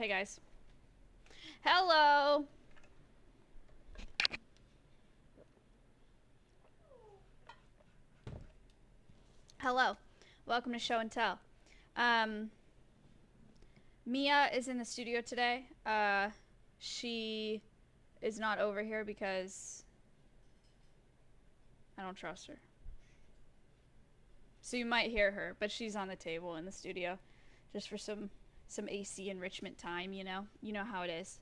Hey guys. Hello. Hello. Welcome to Show and Tell. Mia is in the studio today. She is not over here because I don't trust her. So you might hear her, but she's on the table in the studio just for some AC enrichment time, you know? You know how it is.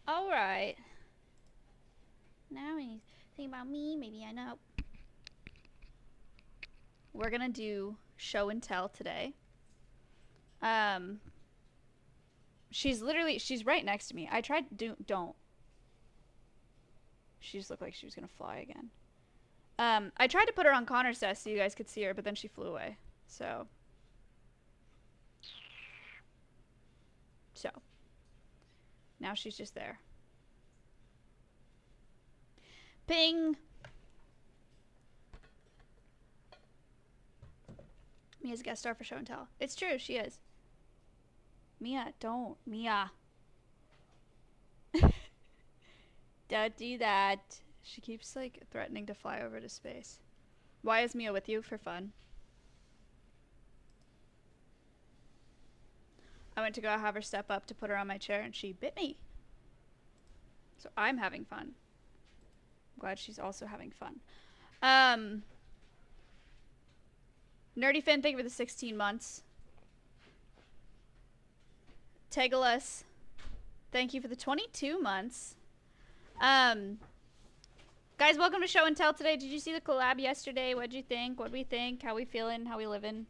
Alright. Now when you think about me, maybe I know. We're gonna do Show and Tell today. She's right next to me. I tried don't. She just looked like she was gonna fly again. I tried to put her on Connor's desk so you guys could see her, but then she flew away. So now she's just there. Ping! Mia's a guest star for Show and Tell. It's true, she is. Mia, don't. Mia. Don't do that. She keeps, like, threatening to fly over to space. Why is Mia with you? For fun. I went to go have her step up to put her on my chair, and she bit me. So I'm having fun. I'm glad she's also having fun. Nerdy Finn, thank you for the 16 months. Tegelus, thank you for the 22 months. Guys, welcome to Show and Tell today. Did you see the collab yesterday? What'd you think? What'd we think? How we feeling? How we living?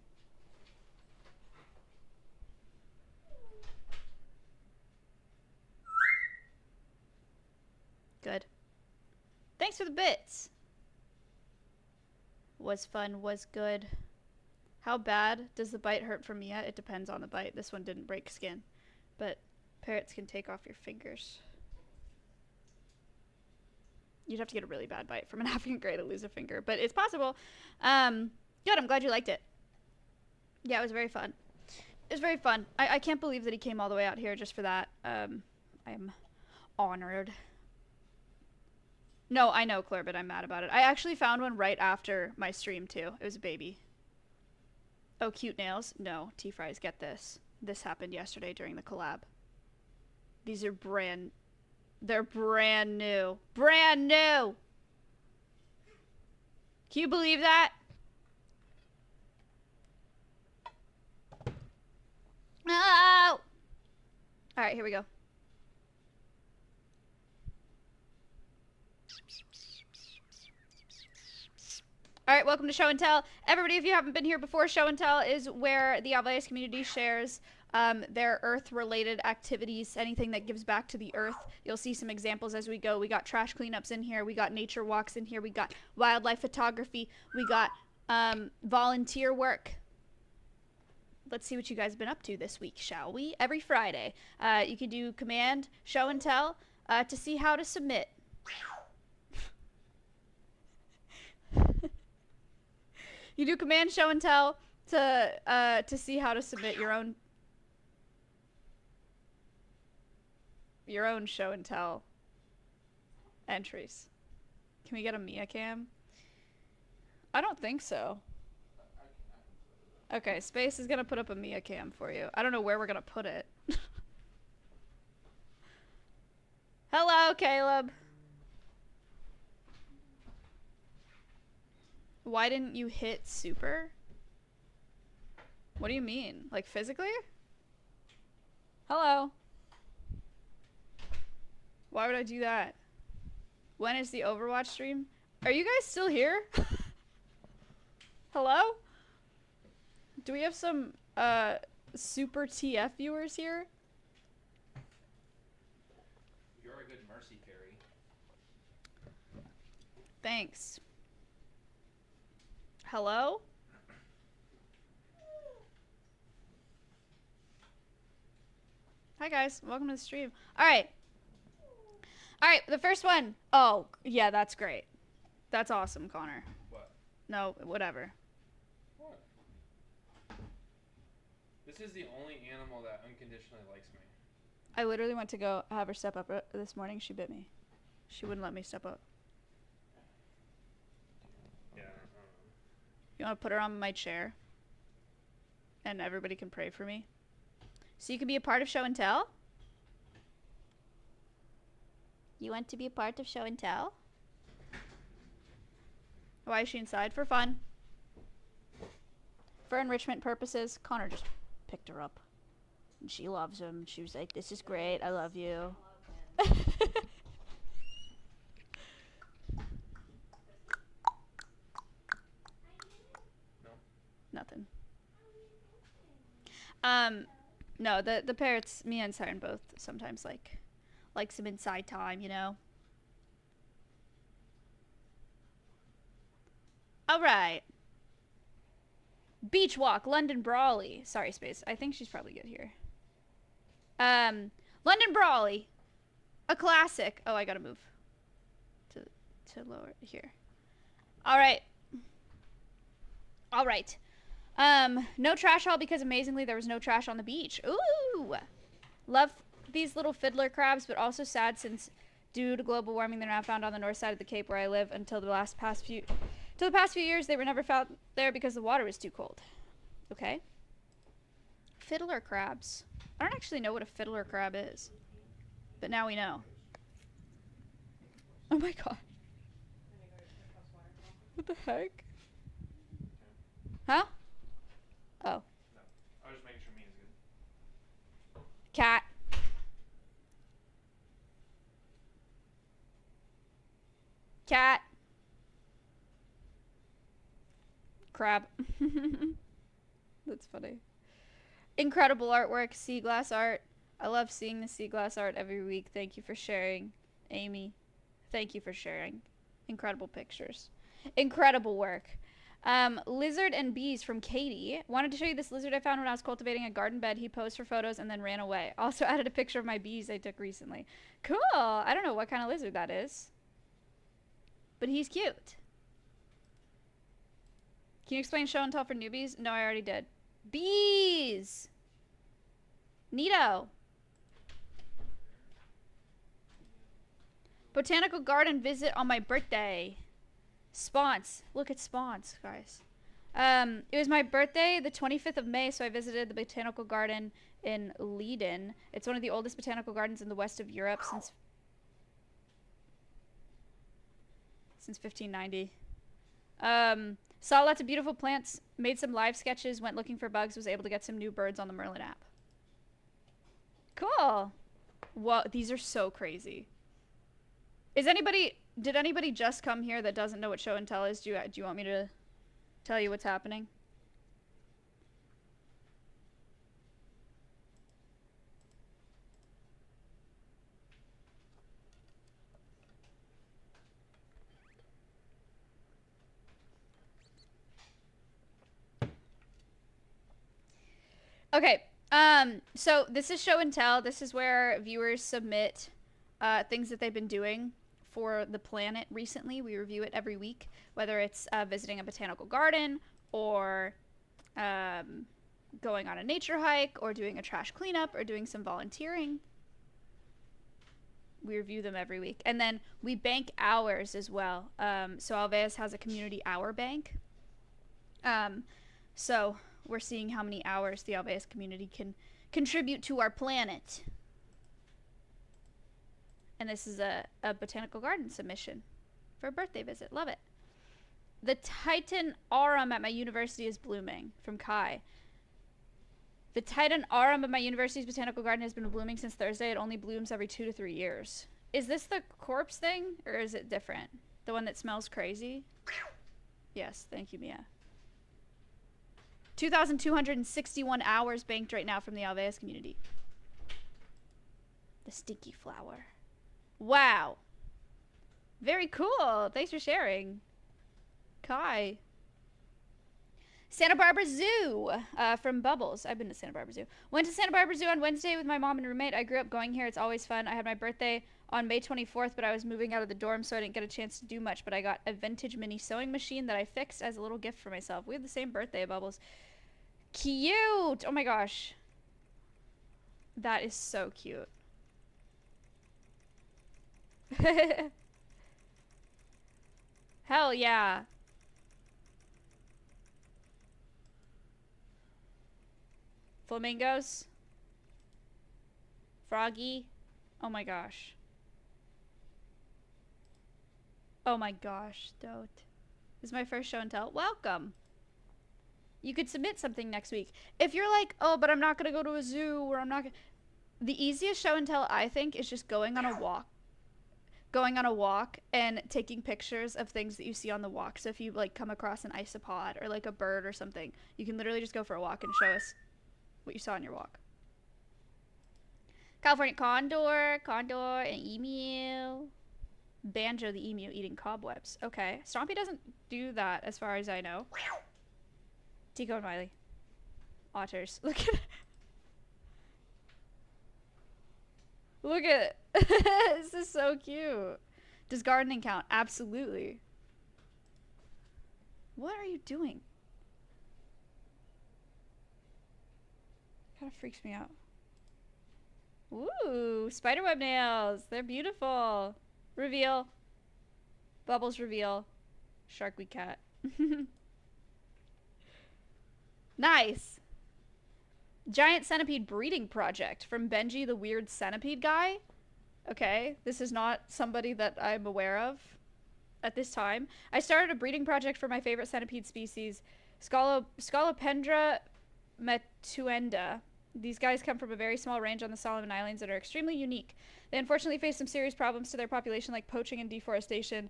Good. Thanks for the bits. Was fun, was good. How bad does the bite hurt for Mia? It depends on the bite. This one didn't break skin. But parrots can take off your fingers. You'd have to get a really bad bite from an African grey to lose a finger. But it's possible. Good, I'm glad you liked it. Yeah, it was very fun. It was very fun. I can't believe that he came all the way out here just for that. I am honored. No, I know, Claire, but I'm mad about it. I actually found one right after my stream, too. It was a baby. Oh, cute nails? No, T-Fries, get this. This happened yesterday during the collab. These are they're brand new. Brand new! Can you believe that? Oh! Alright, here we go. Alright, welcome to Show and Tell. Everybody, if you haven't been here before, Show and Tell is where the Alveus community shares their Earth-related activities, anything that gives back to the Earth. You'll see some examples as we go. We got trash cleanups in here. We got nature walks in here. We got wildlife photography. We got volunteer work. Let's see what you guys have been up to this week, shall we? Every Friday, you can do command Show and Tell to see how to submit. You do command Show and Tell to see how to submit your own Show and Tell entries. Can we get a Mia cam? I don't think so. Okay, Space is gonna put up a Mia cam for you. I don't know where we're gonna put it. Hello, Caleb. Why didn't you hit super? What do you mean? Like physically? Hello. Why would I do that? When is the Overwatch stream? Are you guys still here? Hello? Do we have some super TF viewers here? You're a good mercy parry. Thanks. Hello? Hi guys, welcome to the stream. Alright, the first one. Oh, yeah, that's great. That's awesome, Connor. What? No, whatever. What? This is the only animal that unconditionally likes me. I literally went to go have her step up this morning. She bit me. She wouldn't let me step up. Yeah. You want to put her on my chair? And everybody can pray for me? So you can be a part of show and tell? You want to be a part of show and tell? Why is she inside? For fun. For enrichment purposes. Connor just picked her up. And she loves him. She was like, this is great. I love you. No. Nothing. No, the parrots, me and Siren both sometimes like some inside time, you know? Alright. Beach Walk, London Brawley. Sorry, Space. I think she's probably good here. London Brawley. A classic. Oh, I gotta move. To lower here. Alright. Alright. No trash haul because amazingly there was no trash on the beach. Ooh! Love these little fiddler crabs, but also sad since due to global warming they're now found on the north side of the Cape where I live until the past few years they were never found there because the water was too cold. Okay. Fiddler crabs. I don't actually know what a fiddler crab is. But now we know. Oh my god. What the heck? Huh? Oh. No. I was just making sure Mina's good. Cat. Cat. Crab. That's funny. Incredible artwork, sea glass art. I love seeing the sea glass art every week. Thank you for sharing, Amy. Thank you for sharing. Incredible pictures. Incredible work. Lizard and bees from Katie. Wanted to show you this lizard I found when I was cultivating a garden bed. He posed for photos and then ran away. Also added a picture of my bees I took recently. Cool. I don't know what kind of lizard that is. But he's cute. Can you explain show and tell for newbies? No, I already did. Bees! Neato. Botanical garden visit on my birthday. Spawns. Look at spawns, guys. It was my birthday, the 25th of May, so I visited the botanical garden in Leiden. It's one of the oldest botanical gardens in the west of Europe since 1590. Saw lots of beautiful plants, made some live sketches, went looking for bugs, was able to get some new birds on the Merlin app. Cool. Whoa, these are so crazy. Did anybody just come here that doesn't know what show and tell is? Do you want me to tell you what's happening? Okay, so this is show and tell. This is where viewers submit things that they've been doing for the planet recently. We review it every week, whether it's visiting a botanical garden or going on a nature hike or doing a trash cleanup or doing some volunteering. We review them every week. And then we bank hours as well. So Alveus has a community hour bank. So we're seeing how many hours the Alveus community can contribute to our planet. And this is a botanical garden submission for a birthday visit. Love it. The Titan Aurum at my university is blooming, from Kai. The Titan Aurum at my university's botanical garden has been blooming since Thursday. It only blooms every 2 to 3 years. Is this the corpse thing, or is it different? The one that smells crazy? Yes, thank you, Mia. 2,261 hours banked right now from the Alveus community. The sticky flower. Wow. Very cool. Thanks for sharing. Kai. Santa Barbara Zoo from Bubbles. I've been to Santa Barbara Zoo. Went to Santa Barbara Zoo on Wednesday with my mom and roommate. I grew up going here. It's always fun. I had my birthday on May 24th, but I was moving out of the dorm, so I didn't get a chance to do much. But I got a vintage mini sewing machine that I fixed as a little gift for myself. We have the same birthday, Bubbles. Cute! Oh my gosh. That is so cute. Hell yeah. Flamingos. Froggy. Oh my gosh. Oh my gosh, Dote. This is my first show and tell. Welcome. You could submit something next week. If you're like, oh, but I'm not going to go to a zoo or I'm not gonna... The easiest show and tell, I think, is just going on a walk. Going on a walk and taking pictures of things that you see on the walk. So if you, like, come across an isopod or, like, a bird or something, you can literally just go for a walk and show us what you saw on your walk. California condor, and emu. Banjo the emu eating cobwebs. Okay. Stompy doesn't do that as far as I know. Tico and Miley. Otters. Look at it. Look at it. This is so cute. Does gardening count? Absolutely. What are you doing? Kind of freaks me out. Ooh, spiderweb nails. They're beautiful. Reveal. Bubbles reveal. Sharkweed cat. Nice. Giant centipede breeding project from Benji the weird centipede guy. Okay, this is not somebody that I'm aware of at this time. I started a breeding project for my favorite centipede species, Scolopendra metuenda. These guys come from a very small range on the Solomon Islands and are extremely unique. They unfortunately face some serious problems to their population like poaching and deforestation.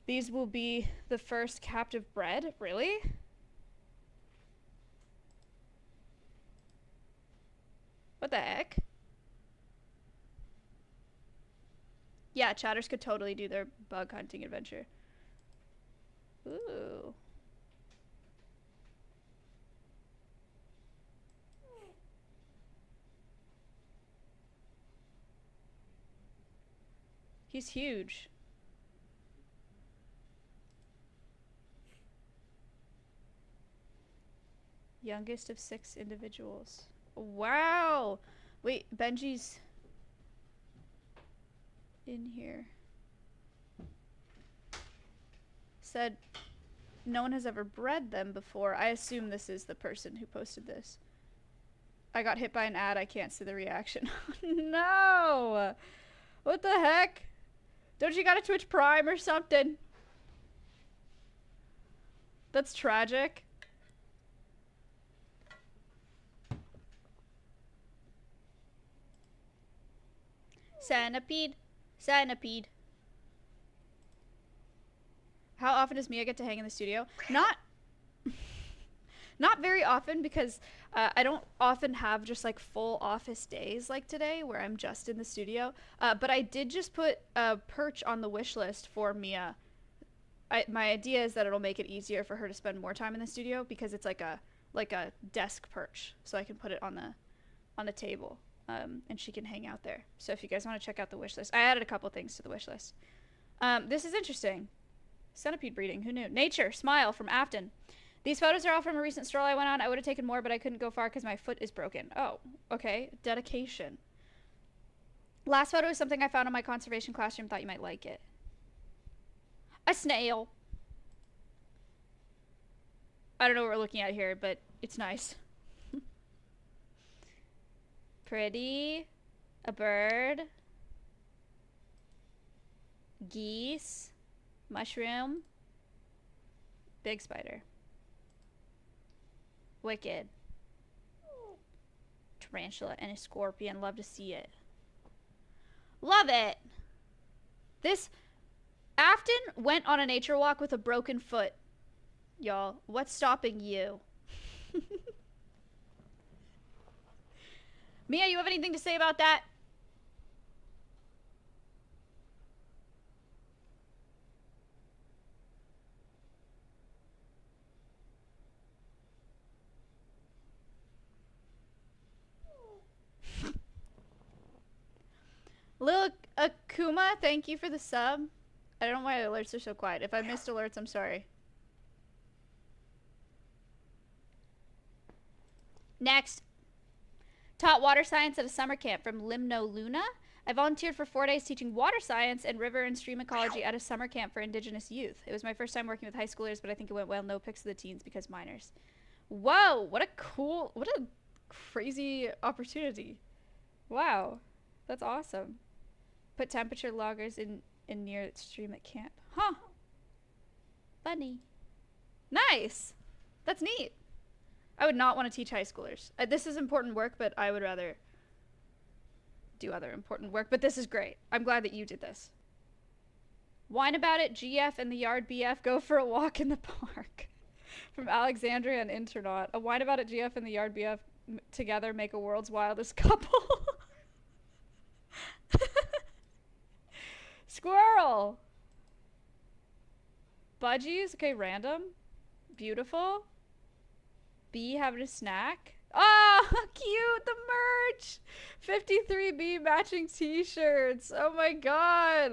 These will be the first captive bred. Really? What the heck? Yeah, chatters could totally do their bug hunting adventure. Ooh. He's huge. Youngest of 6 individuals. Wow. Wait, Benji's in here. Said no one has ever bred them before. I assume this is the person who posted this. I got hit by an ad. I can't see the reaction. No. What the heck? Don't you got a Twitch Prime or something? That's tragic. Centipede. Centipede. How often does Mia get to hang in the studio? Not very often, because I don't often have just like full office days like today where I'm just in the studio. But I did just put a perch on the wish list for Mia. My idea is that it'll make it easier for her to spend more time in the studio because it's like a desk perch, so I can put it on the table, and she can hang out there. So if you guys want to check out the wish list, I added a couple things to the wish list. This is interesting. Centipede breeding, who knew? Nature, smile from Afton. These photos are all from a recent stroll I went on. I would have taken more, but I couldn't go far because my foot is broken. Oh, okay. Dedication. Last photo is something I found in my conservation classroom. Thought you might like it. A snail. I don't know what we're looking at here, but it's nice. Pretty. A bird. Geese. Mushroom. Big spider. Wicked. Tarantula and a scorpion. Love to see it. Love it. This Afton went on a nature walk with a broken foot. Y'all, what's stopping you? Mia, you have anything to say about that? Kuma, thank you for the sub. I don't know why alerts are so quiet. If I missed alerts, I'm sorry. Next. Taught water science at a summer camp from Limno Luna. I volunteered for 4 days teaching water science and river and stream ecology at a summer camp for Indigenous youth. It was my first time working with high schoolers, but I think it went well. No pics of the teens because minors. Whoa, what a crazy opportunity. Wow, that's awesome. Put temperature loggers in near stream at camp. Huh. Funny. Nice. That's neat. I would not want to teach high schoolers. This is important work, but I would rather do other important work. But this is great. I'm glad that you did this. Whine about it, GF and the Yard BF go for a walk in the park. From Alexandria and Internaut. A whine about it, GF and the Yard BF together make a world's wildest couple. Squirrel. Budgies. Okay, random. Beautiful. B having a snack. Oh, cute, the merch. 53B matching t-shirts. Oh my god.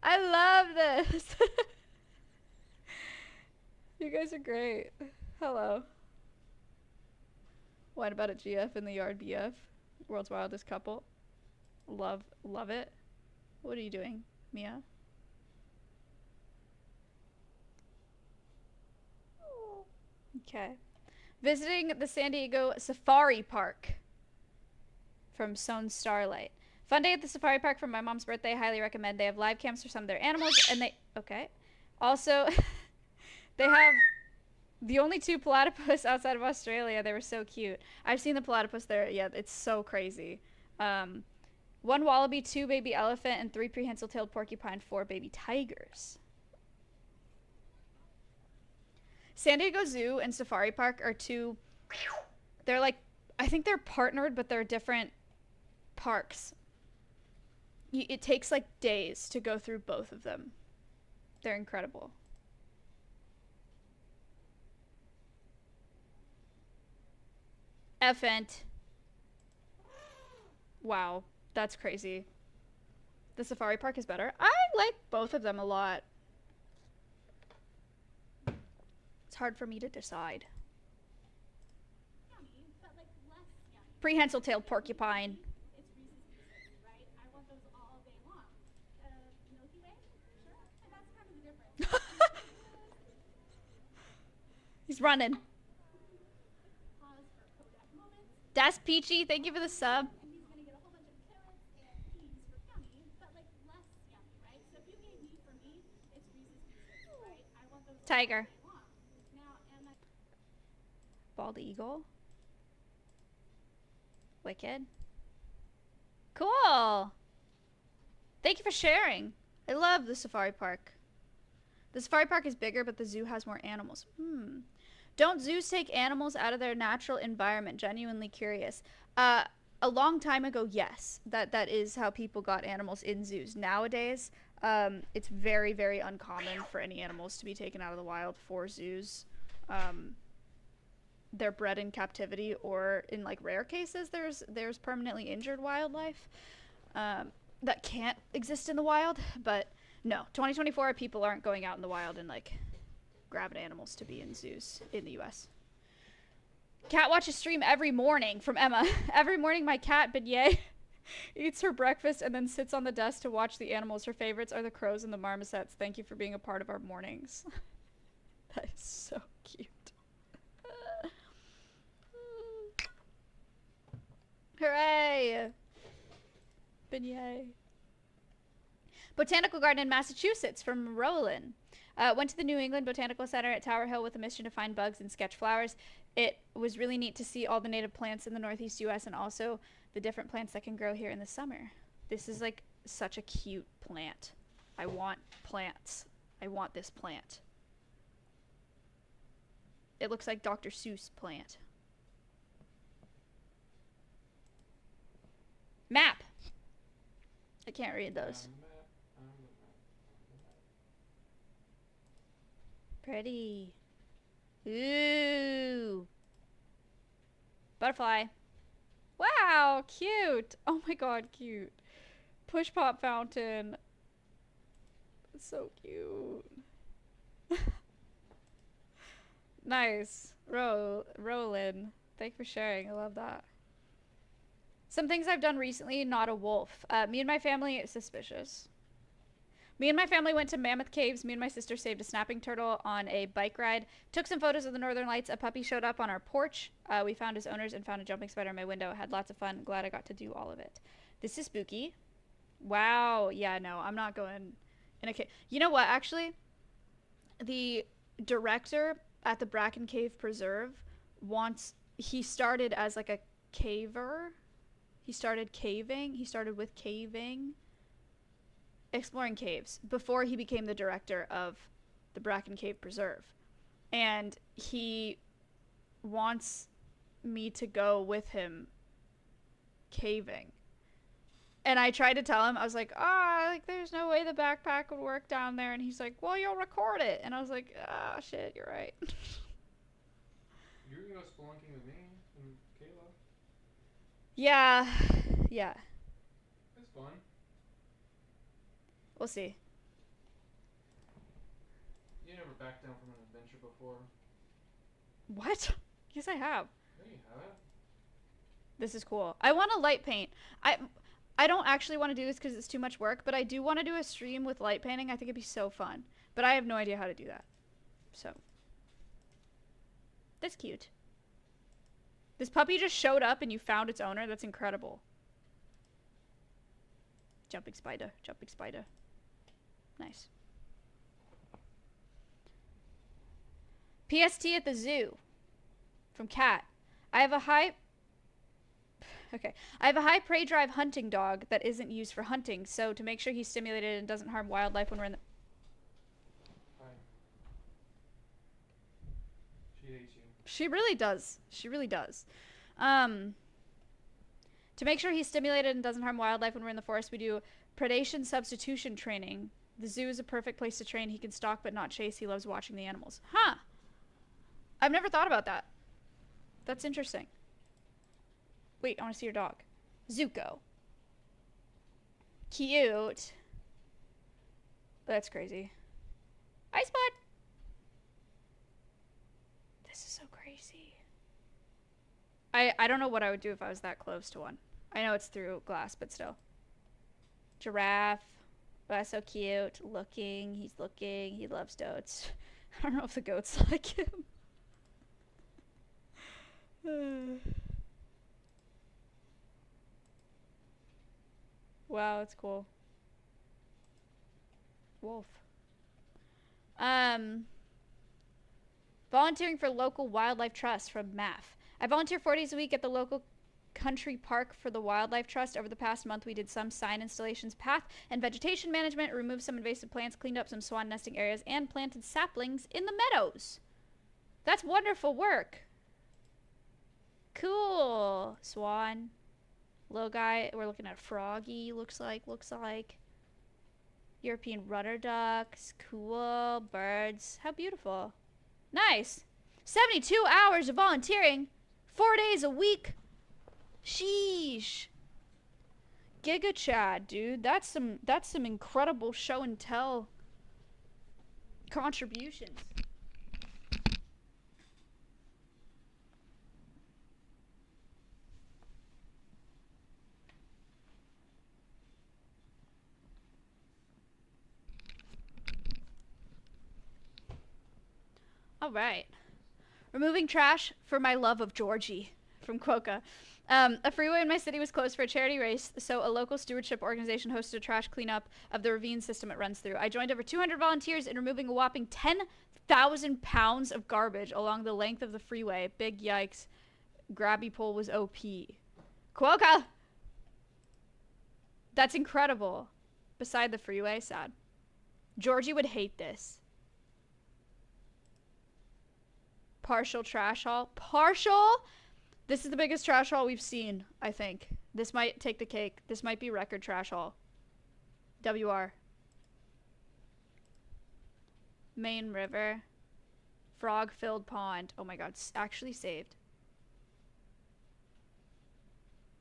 I love this. You guys are great. Hello. What about a GF in the Yard BF? World's wildest couple. Love it. What are you doing, Mia? Okay. Visiting the San Diego Safari Park from Sown Starlight. Fun day at the Safari Park for my mom's birthday. Highly recommend. They have live cams for some of their animals, and they... Okay. Also, they have the only 2 platypus outside of Australia. They were so cute. I've seen the platypus there. Yeah, it's so crazy. 1 wallaby, 2 baby elephant, and 3 prehensile-tailed porcupine, 4 baby tigers. San Diego Zoo and Safari Park are 2... They're like... I think they're partnered, but they're different parks. It takes like days to go through both of them. They're incredible. Effent. Wow, that's crazy. The Safari Park is better. I like both of them a lot. It's hard for me to decide. Prehensile-tailed porcupine. He's running. Das Peachy, thank you for the sub. Tiger. Bald eagle. Wicked. Cool. Thank you for sharing. I love the Safari Park. The Safari Park is bigger, but the zoo has more animals. Don't zoos take animals out of their natural environment? Genuinely curious. A long time ago, yes. That is how people got animals in zoos. Nowadays, it's very, very uncommon for any animals to be taken out of the wild for zoos. They're bred in captivity, or in like rare cases, there's permanently injured wildlife that can't exist in the wild. But no, 2024 people aren't going out in the wild and like grabbing animals to be in zoos in the US. Cat watches stream every morning from Emma. Every morning my cat, Beignet, eats her breakfast and then sits on the desk to watch the animals. Her favorites are the crows and the marmosets. Thank you for being a part of our mornings. That is so cute. Hooray! Beignet. Botanical Garden in Massachusetts from Roland. Went to the New England Botanical Center at Tower Hill with a mission to find bugs and sketch flowers. It was really neat to see all the native plants in the Northeast U.S. and also the different plants that can grow here in the summer. This is like such a cute plant. I want plants. I want this plant. It looks like Dr. Seuss plant. Map. I can't read those. Pretty. Ooh. Butterfly. Wow, cute. Oh my god, cute. Push pop fountain. It's so cute. Nice. Rollin. Thank you for sharing. I love that. Some things I've done recently, not a wolf. Me and my family, suspicious. Me and my family went to Mammoth Caves. Me and my sister saved a snapping turtle on a bike ride. Took some photos of the northern lights. A puppy showed up on our porch. We found his owners and found a jumping spider in my window. Had lots of fun. Glad I got to do all of it. This is spooky. Wow. Yeah, no, I'm not going in a cave. You know what, actually? The director at the Bracken Cave Preserve he started as like a caver. He started caving. He started with caving. Exploring caves before he became the director of the Bracken Cave Preserve. And he wants me to go with him caving. And I tried to tell him, I was like, there's no way the backpack would work down there. And he's like, well, you'll record it. And I was like, shit, you're right. You were gonna go spelunking with me and Kayla. Yeah. Yeah. That's fun. We'll see. You never backed down from an adventure before. What? Yes, I have. No, you haven't. This is cool. I want to light paint. I don't actually want to do this because it's too much work, but I do want to do a stream with light painting. I think it'd be so fun. But I have no idea how to do that. So. That's cute. This puppy just showed up and you found its owner. That's incredible. Jumping spider. Jumping spider. Nice. PST at the zoo. From Cat. I have a high prey drive hunting dog that isn't used for hunting, so to make sure he's stimulated and doesn't harm wildlife when we're in the... Hi. She hates you. She really does. She really does. To make sure he's stimulated and doesn't harm wildlife when we're in the forest, we do predation substitution training. The zoo is a perfect place to train. He can stalk but not chase. He loves watching the animals. Huh. I've never thought about that. That's interesting. Wait, I want to see your dog. Zuko. Cute. That's crazy. Ice Bud. This is so crazy. I don't know what I would do if I was that close to one. I know it's through glass, but still. Giraffe. Oh, that's so cute. Looking. He's looking. He loves goats. I don't know if the goats like him. Wow, it's cool. Wolf. Volunteering for local wildlife trust from MAF. I volunteer 4 days a week at the local country park for the wildlife trust. Over the past month, we did some sign installations, path and vegetation management, removed some invasive plants, cleaned up some swan nesting areas, and planted saplings in the meadows. That's wonderful work. Cool. Swan. Little guy. We're looking at Froggy, looks like. European rudder ducks. Cool. Birds. How beautiful. Nice. 72 hours of volunteering. 4 days a week. Sheesh. Giga Chad, dude. That's some incredible show and tell contributions. All right. Removing trash for my love of Georgie from Quokka. A freeway in my city was closed for a charity race, so a local stewardship organization hosted a trash cleanup of the ravine system it runs through. I joined over 200 volunteers in removing a whopping 10,000 pounds of garbage along the length of the freeway. Big yikes. Grabby pole was OP. Quokka! That's incredible. Beside the freeway, sad. Georgie would hate this. Partial trash haul. Partial? This is the biggest trash haul we've seen, I think. This might take the cake. This might be record trash haul. WR. Main river. Frog-filled pond. Oh my god, it's actually saved.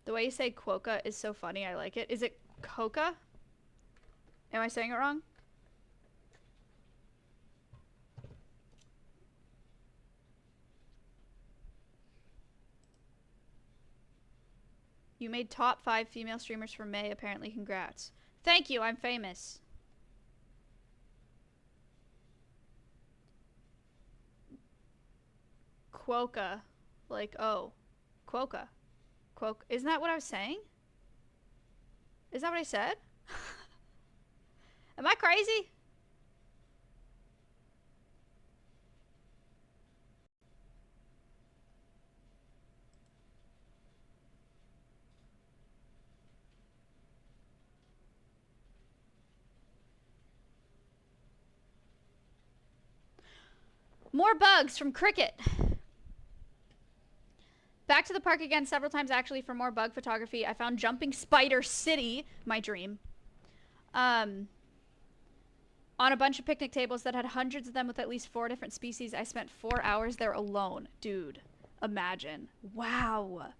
The way you say quokka is so funny. I like it. Is it coca? Am I saying it wrong? You made top 5 female streamers for May. Apparently, congrats. Thank you. I'm famous. Quokka. Like, oh. Quokka. Isn't that what I was saying? Is that what I said? Am I crazy? More bugs from Cricket. Back to the park again several times actually for more bug photography. I found Jumping Spider City, my dream. On a bunch of picnic tables that had hundreds of them with at least 4 different species. I spent 4 hours there alone. Dude, imagine. Wow.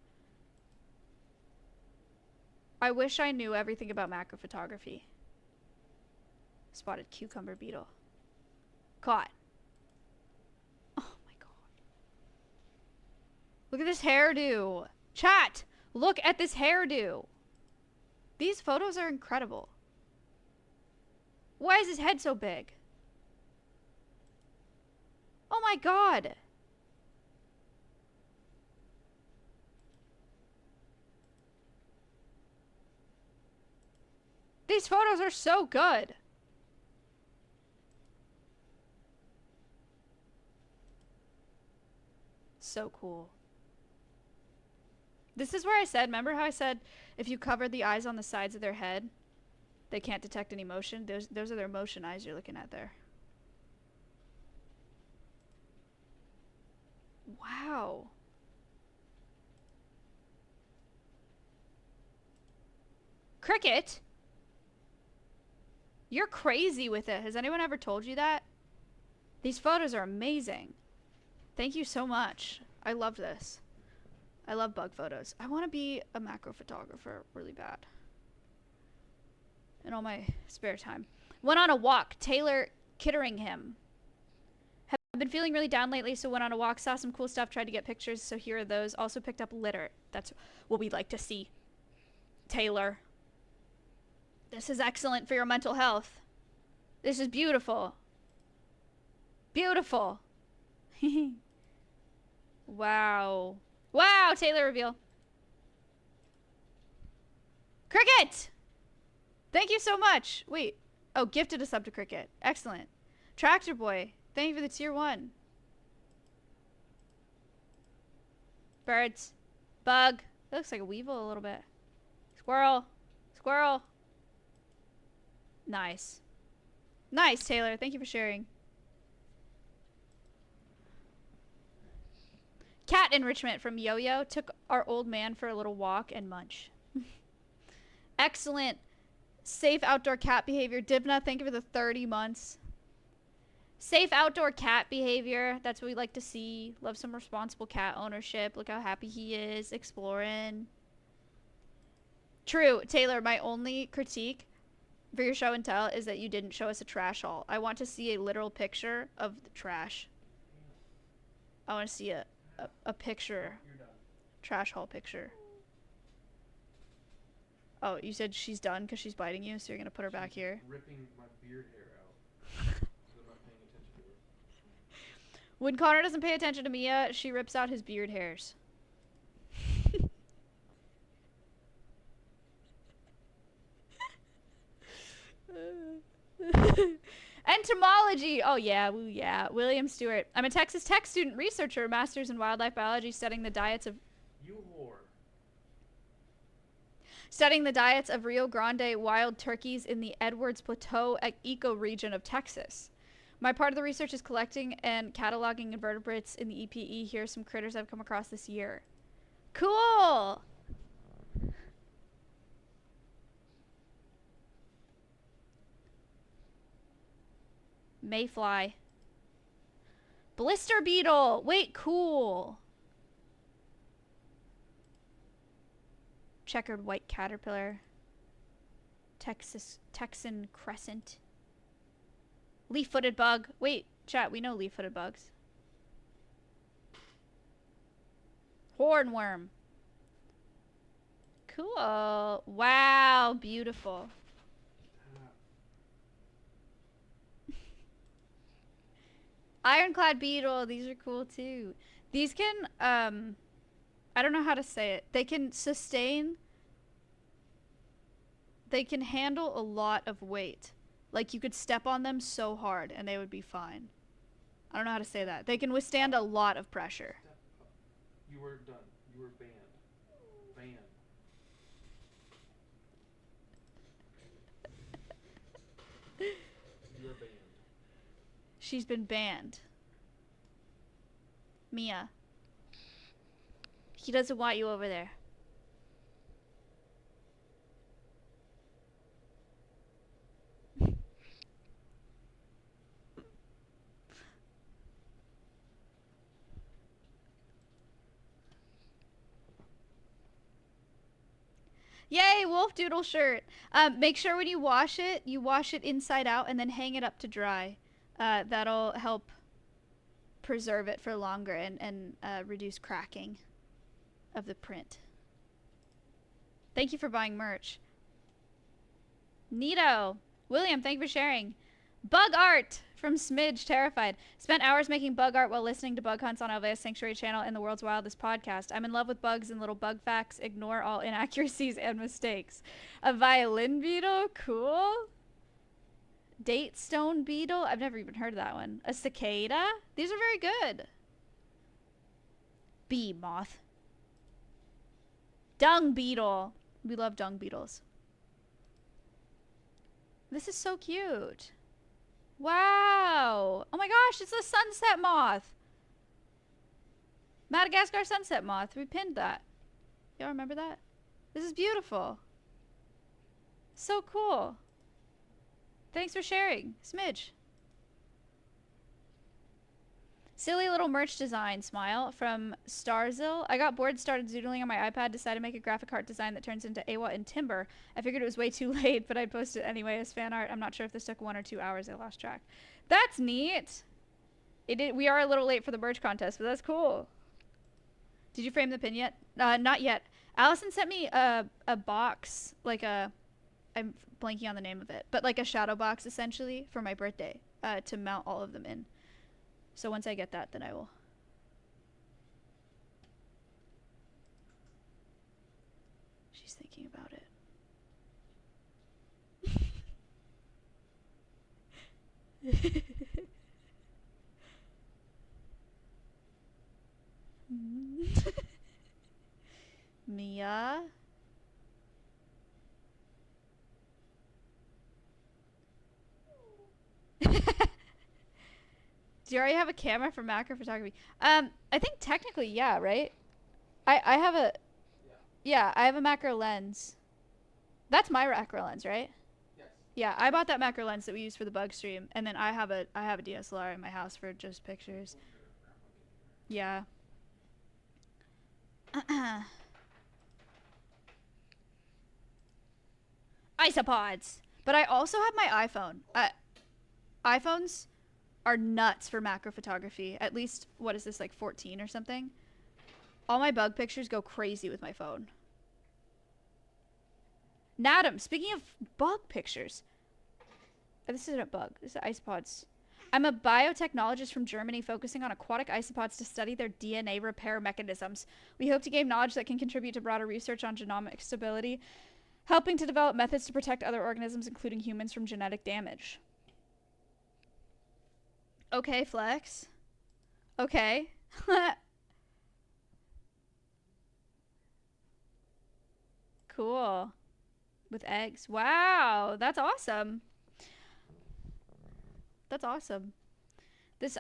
I wish I knew everything about macro photography. Spotted cucumber beetle. Caught. Look at this hairdo. Chat, look at this hairdo. These photos are incredible. Why is his head so big? Oh my god. These photos are so good. So cool. This is where I said, remember how I said if you cover the eyes on the sides of their head, they can't detect any motion? Those are their motion eyes you're looking at there. Wow. Cricket? You're crazy with it. Has anyone ever told you that? These photos are amazing. Thank you so much. I love this. I love bug photos. I want to be a macro photographer really bad. In all my spare time. Went on a walk. Taylor Kitteringham. Have been feeling really down lately, so went on a walk. Saw some cool stuff. Tried to get pictures, so here are those. Also picked up litter. That's what we'd like to see. Taylor. This is excellent for your mental health. This is beautiful. Beautiful. Wow. Wow, Taylor reveal. Cricket! Thank you so much. Wait. Oh, gifted a sub to Cricket. Excellent. Tractor Boy. Thank you for the tier 1. Birds. Bug. That looks like a weevil a little bit. Squirrel. Squirrel. Nice. Nice, Taylor. Thank you for sharing. Cat enrichment from Yo-Yo. Took our old man for a little walk and munch. Excellent. Safe outdoor cat behavior. Divna, thank you for the 30 months. Safe outdoor cat behavior. That's what we like to see. Love some responsible cat ownership. Look how happy he is. Exploring. True. Taylor, my only critique for your show and tell is that you didn't show us a trash haul. I want to see a literal picture of the trash. I want to see a picture. Trash haul picture. Oh, you said she's done because she's biting you, so you're gonna put her back here. Ripping my beard hair out. I'm not paying attention to her. When Connor doesn't pay attention to Mia, she rips out his beard hairs. Entomology! Oh yeah, woo yeah. William Stewart. I'm a Texas Tech student researcher, master's in wildlife biology, studying the diets of... You whore. Studying the diets of Rio Grande wild turkeys in the Edwards Plateau ecoregion of Texas. My part of the research is collecting and cataloging invertebrates in the EPE. Here are some critters I've come across this year. Cool! Mayfly. Blister beetle! Wait, cool. Checkered white caterpillar. Texan crescent. Leaf-footed bug. Wait, chat, we know leaf-footed bugs. Hornworm. Cool. Wow, beautiful. Ironclad beetle. These are cool too. These can, I don't know how to say it. They can sustain, they can handle a lot of weight. Like, you could step on them so hard and they would be fine. I don't know how to say that. They can withstand a lot of pressure. You were done. You were banned. Banned. You are banned. She's been banned. Mia. He doesn't want you over there. Yay, wolf doodle shirt. Make sure when you wash it inside out and then hang it up to dry. That'll help preserve it for longer and reduce cracking of the print. Thank you for buying merch. Neato. William, thank you for sharing. Bug art from Smidge, terrified. Spent hours making bug art while listening to bug hunts on Alveus Sanctuary Channel and the World's Wildest podcast. I'm in love with bugs and little bug facts. Ignore all inaccuracies and mistakes. A violin beetle? Cool. Date stone beetle? I've never even heard of that one. A cicada? These are very good. Bee moth. Dung beetle. We love dung beetles. This is so cute. Wow. Oh my gosh, it's a sunset moth. Madagascar sunset moth. We pinned that. Y'all remember that? This is beautiful. So cool. Thanks for sharing. Smidge. Silly little merch design, smile, from Starzil. I got bored, started zoodling on my iPad, decided to make a graphic art design that turns into AWA in timber. I figured it was way too late, but I'd post it anyway as fan art. I'm not sure if this took 1 or 2 hours. I lost track. That's neat. We are a little late for the merch contest, but that's cool. Did you frame the pin yet? Not yet. Allison sent me a box, like a... I'm blanking on the name of it, but like a shadow box, essentially, for my birthday, to mount all of them in. So once I get that, then I will. She's thinking about it. Mia. Do you already have a camera for macro photography? I think technically, yeah, right? I have a... Yeah, I have a macro lens. That's my macro lens, right? Yes. Yeah, I bought that macro lens that we use for the bug stream, and then I have a DSLR in my house for just pictures. Yeah. Isopods! But I also have my iPhone. iPhones are nuts for macro photography. At least, what is this, like 14 or something? All my bug pictures go crazy with my phone. Nadam, speaking of bug pictures. This isn't a bug. This is isopods. I'm a biotechnologist from Germany focusing on aquatic isopods to study their DNA repair mechanisms. We hope to gain knowledge that can contribute to broader research on genomic stability, helping to develop methods to protect other organisms, including humans, from genetic damage. Okay, Flex. Okay. Cool. With eggs. Wow, that's awesome. That's awesome.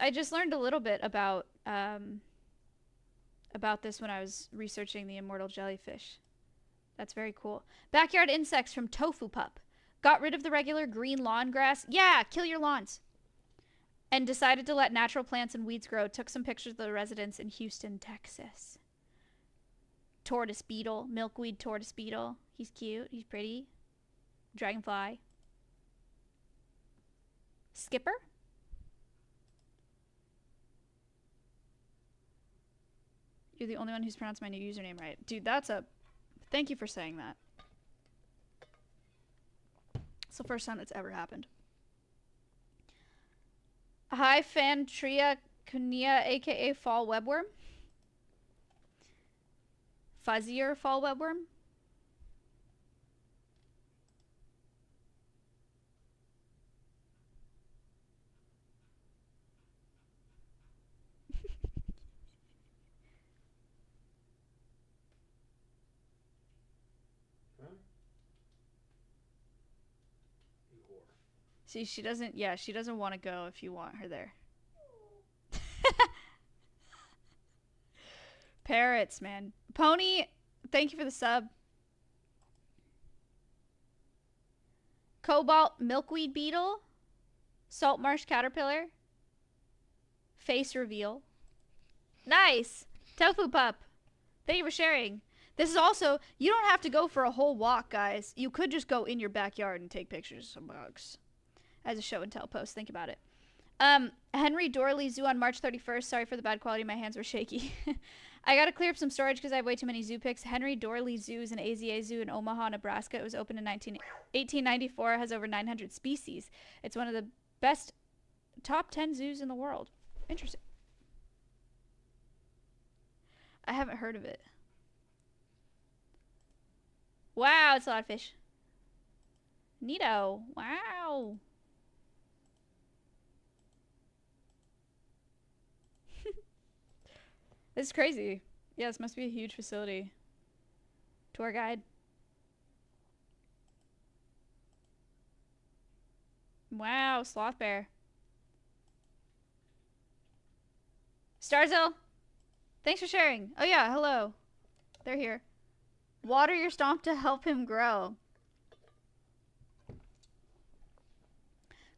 I just learned a little bit about this when I was researching the immortal jellyfish. That's very cool. Backyard insects from Tofu Pup. Got rid of the regular green lawn grass. Yeah, kill your lawns. And decided to let natural plants and weeds grow. Took some pictures of the residents in Houston, Texas. Tortoise beetle. Milkweed tortoise beetle. He's cute. He's pretty. Dragonfly. Skipper. You're the only one who's pronounced my new username right. Dude, that's a... Thank you for saying that. It's the first time that's ever happened. Hi, Fantria Cunia, aka Fall Webworm. Fuzzier Fall Webworm. See, she doesn't, yeah, she doesn't want to go if you want her there. Parrots, man. Pony, thank you for the sub. Cobalt milkweed beetle. Salt marsh caterpillar. Face reveal. Nice. Tofu pup. Thank you for sharing. This is also, you don't have to go for a whole walk, guys. You could just go in your backyard and take pictures of some bugs. As a show and tell post. Think about it. Henry Dorley Zoo on March 31st. Sorry for the bad quality. My hands were shaky. I gotta clear up some storage because I have way too many zoo pics. Henry Dorley Zoo is an AZA zoo in Omaha, Nebraska. It was opened in 1894. Has over 900 species. It's one of the best top 10 zoos in the world. Interesting. I haven't heard of it. Wow, it's a lot of fish. Neato. Wow. This is crazy. Yeah, this must be a huge facility. Tour guide. Wow, sloth bear. Starzil, thanks for sharing. Oh yeah, hello. They're here. Water your stomp to help him grow.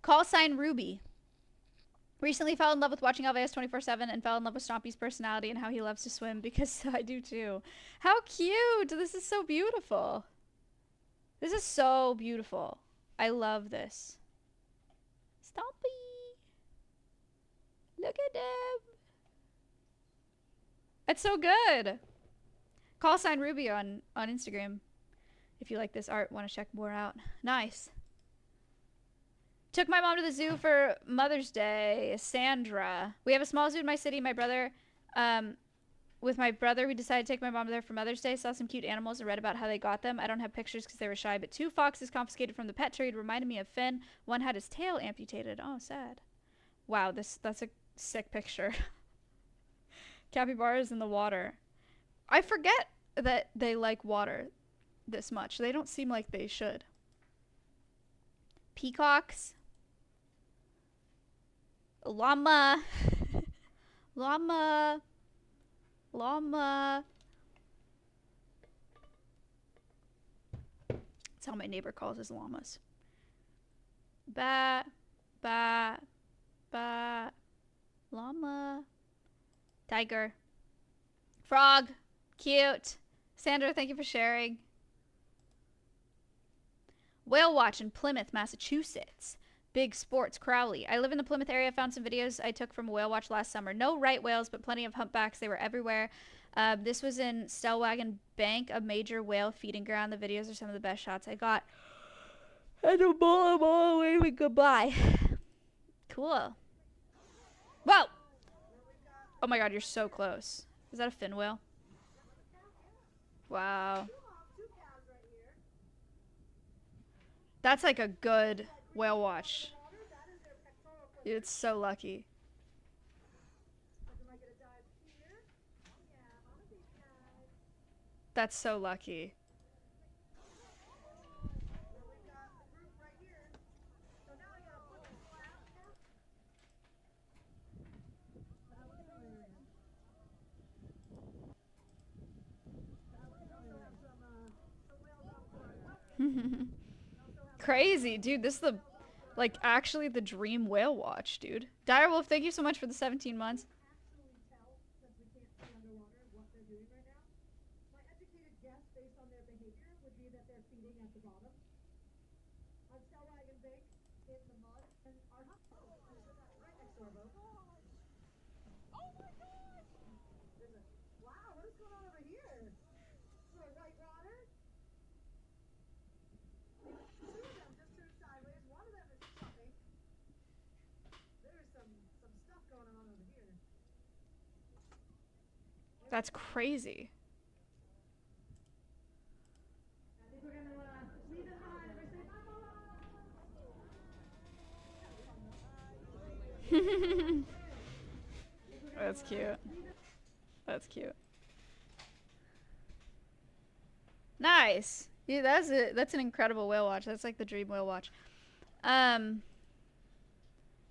Call sign Ruby. Recently fell in love with watching Alveus 24/7 and fell in love with Stompy's personality and how he loves to swim because I do too. How cute! This is so beautiful. This is so beautiful. I love this. Stompy! Look at him! It's so good! Call sign Ruby on Instagram. If you like this art, want to check more out. Nice. Took my mom to the zoo for Mother's Day. Sandra. We have a small zoo in my city. My brother, with my brother, we decided to take my mom there for Mother's Day. Saw some cute animals and read about how they got them. I don't have pictures because they were shy, but 2 foxes confiscated from the pet trade reminded me of Finn. One had his tail amputated. Oh, sad. Wow, that's a sick picture. Capybaras in the water. I forget that they like water this much. They don't seem like they should. Peacocks. Llama. Llama. Llama. That's how my neighbor calls his llamas. Bat. Bat. Bat. Llama. Tiger. Frog. Cute. Sandra, thank you for sharing. Whale watch in Plymouth, Massachusetts. Big sports, Crowley. I live in the Plymouth area. Found some videos I took from a whale watch last summer. No right whales, but plenty of humpbacks. They were everywhere. This was in Stellwagen Bank, a major whale feeding ground. The videos are some of the best shots I got. And a ball waving goodbye. Cool. Whoa! Oh my god, you're so close. Is that a fin whale? Wow. That's like a good whale watch. Dude, it's so lucky. That's so lucky. Crazy, dude. This is the, like, actually the dream whale watch, dude. Direwolf, thank you so much for the 17 months. Wow, what is going on over here? Little white water? Two of them just turned sideways. One of them is fluffing. There's some stuff going on over here. That's crazy. I think we're gonna leave it behind. We're saying bye bye. That's cute. That's cute. Nice. Yeah, that's an incredible whale watch. That's like the dream whale watch.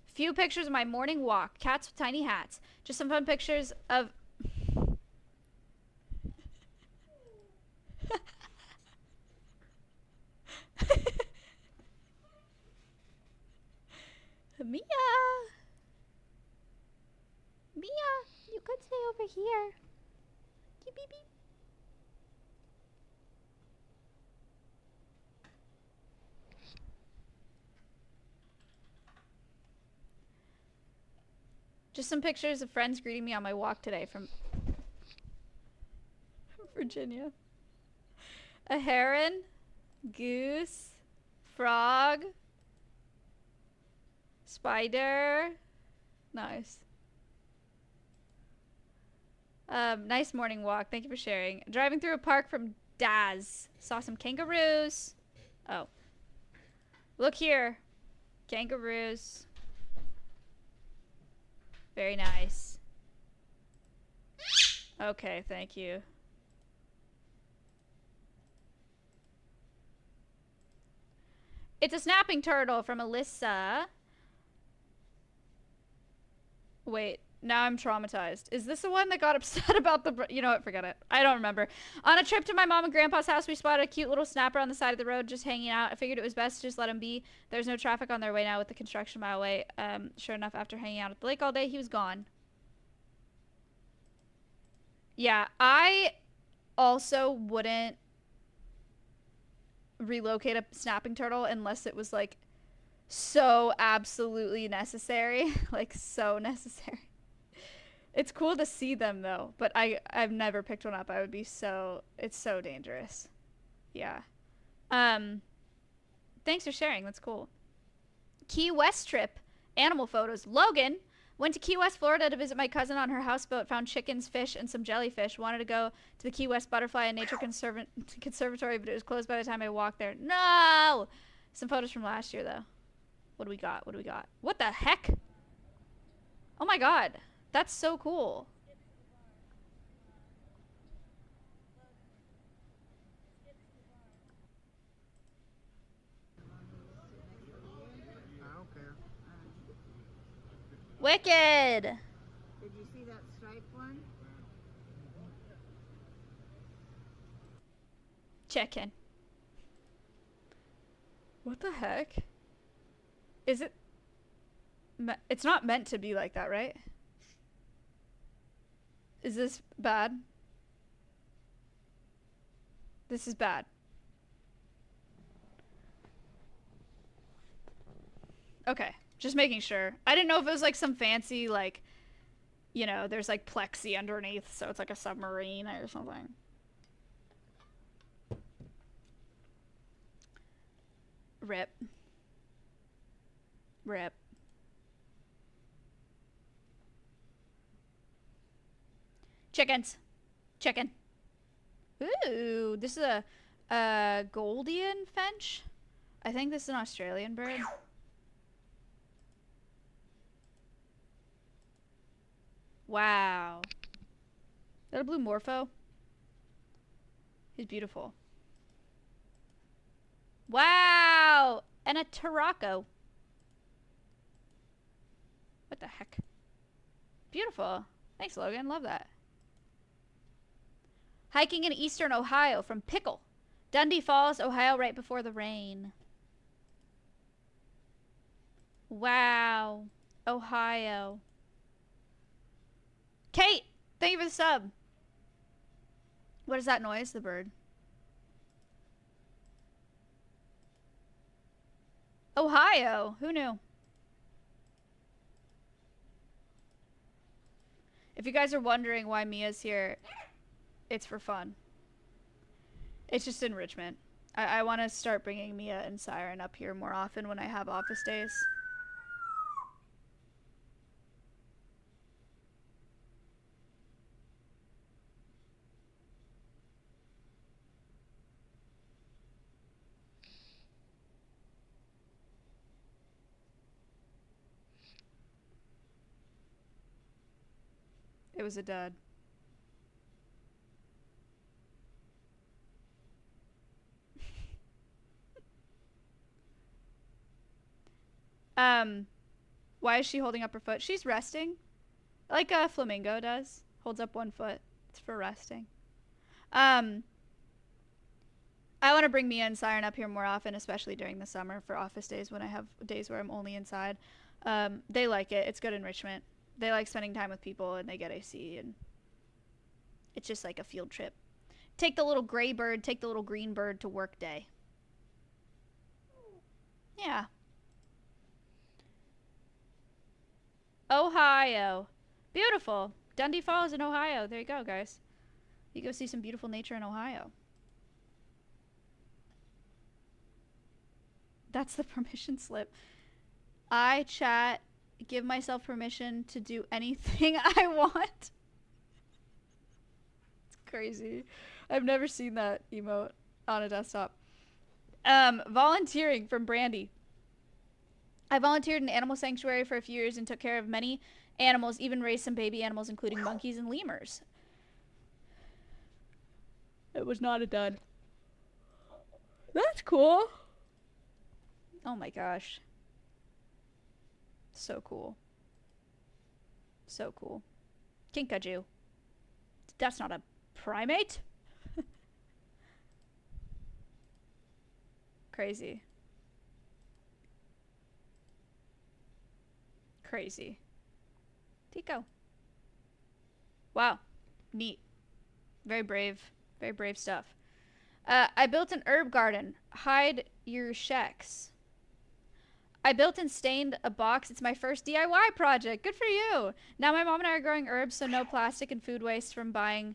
Few pictures of my morning walk. Cats with tiny hats. Just some fun pictures of Mia. Mia, you could stay over here. Beep, beep, beep. Just some pictures of friends greeting me on my walk today from Virginia. A heron, goose, frog, spider. Nice. Nice morning walk. Thank you for sharing. Driving through a park from Daz. Saw some kangaroos. Oh. Look here. Kangaroos. Very nice. Okay, thank you. It's a snapping turtle from Alyssa. Wait, now I'm traumatized. Is this the one that got upset about the... You know what, forget it. I don't remember. On a trip to my mom and grandpa's house, we spotted a cute little snapper on the side of the road just hanging out. I figured it was best to just let him be. There's no traffic on their way now with the construction mile away. Sure enough, after hanging out at the lake all day, he was gone. Yeah, I also wouldn't relocate a snapping turtle unless it was, like, so absolutely necessary. Like, so necessary. It's cool to see them, though, but I've never picked one up. I would be so... It's so dangerous. Yeah. Thanks for sharing. That's cool. Key West trip. Animal photos. Logan went to Key West, Florida to visit my cousin on her houseboat. Found chickens, fish, and some jellyfish. Wanted to go to the Key West Butterfly and Nature Conservatory, but it was closed by the time I walked there. No! Some photos from last year, though. What do we got? What do we got? What the heck? Oh my god. That's so cool. I don't care. Wicked! Did you see that striped one? Chicken. What the heck? Is it... It's not meant to be like that, right? Is this bad? This is bad. Okay, just making sure. I didn't know if it was like some fancy, like, you know, there's like plexi underneath, so it's like a submarine or something. Rip. Rip. Chickens. Chicken. Ooh, this is a Goldian finch. I think this is an Australian bird. Wow. Is that a blue morpho? He's beautiful. Wow! And a Tarako. What the heck? Beautiful. Thanks, Logan. Love that. Hiking in eastern Ohio from Pickle. Dundee Falls, Ohio, right before the rain. Wow. Ohio. Kate! Thank you for the sub. What is that noise? The bird. Ohio. Who knew? If you guys are wondering why Mia's here, it's for fun. It's just enrichment. I want to start bringing Mia and Siren up here more often when I have office days. It was a dud. Why is she holding up her foot? She's resting. Like a flamingo does. Holds up one foot. It's for resting. I want to bring Mia and Siren up here more often, especially during the summer for office days when I have days where I'm only inside. They like it. It's good enrichment. They like spending time with people and they get AC and it's just like a field trip. Take the little gray bird, take the little green bird to work day. Yeah. Ohio. Beautiful. Dundee Falls in Ohio. There you go, guys. You go see some beautiful nature in Ohio. That's the permission slip. I chat, give myself permission to do anything I want. It's crazy. I've never seen that emote on a desktop. Volunteering from Brandy. I volunteered in an animal sanctuary for a few years and took care of many animals, even raised some baby animals, including monkeys and lemurs. It was not a dud. That's cool. Oh my gosh. So cool. So cool. Kinkajou. That's not a primate? Crazy. Crazy. Tico. Wow. Neat. Very brave. Very brave stuff. I built an herb garden. Hide your shecks. I built and stained a box. It's my first DIY project. Good for you. Now my mom and I are growing herbs, so no plastic and food waste from buying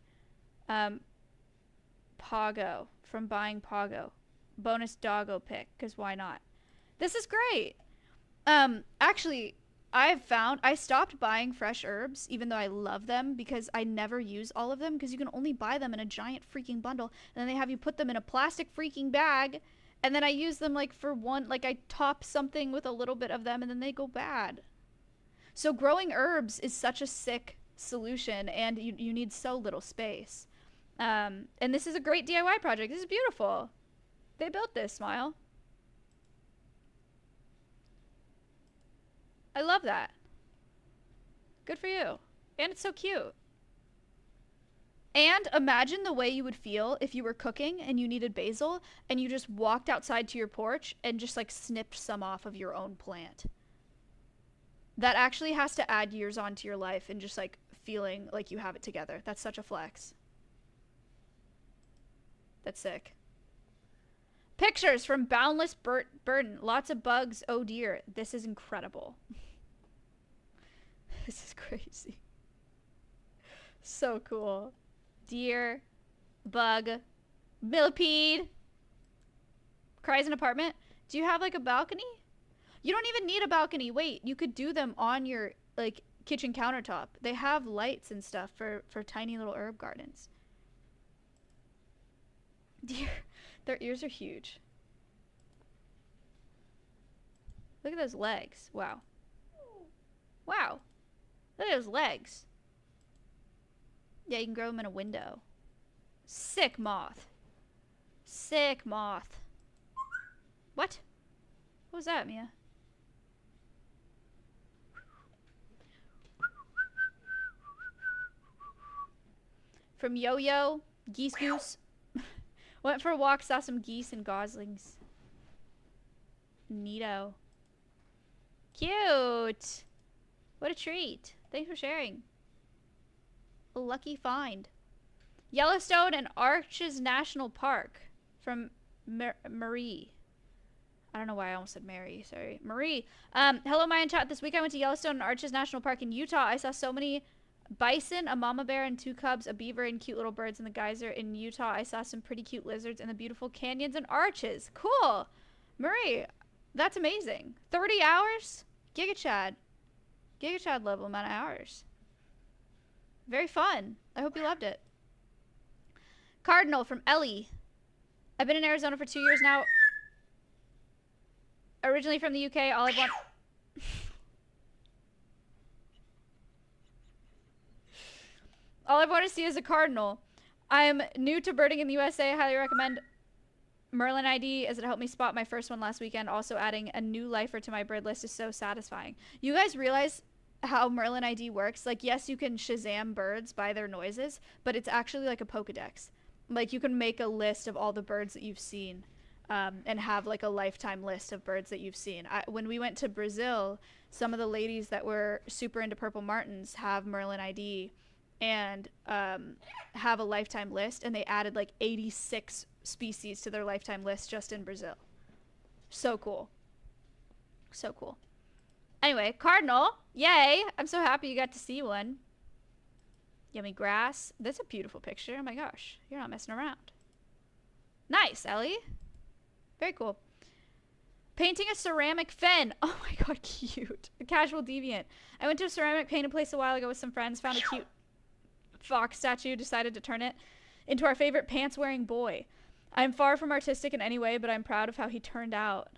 Pogo. Bonus doggo pick, because why not? This is great. Actually, I stopped buying fresh herbs, even though I love them, because I never use all of them, because you can only buy them in a giant freaking bundle, and then they have you put them in a plastic freaking bag, and then I use them like for one, like I top something with a little bit of them, and then they go bad. So growing herbs is such a sick solution, and you need so little space. And this is a great DIY project. This is beautiful. They built this, Smile. I love that. Good for you. And it's so cute. And imagine the way you would feel if you were cooking and you needed basil and you just walked outside to your porch and just like snipped some off of your own plant. That actually has to add years onto your life and just like feeling like you have it together. That's such a flex. That's sick. Pictures from Boundless Burden. Lots of bugs. Oh dear. This is incredible. This is crazy. So cool. Deer. Bug. Millipede. Cries an apartment. Do you have like a balcony? You don't even need a balcony. Wait, you could do them on your like kitchen countertop. They have lights and stuff for tiny little herb gardens. Deer. Their ears are huge. Look at those legs. Wow. Wow. Look at those legs. Yeah, you can grow them in a window. Sick moth. Sick moth. What? What was that, Mia? From Yo-Yo, Geese Goose. Went for a walk, saw some geese and goslings. Neato. Cute. What a treat. Thanks for sharing. A lucky find. Yellowstone and Arches National Park. From Marie. I don't know why I almost said Mary. Sorry. Marie. Hello, Maya in chat. This week I went to Yellowstone and Arches National Park in Utah. I saw so many bison, a mama bear, and 2 cubs, a beaver, and cute little birds in the geyser. In Utah, I saw some pretty cute lizards in the beautiful canyons and arches. Cool. Marie, that's amazing. 30 hours? Giga Chad. Giga Chad level amount of hours. Very fun. I hope you loved it. Cardinal from Ellie. I've been in Arizona for 2 years now. Originally from the UK, all I've wanted to see is a cardinal. I am new to birding in the USA. I highly recommend Merlin ID as it helped me spot my first one last weekend. Also adding a new lifer to my bird list is so satisfying. You guys realize how Merlin ID works? Like, yes, you can Shazam birds by their noises, but it's actually like a Pokedex. Like, you can make a list of all the birds that you've seen, and have like a lifetime list of birds that you've seen. When we went to Brazil, some of the ladies that were super into purple martins have Merlin ID and have a lifetime list, and they added like 86 species to their lifetime list just in Brazil. So cool. So cool. Anyway, cardinal, yay! I'm so happy you got to see one. Yummy grass. That's a beautiful picture. Oh my gosh, you're not messing around. Nice, Ellie. Very cool. Painting a ceramic fin. Oh my god, cute. A casual deviant. I went to a ceramic painting place a while ago with some friends, found a cute fox statue, decided to turn it into our favorite pants-wearing boy. I'm far from artistic in any way, but I'm proud of how he turned out.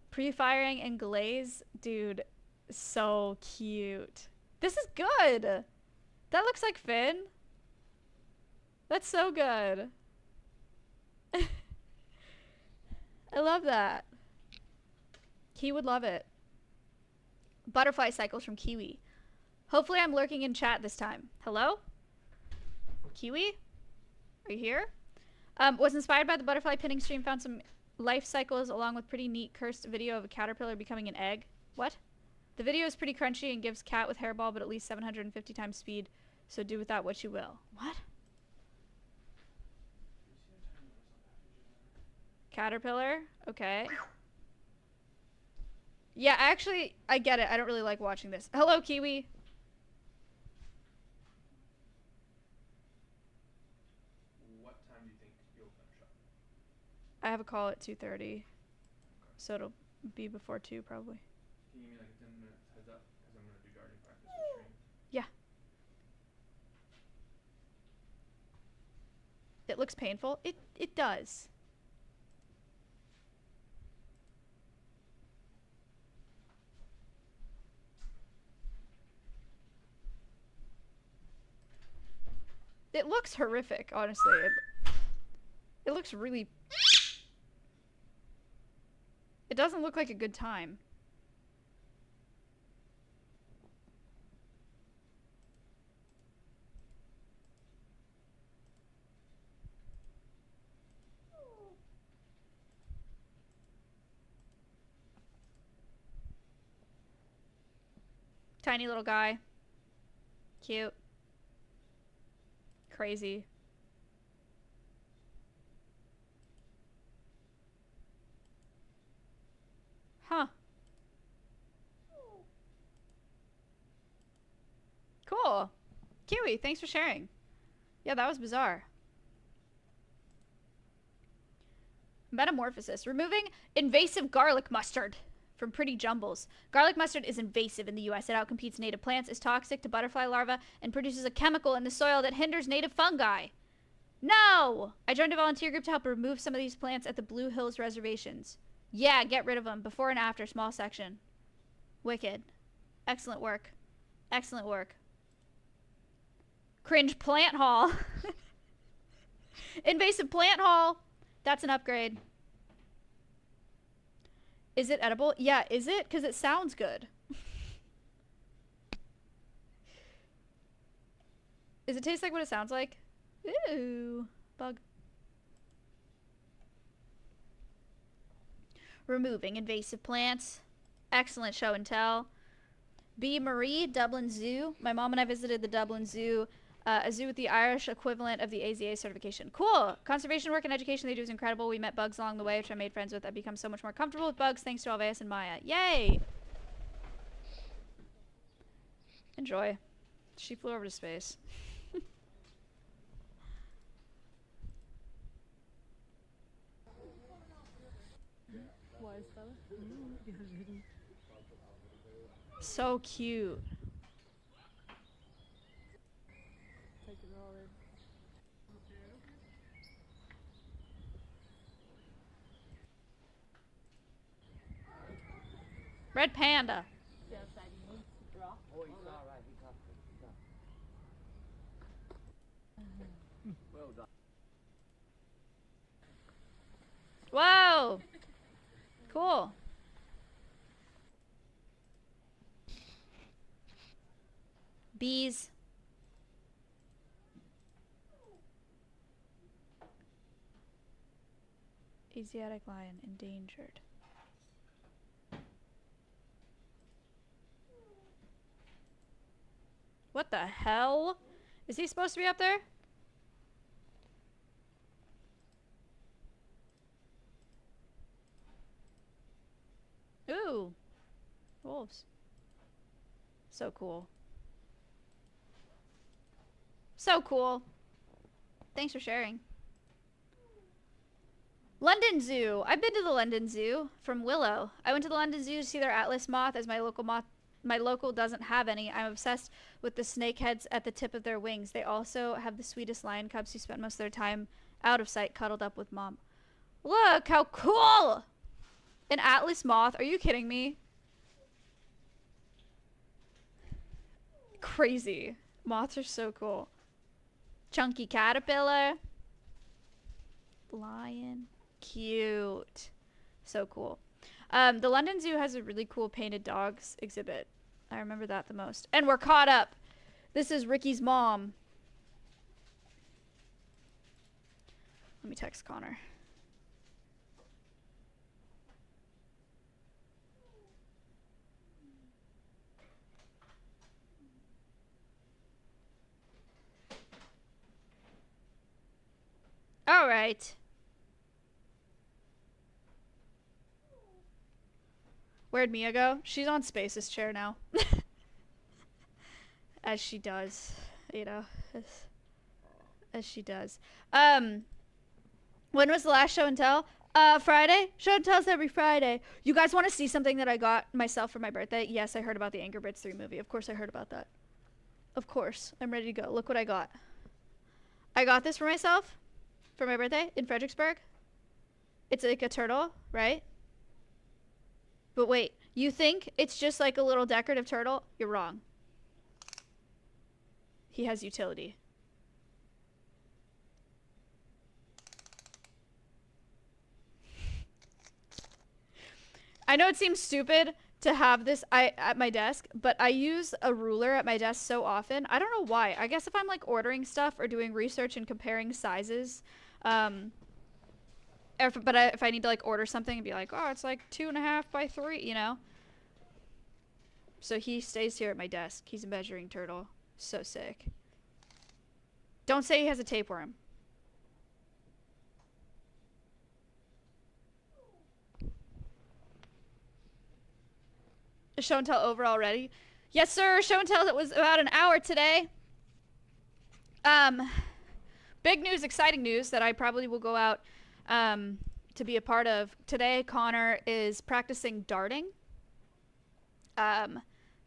Pre-firing and glaze. Dude, so cute. This is good. That looks like Finn. That's so good. I love that. He would love it. Butterfly cycles from Kiwi. Hopefully I'm lurking in chat this time. Hello? Kiwi? Are you here? Was inspired by the butterfly pinning stream. Found some life cycles along with pretty neat cursed video of a caterpillar becoming an egg. What? The video is pretty crunchy and gives cat with hairball but at least 750 times speed. So do with that what you will. What? Caterpillar? Okay. Yeah, actually, I get it. I don't really like watching this. Hello, Kiwi. What time do you think you'll finish up? I have a call at 2:30. So it'll be before 2 probably. Can you give me like a 10-minute heads up? Because I'm going to do guarding practice for stream. Yeah. It looks painful. It does. It looks horrific, honestly. It looks really... It doesn't look like a good time. Tiny little guy. Cute. Crazy. Huh. Cool. Kiwi, thanks for sharing. Yeah, that was bizarre. Metamorphosis. Removing invasive garlic mustard from pretty jumbles. Garlic mustard is invasive in the US. It outcompetes native plants, is toxic to butterfly larvae, and produces a chemical in the soil that hinders native fungi. No! I joined a volunteer group to help remove some of these plants at the Blue Hills reservations. Yeah, get rid of them. Before and after, small section. Wicked. Excellent work. Excellent work. Cringe plant haul. Invasive plant haul. That's an upgrade. Is it edible? Yeah, is it? Because it sounds good. Does it taste like what it sounds like? Ooh, bug. Removing invasive plants. Excellent show and tell. B. Marie, Dublin Zoo. My mom and I visited the Dublin Zoo, a zoo with the Irish equivalent of the AZA certification. Cool. Conservation work and education they do is incredible. We met bugs along the way, which I made friends with. I've become so much more comfortable with bugs thanks to Alveus and Maya. Yay! Enjoy. She flew over to space. Wise fella. So cute. Take it all in. Red panda. See outside he needs to drop. Oh, he's alright. He's up. He's up. Well done. Whoa. Cool. Bees. Asiatic lion endangered. What the hell? Is he supposed to be up there? Ooh. Wolves. So cool. So cool. Thanks for sharing. London Zoo. I've been to the London Zoo from Willow. I went to the London Zoo to see their Atlas moth, as my local doesn't have any. I'm obsessed with the snakeheads at the tip of their wings. They also have the sweetest lion cubs who spend most of their time out of sight, cuddled up with mom. Look how cool! An Atlas moth? Are you kidding me? Crazy. Moths are so cool. Chunky caterpillar. Lion. Cute. So cool. The London Zoo has a really cool painted dogs exhibit. I remember that the most. And we're caught up. This is Ricky's mom. Let me text Connor. All right. Where'd Mia go? She's on Space's chair now. As she does, you know, as she does. When was the last show and tell? Friday? Show and tell's every Friday. You guys want to see something that I got myself for my birthday? Yes, I heard about the Angry Birds 3 movie. Of course I heard about that. Of course. I'm ready to go. Look what I got. I got this for myself for my birthday in Fredericksburg. It's like a turtle, right? But wait, you think it's just like a little decorative turtle? You're wrong. He has utility. I know it seems stupid to have this at my desk, but I use a ruler at my desk so often. I don't know why. I guess if I'm like ordering stuff or doing research and comparing sizes, if I need to like order something and be like, oh, it's like 2.5 by 3, you know? So he stays here at my desk. He's a measuring turtle. So sick. Don't say he has a tapeworm. Is show and tell over already? Yes, sir. Show and tell. It was about an hour today. Big news, exciting news that I probably will go out to be a part of. Today, Connor is practicing darting.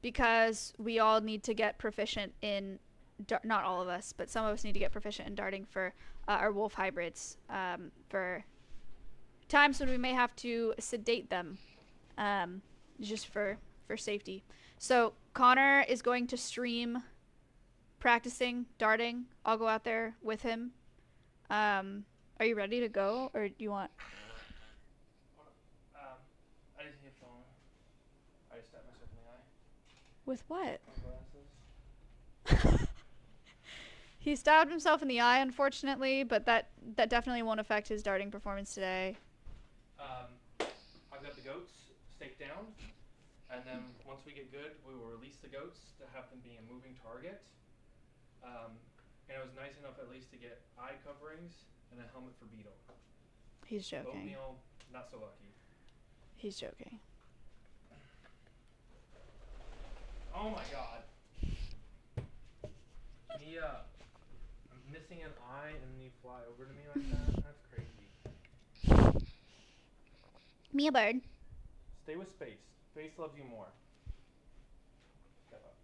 Because we all need to get proficient in, not all of us, but some of us need to get proficient in darting for our wolf hybrids, for times when we may have to sedate them, just for safety. So Connor is going to stream practicing darting. I'll go out there with him. Are you ready to go, or do you want? I just need a phone. I just stabbed myself in the eye. With what? My glasses. He stabbed himself in the eye, unfortunately, but that definitely won't affect his darting performance today. I've got the goats staked down, and then once we get good, we will release the goats to have them be a moving target. And I was nice enough at least to get eye coverings and a helmet for Beetle. He's joking. Oatmeal, not so lucky. He's joking. Oh my god. Mia, I'm missing an eye and then you fly over to me like that? That's crazy. Mia bird. Stay with Space. Space loves you more. Step up.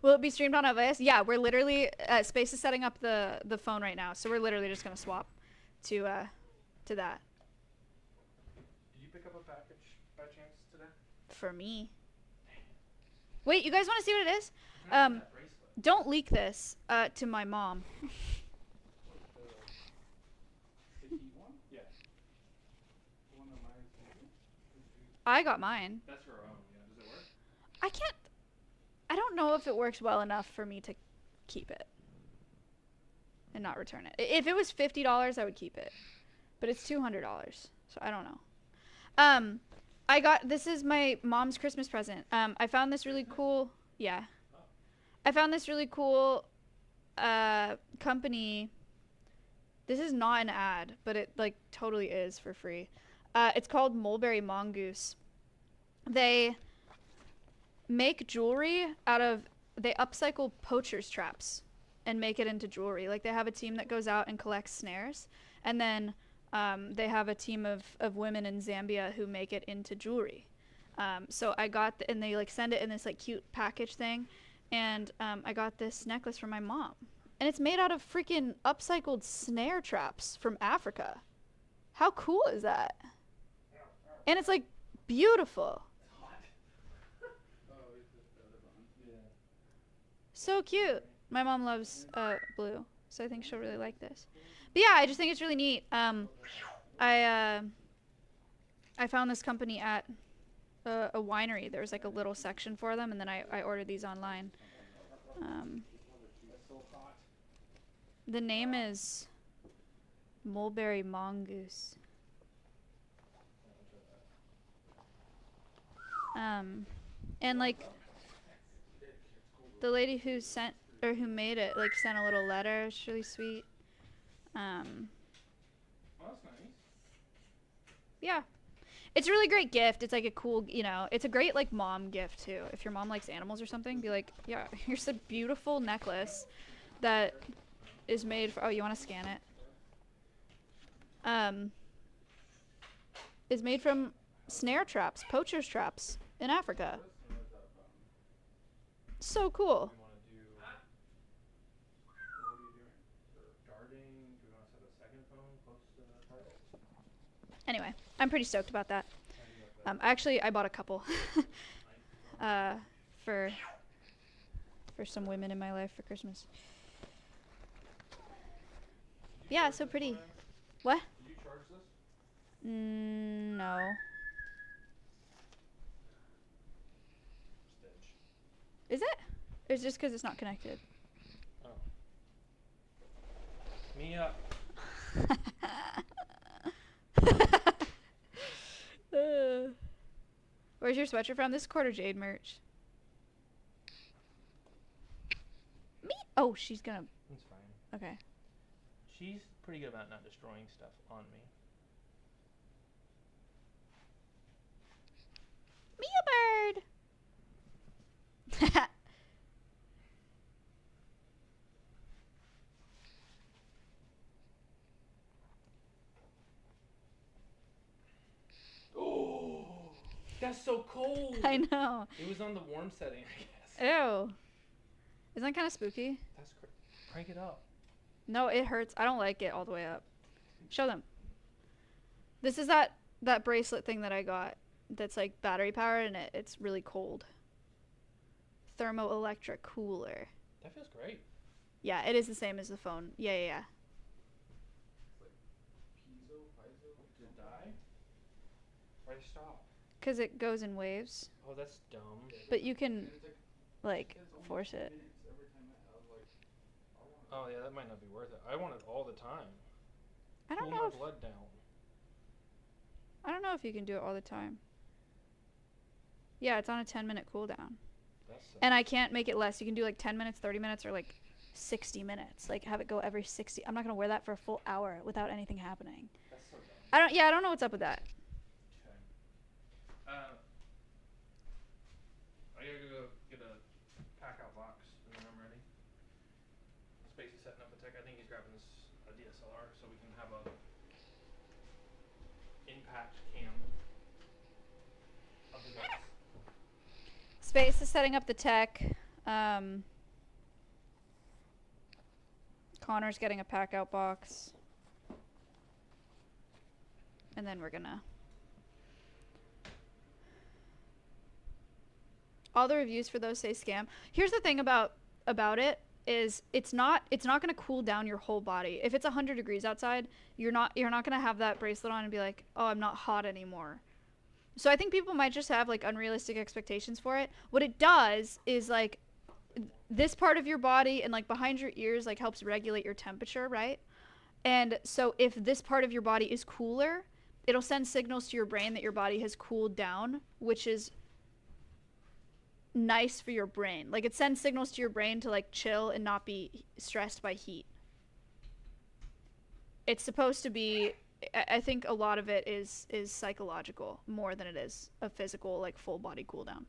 Will it be streamed on Alveus? Yeah, we're literally Space is setting up the phone right now, so we're literally just gonna swap to that Did you pick up a package by chance today? for me. Wait, you guys want to see what it is? That bracelet. Don't leak this to my mom. The key one? Yeah. The one that Myers gave you? I got mine. That's her own, yeah. Does it work? I don't know if it works well enough for me to keep it and not return it. If it was $50, I would keep it, but it's $200, so I don't know. This is my mom's Christmas present. I found this really cool, yeah. I found this really cool company. This is not an ad, but it like totally is for free. It's called Mulberry Mongoose. They make jewelry they upcycle poacher's traps and make it into jewelry. Like they have a team that goes out and collects snares, and then they have a team of women in Zambia who make it into jewelry. So I got and they like send it in this like cute package thing, and I got this necklace from my mom, and it's made out of freaking upcycled snare traps from Africa. How cool is that? And it's like beautiful. So cute. My mom loves blue, so I think she'll really like this. But yeah, I just think it's really neat. I found this company at a winery. There was like a little section for them, and then I ordered these online. The name is Mulberry Mongoose. And like the lady who made it like sent a little letter. It's really sweet. Oh, that's nice. Yeah, it's a really great gift. It's like a cool, it's a great like mom gift too. If your mom likes animals or something, be like, yeah, here's a beautiful necklace that is made for. Oh, you want to scan it? Is made from snare traps, poacher's traps in Africa. So cool. What are you doing? For darting? Do we want to set a second phone close to the target? Anyway, I'm pretty stoked about that. Actually, I bought a couple for some women in my life for Christmas. Yeah, so pretty. What? Did you charge this? No. Stitch. Is it? It's just because it's not connected. Oh. Mia. Where's your sweatshirt from? This is Quarter Jade merch. Me? Oh, she's gonna. It's fine. Okay. She's pretty good about not destroying stuff on me. Mia bird. Oh, that's so cold. I know. It was on the warm setting, I guess. Ew. Isn't that kind of spooky? That's crank it up. No, it hurts. I don't like it all the way up. Show them. This is that bracelet thing that I got that's like battery powered, and it's really cold. Thermoelectric cooler. That feels great. Yeah, it is the same as the phone. Yeah. Did it die? Why stop? Because it goes in waves. Oh, that's dumb. But you can, like, force it. Oh yeah, that might not be worth it. I want it all the time. I don't Cool know my if, blood down. I don't know if you can do it all the time. Yeah, it's on a 10-minute cooldown. That's And I can't make it less. You can do like 10 minutes, 30 minutes, or like 60 minutes. Like have it go every 60. I'm not going to wear that for a full hour without anything happening. that's so dumb. I don't know what's up with that. Okay. I gotta go Space is setting up the tech. Connor's getting a pack out box. And then we're gonna... All the reviews for those say scam. Here's the thing about it is it's not gonna cool down your whole body. If it's 100 degrees outside, you're not gonna have that bracelet on and be like, oh, I'm not hot anymore. So I think people might just have like unrealistic expectations for it. What it does is like this part of your body and like behind your ears like helps regulate your temperature, right? And so if this part of your body is cooler, it'll send signals to your brain that your body has cooled down, which is nice for your brain. Like it sends signals to your brain to like chill and not be stressed by heat. It's supposed to be, I think a lot of it is psychological more than it is a physical like full body cool down.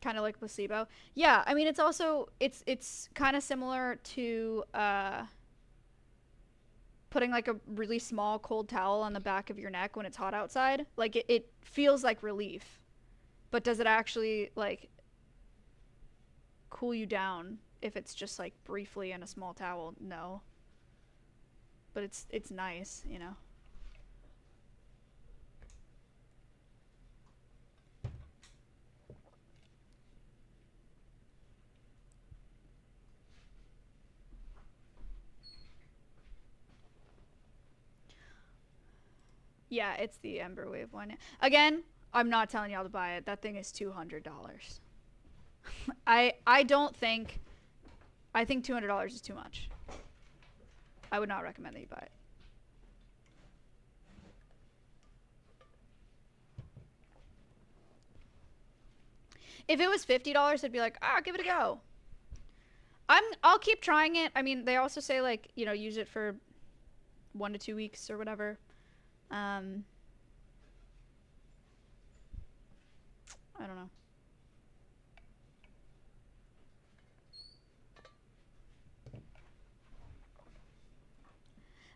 Kind of like placebo. Yeah, I mean it's also it's kind of similar to putting like a really small cold towel on the back of your neck when it's hot outside. Like it feels like relief, but does it actually like cool you down if it's just like briefly in a small towel? No, but it's nice, you know. Yeah, it's the Ember Wave one. Again, I'm not telling y'all to buy it. That thing is $200. I don't think... I think $200 is too much. I would not recommend that you buy it. If it was $50, I'd be like, ah, give it a go. I'll keep trying it. I mean, they also say like, you know, use it for 1 to 2 weeks or whatever. I don't know.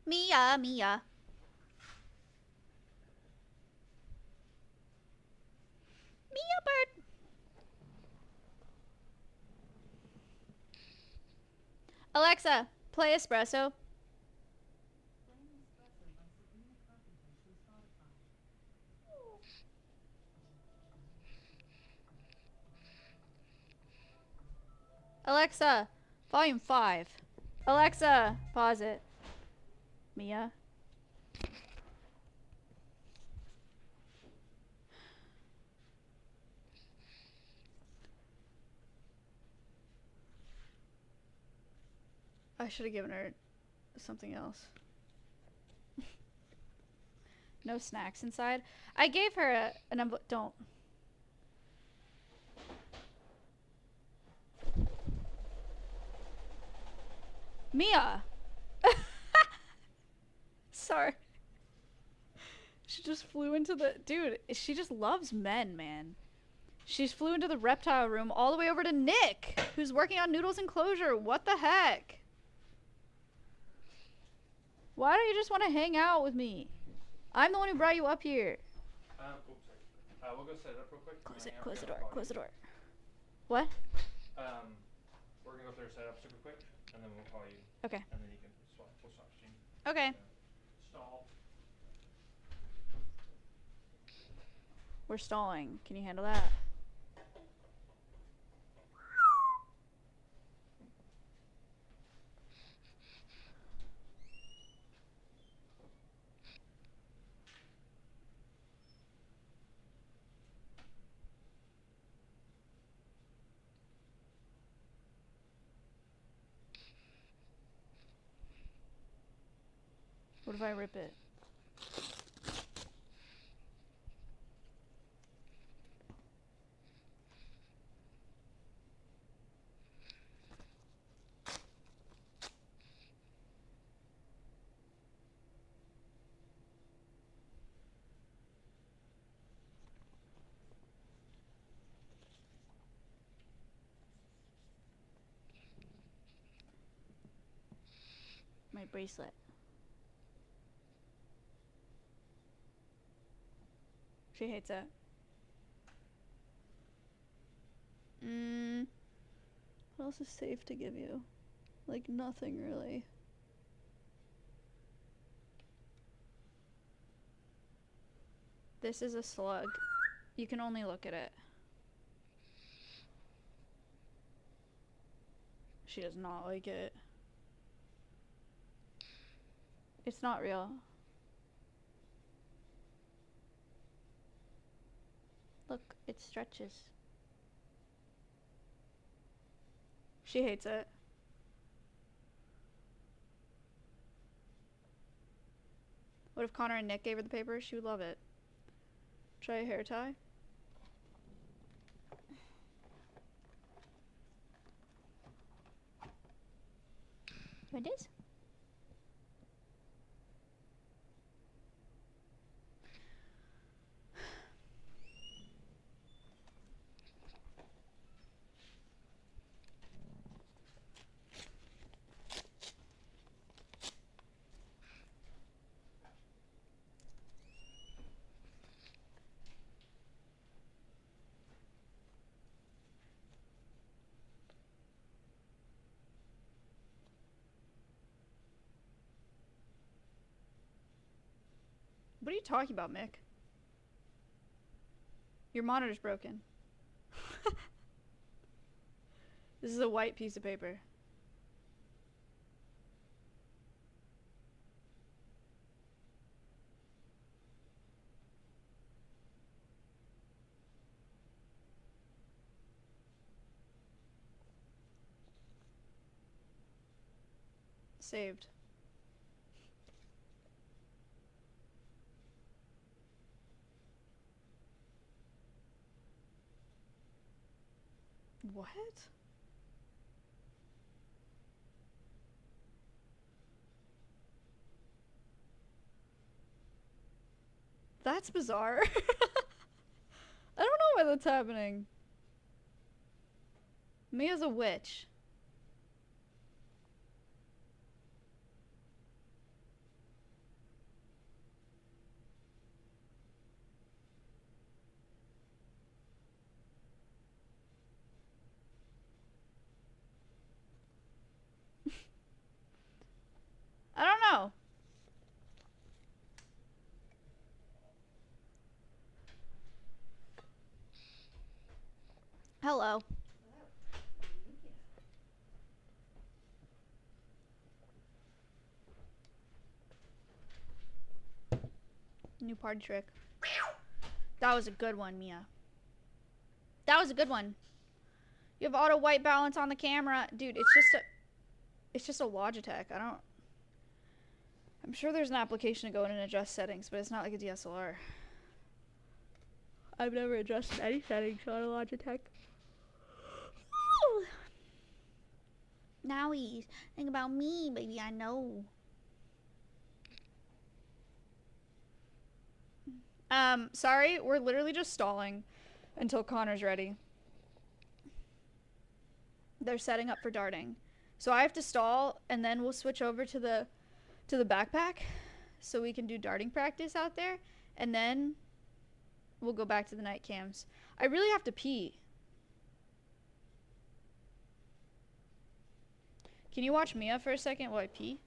Mia. Mia bird. Alexa, play Espresso. Alexa, volume 5. Alexa, pause it. Mia. I should have given her something else. No snacks inside. I gave her an envelope. Don't. Mia! Sorry. She just flew into the... Dude, she just loves men, man. She flew into the reptile room all the way over to Nick, who's working on Noodles Enclosure. What the heck? Why don't you just want to hang out with me? I'm the one who brought you up here. Oops, sorry. We'll go set it up real quick. Close it, close the door, close the door. What? We're gonna go up there and set it up super quick, and then we'll call you. Okay. And then you can swap, we'll swap stream. Okay. Stall. We're stalling. Can you handle that? What if I rip it? My bracelet. She hates it. What else is safe to give you? Like, nothing really. This is a slug. You can only look at it. She does not like it. It's not real. Look, it stretches. She hates it. What if Connor and Nick gave her the paper? She would love it. Try a hair tie. What is? What are you talking about, Mick? Your monitor's broken. This is a white piece of paper. Saved. What? That's bizarre. I don't know why that's happening. Mia's a witch. I don't know. Hello. New party trick. That was a good one, Mia. That was a good one. You have auto white balance on the camera. Dude, it's just a Logitech. I'm sure there's an application to go in and adjust settings, but it's not like a DSLR. I've never adjusted any settings on a Logitech. Woo! Now he's think about me, baby. I know. Sorry, we're literally just stalling until Connor's ready. They're setting up for darting. So I have to stall and then we'll switch over to the backpack so we can do darting practice out there, and then we'll go back to the night cams. I really have to pee. Can you watch Mia for a second while I pee?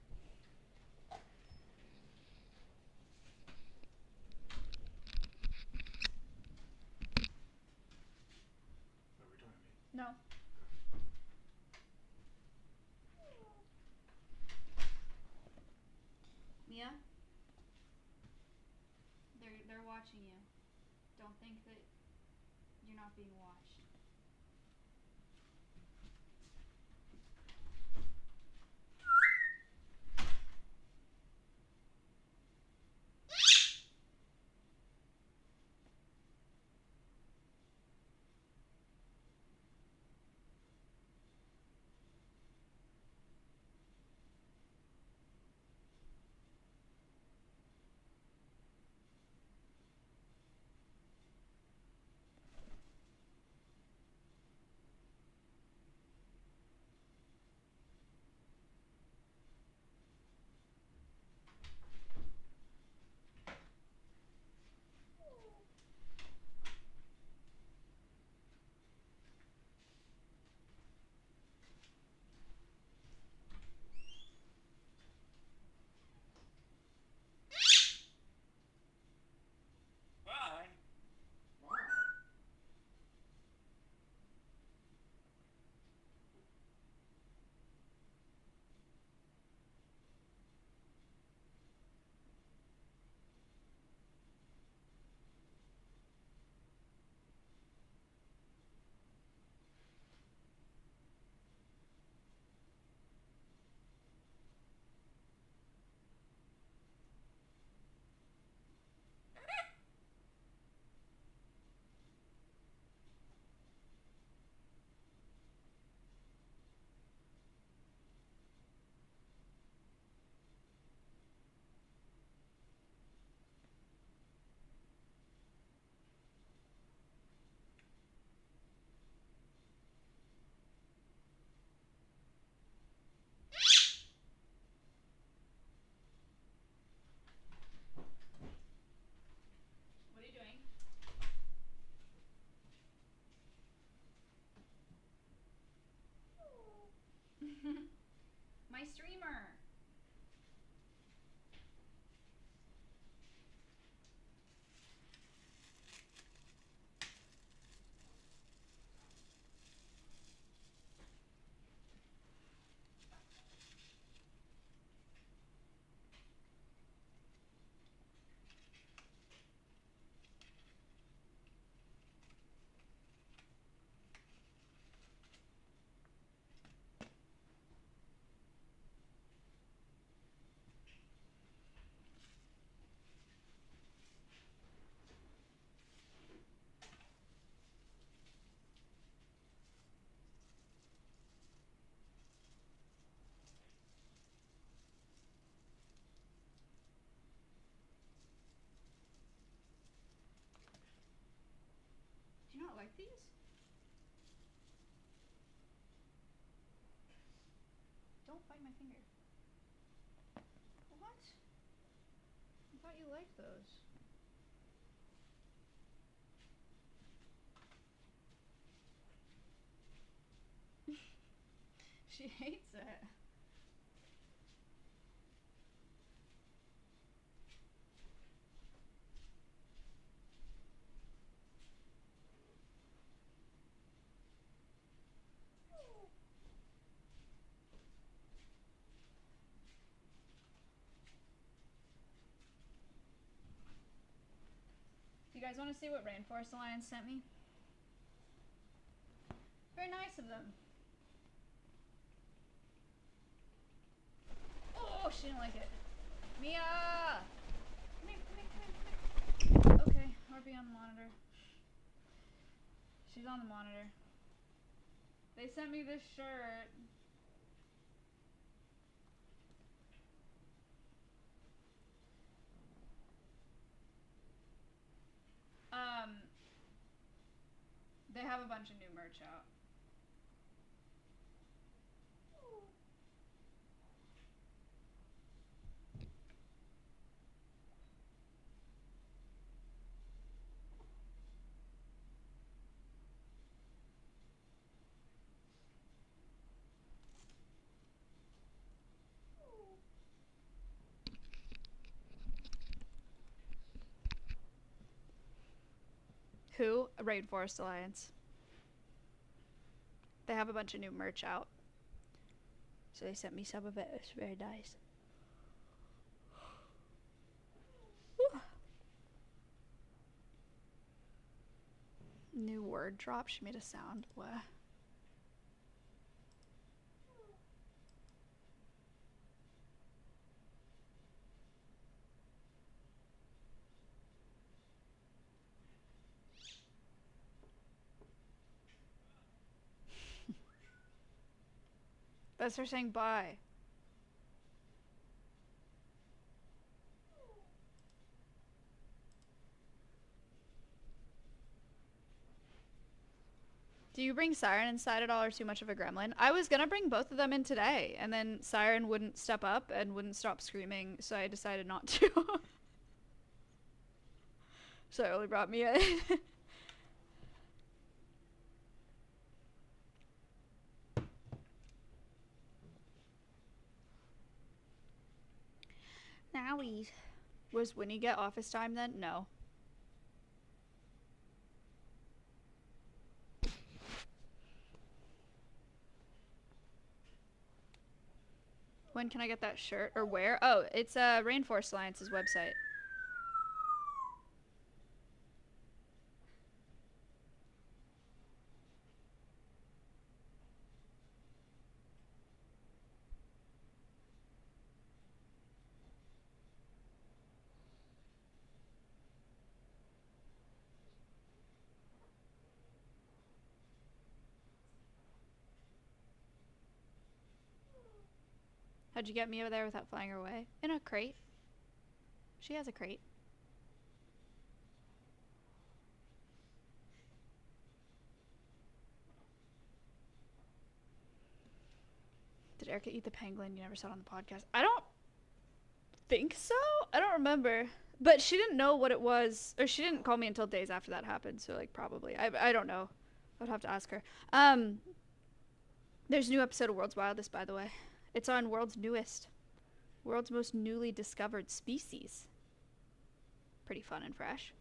No. Mia? They're watching you. Don't think that you're not being watched. my streamer. Do you not like these? Don't bite my finger. What? I thought you liked those. She hates it. Do you guys want to see what Rainforest Alliance sent me? Very nice of them. Oh, she didn't like it. Mia! Come here, come here, come here, come here. Okay, Harvey on the monitor. She's on the monitor. They sent me this shirt. They have a bunch of new merch out. Who? Rainforest Alliance. They have a bunch of new merch out. So they sent me some of it. It's very nice. Whew. New word drop. She made a sound. What? That's her saying bye. Do you bring Siren inside at all, or too much of a gremlin? I was gonna bring both of them in today, and then Siren wouldn't step up and wouldn't stop screaming, so I decided not to. So I only brought Mia in. Now we... Was Winnie get office time then? No. When can I get that shirt? Or where? Oh, it's Rainforest Alliance's website. How'd you get me over there without flying her away? In a crate. She has a crate. Did Erica eat the penguin? You never saw it on the podcast. I don't think so. I don't remember. But she didn't know what it was. Or she didn't call me until days after that happened. So, like, probably. I don't know. I would have to ask her. There's a new episode of World's Wildest, by the way. It's on world's most newly discovered species. Pretty fun and fresh.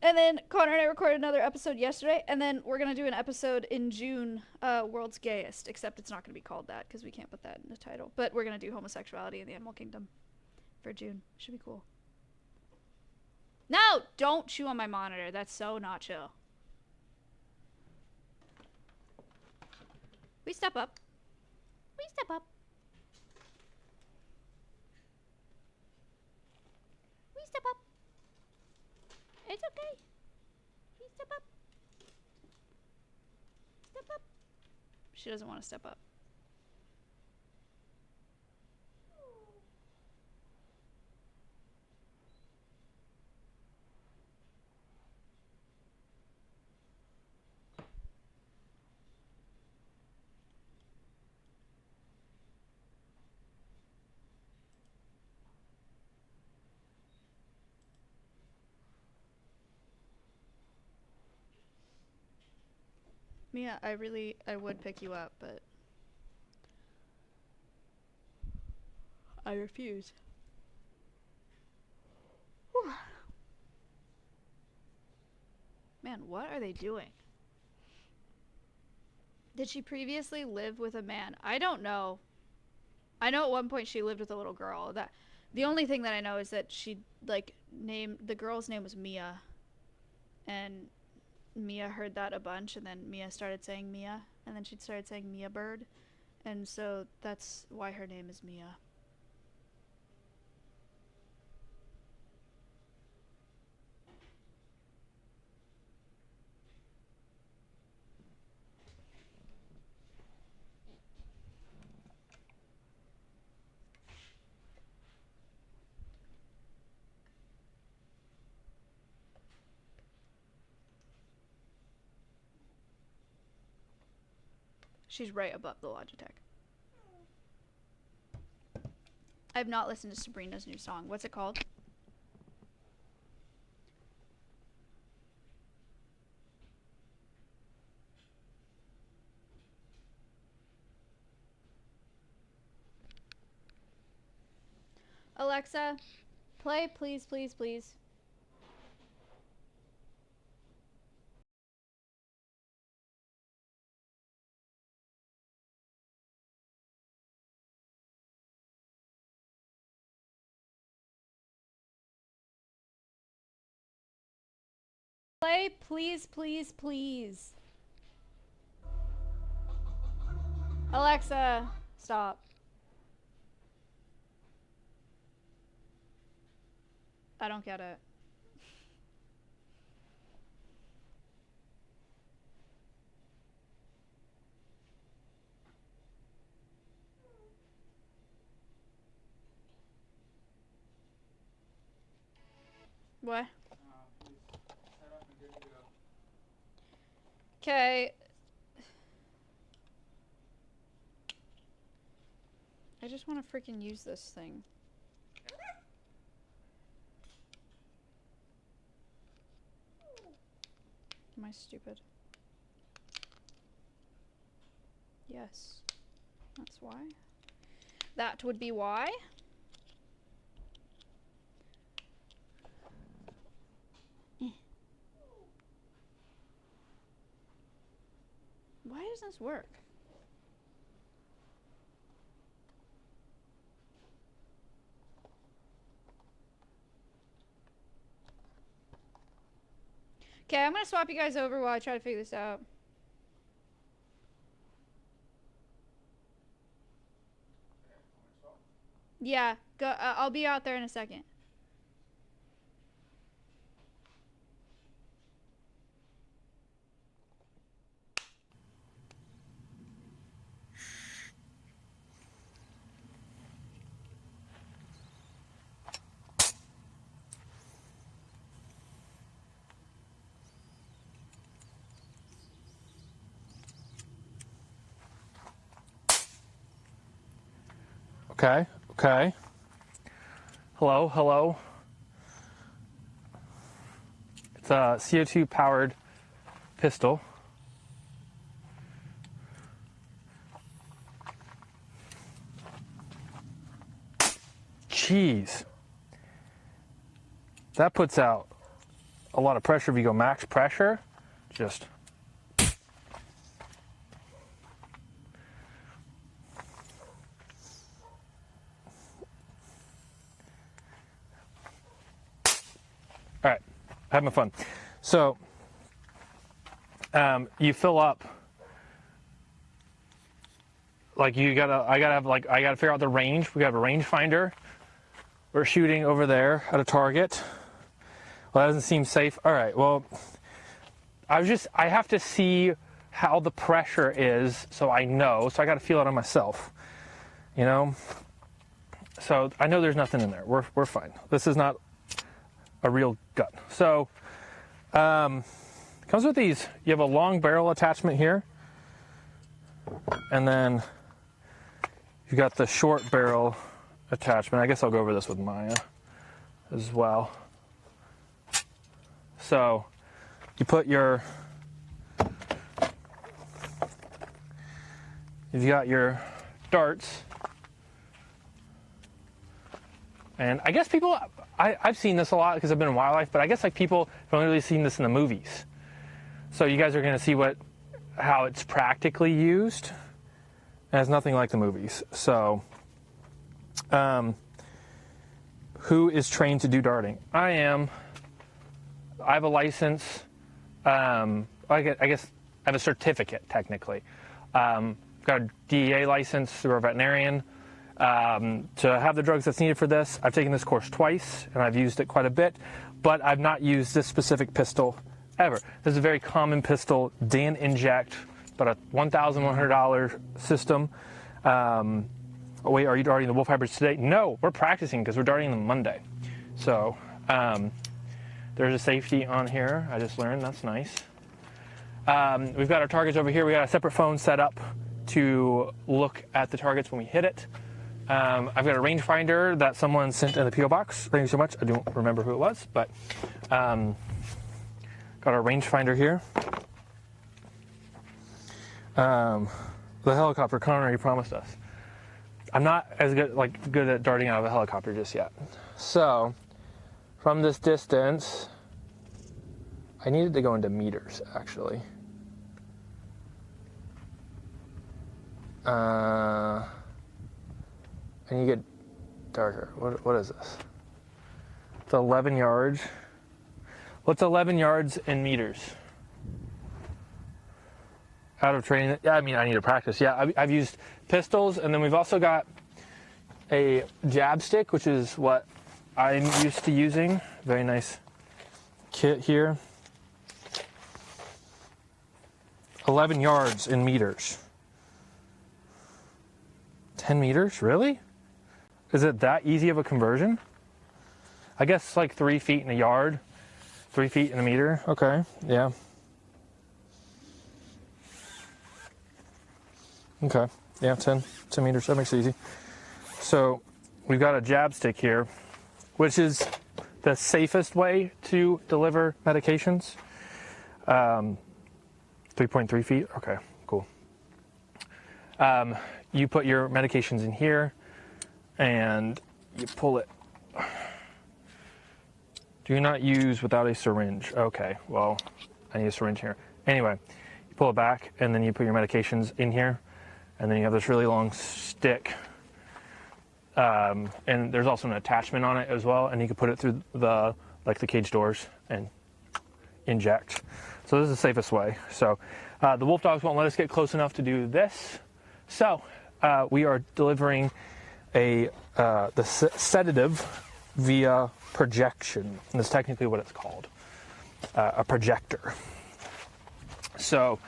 And then Connor and I recorded another episode yesterday, and then we're gonna do an episode in June, World's Gayest, except it's not gonna be called that because we can't put that in the title. But we're gonna do homosexuality in the animal kingdom for June. Should be cool. No! Don't chew on my monitor. That's so not chill. We step up. We step up. We step up. It's okay. We step up. Step up. She doesn't want to step up. Mia, I would pick you up, but I refuse. Whew. Man, what are they doing? Did she previously live with a man? I don't know. I know at one point she lived with a little girl. That the only thing that I know is that she named the girl's name was Mia, and Mia heard that a bunch, and then Mia started saying Mia, and then she started saying Mia Bird, and so that's why her name is Mia. She's right above the Logitech. I've not listened to Sabrina's new song. What's it called? Alexa, play please, please, please. Play please, please, please. Alexa, stop. I don't get it. What? Okay. I just want to freaking use this thing. Am I stupid? Yes. That's why. That would be why. Why does this work? Okay, I'm gonna swap you guys over while I try to figure this out. Yeah, go. I'll be out there in a second. Okay, okay. Hello, hello. It's a CO2 powered pistol. Jeez. That puts out a lot of pressure if you go max pressure. Just. All right, having fun. So, you fill up. Like I gotta figure out the range. We have a range finder. We're shooting over there at a target. Well, that doesn't seem safe. All right, well, I have to see how the pressure is so I know. So I got to feel it on myself, you know? So I know there's nothing in there. We're fine. This is not a real gun. So, comes with these. You have a long barrel attachment here. And then you got the short barrel attachment. I guess I'll go over this with Maya as well. So you put you've got your darts, and I guess people, I've seen this a lot because I've been in wildlife, but I guess like people have only really seen this in the movies. So you guys are going to see how it's practically used. It has nothing like the movies. So, who is trained to do darting? I am. I have a license. I guess I have a certificate, technically. Got a DEA license through a veterinarian. To have the drugs that's needed for this, I've taken this course twice, and I've used it quite a bit, but I've not used this specific pistol ever. This is a very common pistol, Dan Inject, but a $1,100 system. Wait, are you darting the wolf hybrids today? No, we're practicing because we're darting them Monday. So, there's a safety on here. I just learned. That's nice. We've got our targets over here. We got a separate phone set up to look at the targets when we hit it. I've got a rangefinder that someone sent in the P.O. box. Thank you so much. I don't remember who it was, but got our rangefinder here. The helicopter, Connor, he promised us. I'm not as good at darting out of a helicopter just yet. So, from this distance, I needed to go into meters, actually. I need to get darker. What is this? It's 11 yards. What's 11 yards in meters? Out of training? Yeah, I mean, I need to practice. Yeah, I've used pistols, and then we've also got a jab stick, which is what I'm used to using. Very nice kit here. 11 yards in meters. 10 meters? Really? Is it that easy of a conversion? I guess like 3 feet in a yard. 3 feet in a meter. Okay, yeah. Okay, yeah, 10 meters. That makes it easy. So we've got a jab stick here, which is the safest way to deliver medications. 3.3 feet. Okay, cool. You put your medications in here, and you pull it. Do not use without a syringe. Okay, well, I need a syringe here. Anyway, you pull it back, and then you put your medications in here, and then you have this really long stick. And there's also an attachment on it as well, and you can put it through the cage doors and inject. So this is the safest way. So the wolf dogs won't let us get close enough to do this. So we are delivering the sedative via projection. And that's technically what it's called, a projector. So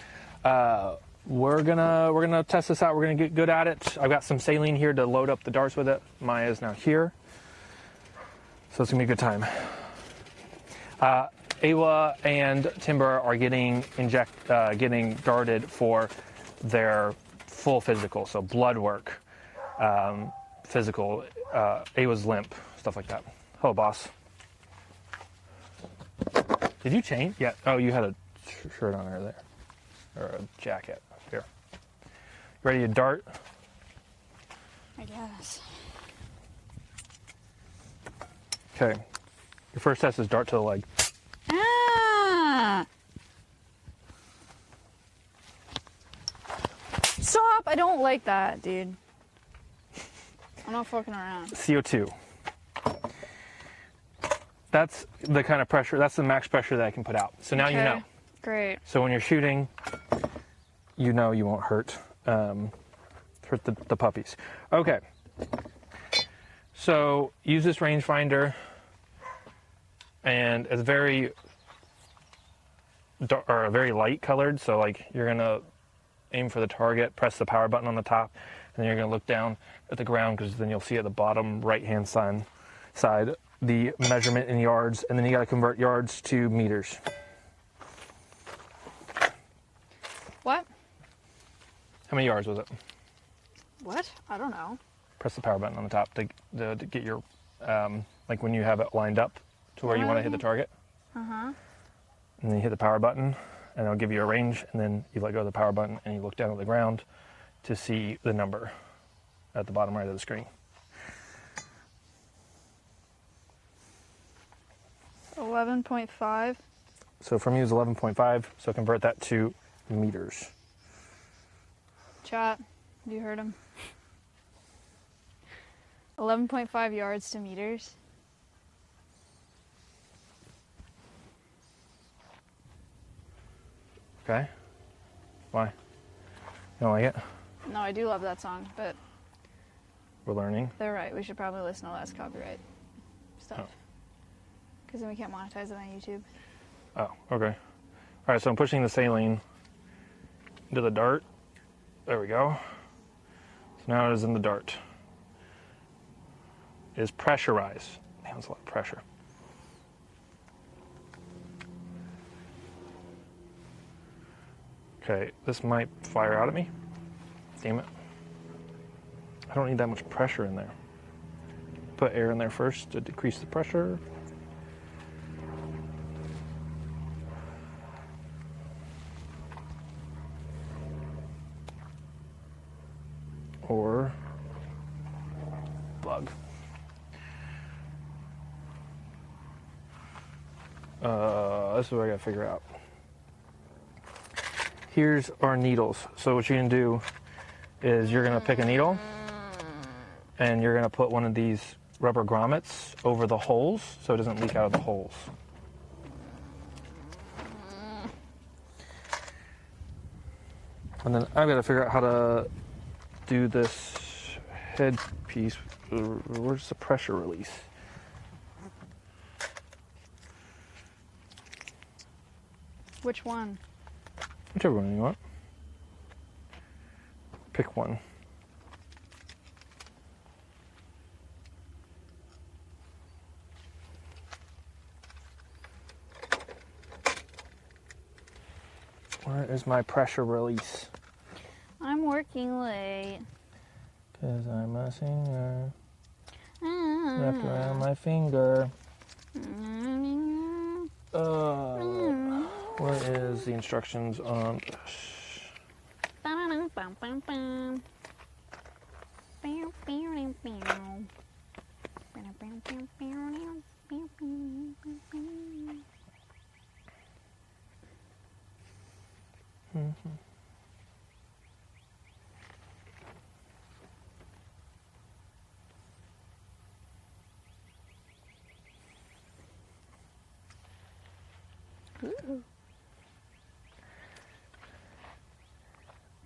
we're gonna test this out. We're gonna get good at it. I've got some saline here to load up the darts with it. Maya is now here, so it's gonna be a good time. Awa and Timber are getting darted for their full physical, so blood work, physical. Awa's limp, stuff like that. Hello, boss. Did you change? Yeah. Oh, you had a shirt on there, or a jacket. Here. Ready to dart? I guess. Okay. Your first test is dart to the leg. Ah! Stop! I don't like that, dude. I'm not fucking around. CO2. That's the kind of pressure, that's the max pressure that I can put out. So now you Okay. know. Great. So when you're shooting, you know you won't hurt the puppies. Okay. So use this rangefinder, and it's very very light colored. So like you're gonna aim for the target, press the power button on the top, and then you're gonna look down at the ground, because then you'll see at the bottom right-hand side the measurement in yards, and then you gotta convert yards to meters. What? How many yards was it? What? I don't know. Press the power button on the top to get your, like when you have it lined up to where you want to hit the target. Uh-huh. And then you hit the power button, and it'll give you a range, and then you let go of the power button, and you look down at the ground to see the number at the bottom right of the screen. 11.5. So from you is 11.5, so convert that to meters. Chat. You heard him. 11.5 yards to meters. Okay? Why? You don't like it? No, I do love that song, but We're learning. they're right. We should probably listen to less copyright stuff. Oh. Because then we can't monetize it on YouTube. Oh, okay. All right, so I'm pushing the saline into the dart. There we go. So now it is in the dart. It is pressurized. Man, that's a lot of pressure. Okay, this might fire out at me. Damn it. I don't need that much pressure in there. Put air in there first to decrease the pressure. Or plug. This is what I gotta figure out. Here's our needles. So what you can do is you're gonna pick a needle, and you're gonna put one of these rubber grommets over the holes so it doesn't leak out of the holes. And then I've got to figure out how to do this headpiece. Where's the pressure release? Which one? Whichever one you want. Pick one. Where is my pressure release? I'm working late. Cause I'm a singer. Wrapped around my finger. Where is the instructions on this?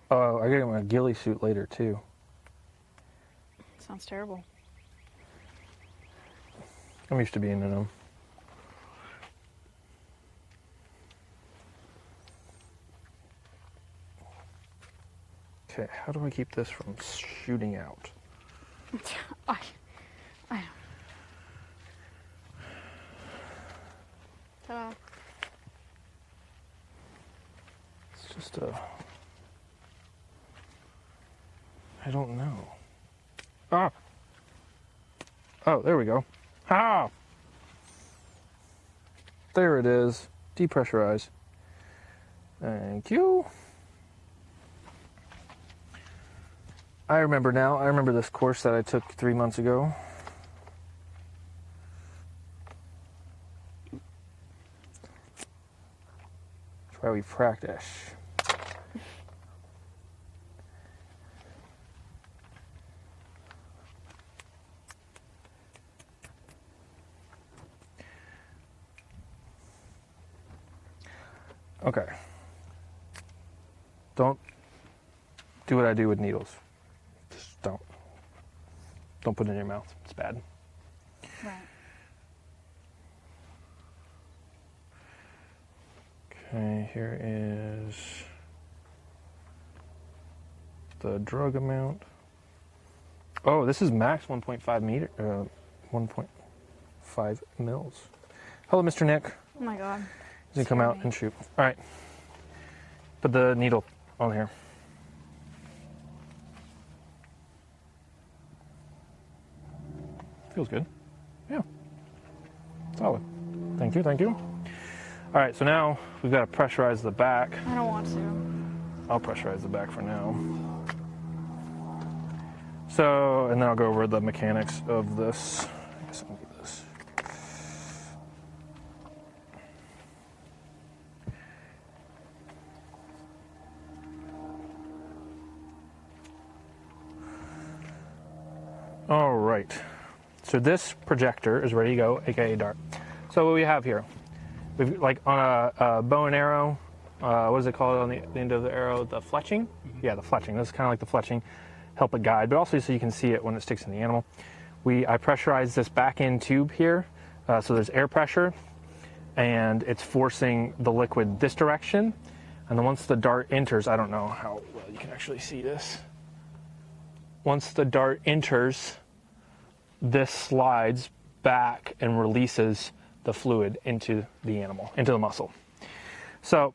Oh, I gotta get my ghillie suit later too. Sounds terrible. I'm used to being in them. Okay, how do I keep this from shooting out? I don't. Ta-da. It's just a... I don't know. Ah! Oh, there we go. Ah! There it is. Depressurize. Thank you. I remember now. I remember this course that I took 3 months ago. why we practice. Okay. Don't do what I do with needles. Just don't. Don't put it in your mouth. It's bad. Right. Okay, here is the drug amount. Oh, this is max 1.5 meter, 1.5 mils. Hello, Mr. Nick. Oh my God. He's gonna come out and shoot. All right. Put the needle on here. Feels good. Yeah. Solid. Thank you, thank you. All right, so now we've got to pressurize the back. I don't want to. I'll pressurize the back for now. So, and then I'll go over the mechanics of this. I guess I'll do this. All right. So this projector is ready to go, aka dart. So what we have here, we've like on a bow and arrow. What is it called on the end of the arrow? The fletching? Yeah, the fletching. This is kind of like the fletching, help it guide, but also so you can see it when it sticks in the animal. I pressurize this back end tube here, so there's air pressure, and it's forcing the liquid this direction. And then once the dart enters, I don't know how well you can actually see this. Once the dart enters, this slides back and releases the fluid into the animal, into the muscle. So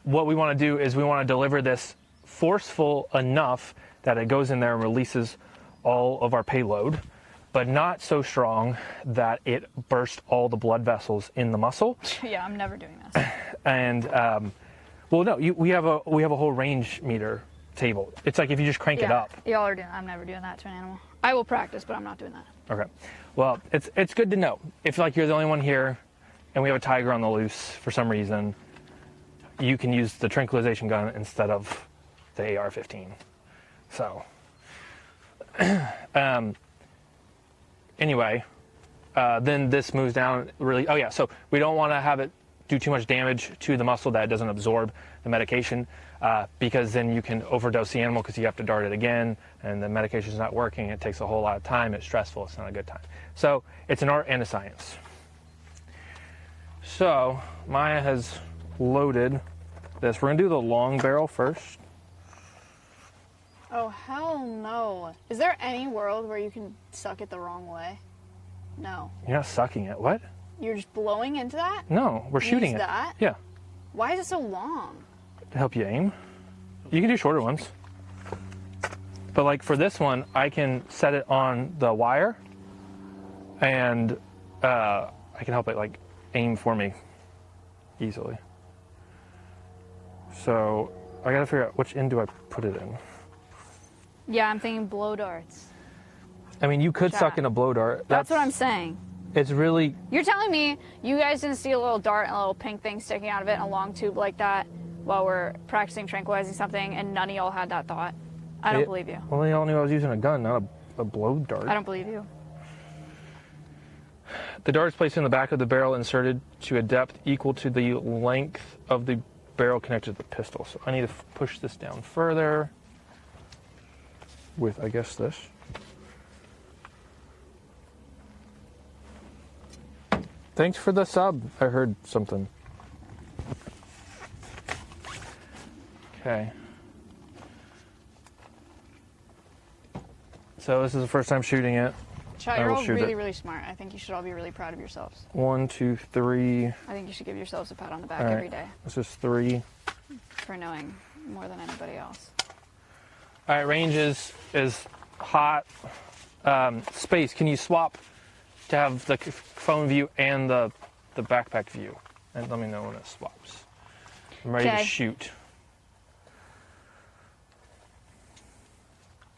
what we want to do is we want to deliver this forceful enough that it goes in there and releases all of our payload, but not so strong that it bursts all the blood vessels in the muscle. Yeah, I'm never doing this. And well, no, we have a whole range meter table. It's like if you just crank it up. Y'all are doing. I'm never doing that to an animal. I will practice, but I'm not doing that. Okay. Well, it's good to know. If like you're the only one here, and we have a tiger on the loose for some reason, you can use the tranquilization gun instead of the AR-15. So, anyway, then this moves down really. Oh yeah. So we don't want to have it do too much damage to the muscle that it doesn't absorb the medication, because then you can overdose the animal because you have to dart it again, and the medication's not working. It takes a whole lot of time. It's stressful. It's not a good time. So it's an art and a science. So Maya has loaded this. We're gonna do the long barrel first. Oh hell no! Is there any world where you can suck it the wrong way? No. You're not sucking it. What? You're just blowing into that? No, we're shooting Use it. that? Yeah. Why is it so long? To help you aim. You can do shorter ones. But like for this one, I can set it on the wire, and I can help it like aim for me easily. So I gotta figure out which end do I put it in. Yeah, I'm thinking blow darts. I mean, you could Chat. suck in a blow dart. That's what I'm saying. It's really. You're telling me you guys didn't see a little dart and a little pink thing sticking out of it and a long tube like that while we're practicing tranquilizing something, and none of y'all had that thought? I don't believe you. Well, they all knew I was using a gun, not a blow dart. I don't believe you. The dart is placed in the back of the barrel, inserted to a depth equal to the length of the barrel connected to the pistol. So I need to push this down further with, I guess, this. Thanks for the sub. I heard something. Okay. So this is the first time shooting it. Chat, I you're will all shoot really, it. really smart. I think you should all be really proud of yourselves. 1, 2, 3. I think you should give yourselves a pat on the back All right. every day This is 3. for knowing more than anybody else. All right, range is hot. Space, can you swap to have the phone view and the backpack view? And let me know when it swaps. I'm ready to Okay. shoot.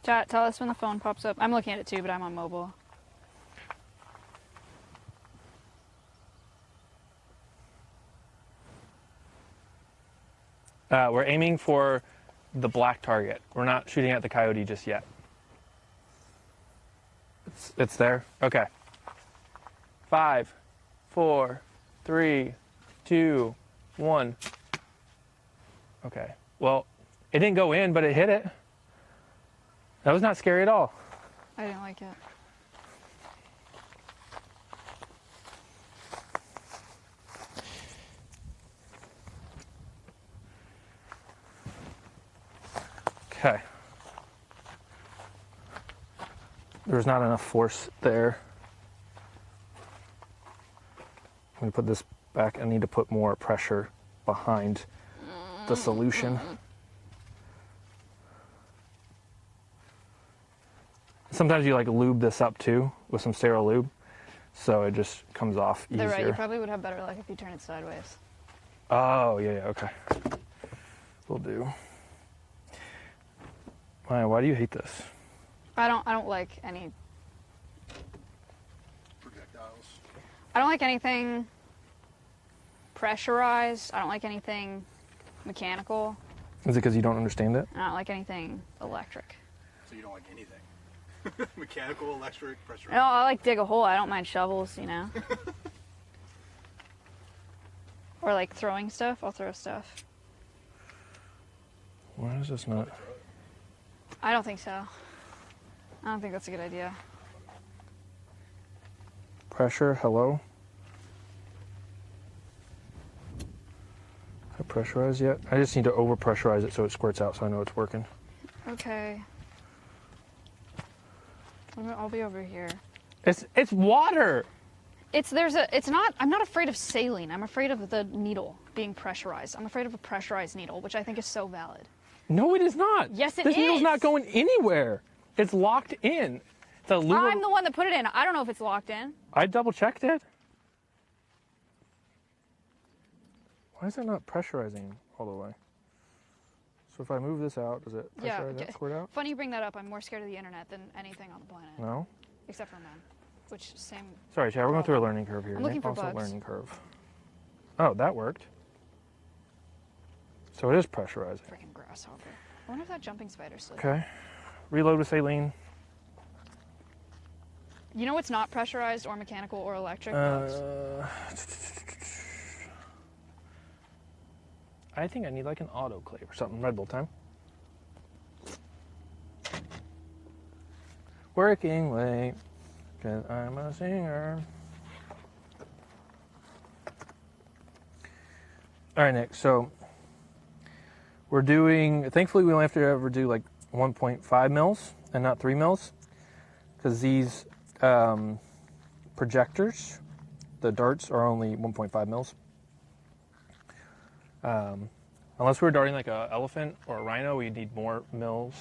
Chat, tell us when the phone pops up. I'm looking at it too, but I'm on mobile. We're aiming for the black target. We're not shooting at the coyote just yet. It's there? Okay. 5, 4, 3, 2, 1. Okay. Well, it didn't go in, but it hit it. That was not scary at all. I didn't like it. Okay. There's not enough force there. Let me put this back. I need to put more pressure behind the solution. Sometimes you like lube this up too with some sterile lube, so it just comes off easier. They're right. You probably would have better luck if you turn it sideways. Oh, yeah, okay. Will do. Why do you hate this? I don't like any. Projectiles. I don't like anything pressurized. I don't like anything mechanical. Is it because you don't understand it? I don't like anything electric. So you don't like anything? Mechanical, electric, pressure. No, I like dig a hole. I don't mind shovels, you know. Or like throwing stuff. I'll throw stuff. Why is this not? I don't think so. I don't think that's a good idea. Pressure, hello? Is it pressurized yet? I just need to over pressurize it so it squirts out so I know it's working. Okay. I'll be over here. It's water! I'm not afraid of saline. I'm afraid of the needle being pressurized. I'm afraid of a pressurized needle, which I think is so valid. No, it is not. Yes, it this needle's is. not going anywhere. It's locked in. The lube. I'm the one that put it in. I don't know if it's locked in. I double checked it. Why is it not pressurizing all the way? So if I move this out, does it pressurize that squirt out? Funny you bring that up. I'm more scared of the internet than anything on the planet. No? Except for men. Which, same. Sorry, Chad, we're going through a learning curve here. I'm looking for also bugs. learning curve. Oh, that worked. So it is pressurizing. Freaking grasshopper. I wonder if that jumping spider's still. Okay. Reload with saline. You know what's not pressurized or mechanical or electric? I think I need like an autoclave or something. Red Bull time. Working late, cause I'm a singer. All right, Nick, so we're doing, thankfully we only have to ever do like 1.5 mils and not 3 mils, because these projectors, the darts, are only 1.5 mils. Unless we were darting like an elephant or a rhino, we need more mils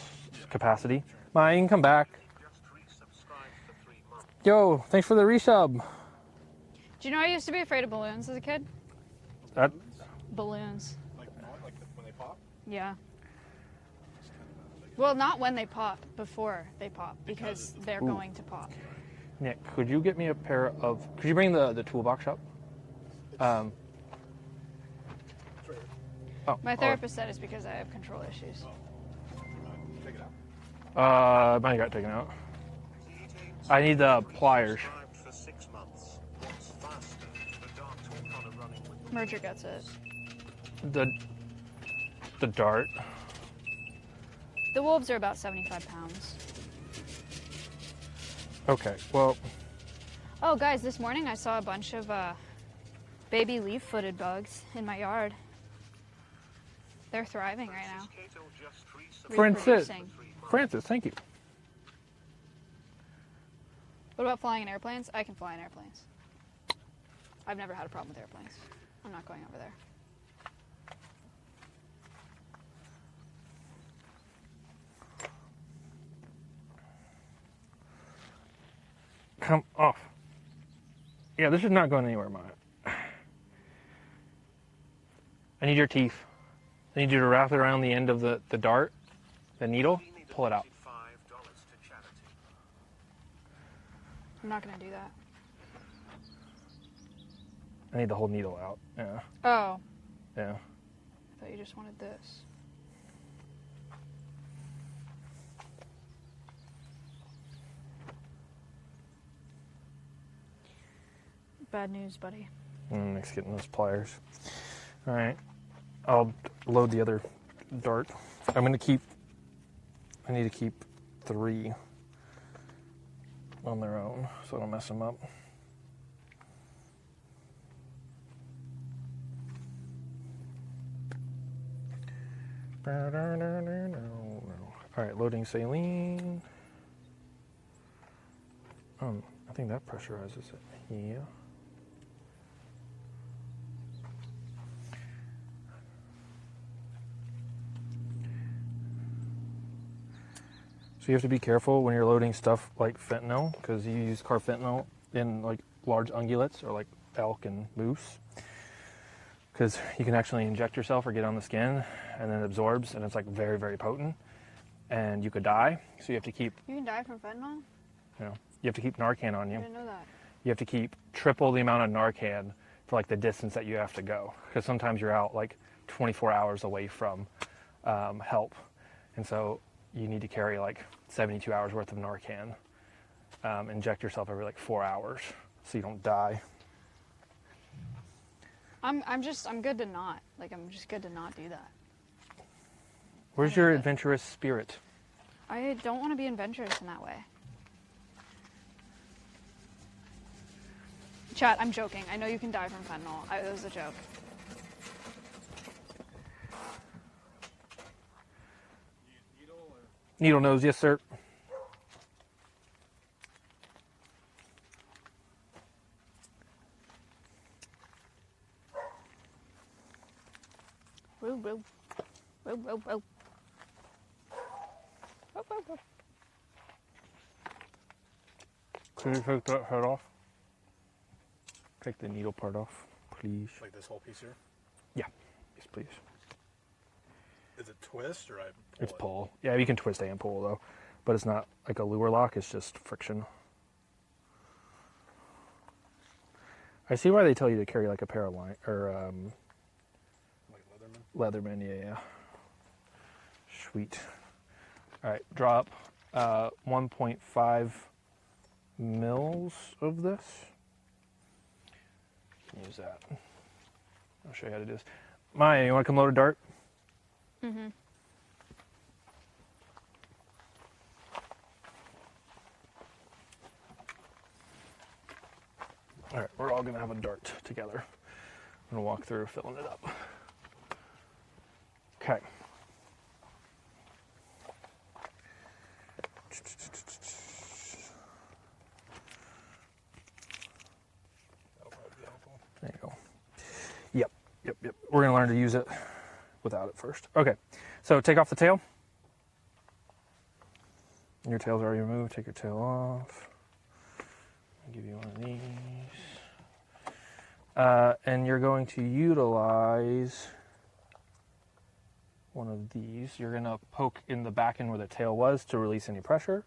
capacity. Ma, you can come back. Yo, thanks for the resub. Do you know I used to be afraid of balloons as a kid? That Balloons. Like when they pop? Yeah. Well, not when they pop, before they pop, because they're going to pop. Nick, could you get me a pair of? Could you bring the toolbox up? Oh, My therapist said it's because I have control issues. Take it out. Mine got taken out. I need the pliers. Merger gets it. The dart. The wolves are about 75 pounds. Okay, well, Oh, guys, this morning I saw a bunch of baby leaf-footed bugs in my yard. They're thriving right now. Francis, Reproducing. thank you. What about flying in airplanes? I can fly in airplanes. I've never had a problem with airplanes. I'm not going over there. Come off. Yeah, this is not going anywhere, Maya. I need your teeth. I need you to wrap it around the end of the dart, the needle, pull it out. I'm not going to do that. I need the whole needle out. Yeah, Oh, yeah. I thought you just wanted this. Bad news, buddy. Nick's getting those pliers. All right, I'll load the other dart. I need to keep 3 on their own, so I don't mess them up. All right, loading saline. I think that pressurizes it. Yeah. So you have to be careful when you're loading stuff like fentanyl, because you use carfentanil in like large ungulates or like elk and moose, because you can actually inject yourself or get on the skin and then it absorbs, and it's like very, very potent, and you could die. So you have to keep, You can die from fentanyl? you have to keep Narcan on you. I didn't know that. You have to keep triple the amount of Narcan for like the distance that you have to go, because sometimes you're out like 24 hours away from help, and so you need to carry like 72 hours worth of Narcan. Inject yourself every like 4 hours so you don't die. I'm good to not. Like, I'm just good to not do that. Where's your adventurous spirit? I don't want to be adventurous in that way. Chat, I'm joking. I know you can die from fentanyl. It was a joke. Needle nose, yes sir. Woo, woo. Woo, woo, woo. Woo, woo, woo. Could you take that head off? Take the needle part off, please. Like this whole piece here? Yeah, yes please. Is it twist or I pull It's it? pull. Yeah, you can twist and pull though, but it's not like a lure lock, it's just friction. I see why they tell you to carry like a pair of line, or Like Leatherman? Leatherman, yeah. Sweet. All right, drop 1.5 mils of this. Use that. I'll show you how to do this. Maya, you want to come load a dart? Mm-hmm. All right, we're all going to have a dart together. I'm going to walk through filling it up. Okay. That'll probably be helpful. There you go. Yep. We're going to learn to use it without it first. Okay, so take off the tail. Your tail's already removed. Take your tail off. I'll give you one of these. And you're going to utilize one of these. You're going to poke in the back end where the tail was to release any pressure.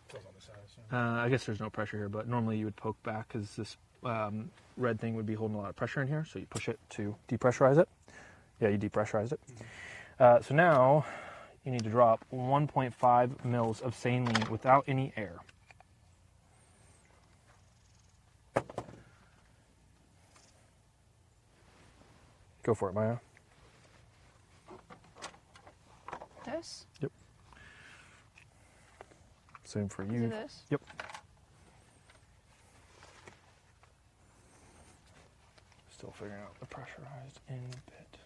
Feels on the side, so. I guess there's no pressure here, but normally you would poke back because this red thing would be holding a lot of pressure in here, so you push it to depressurize it. Yeah, you depressurized it. So now you need to drop 1.5 mils of saline without any air. Go for it, Maya. This? Yep. Same for Is you. it this? Yep. Still figuring out the pressurized end bit.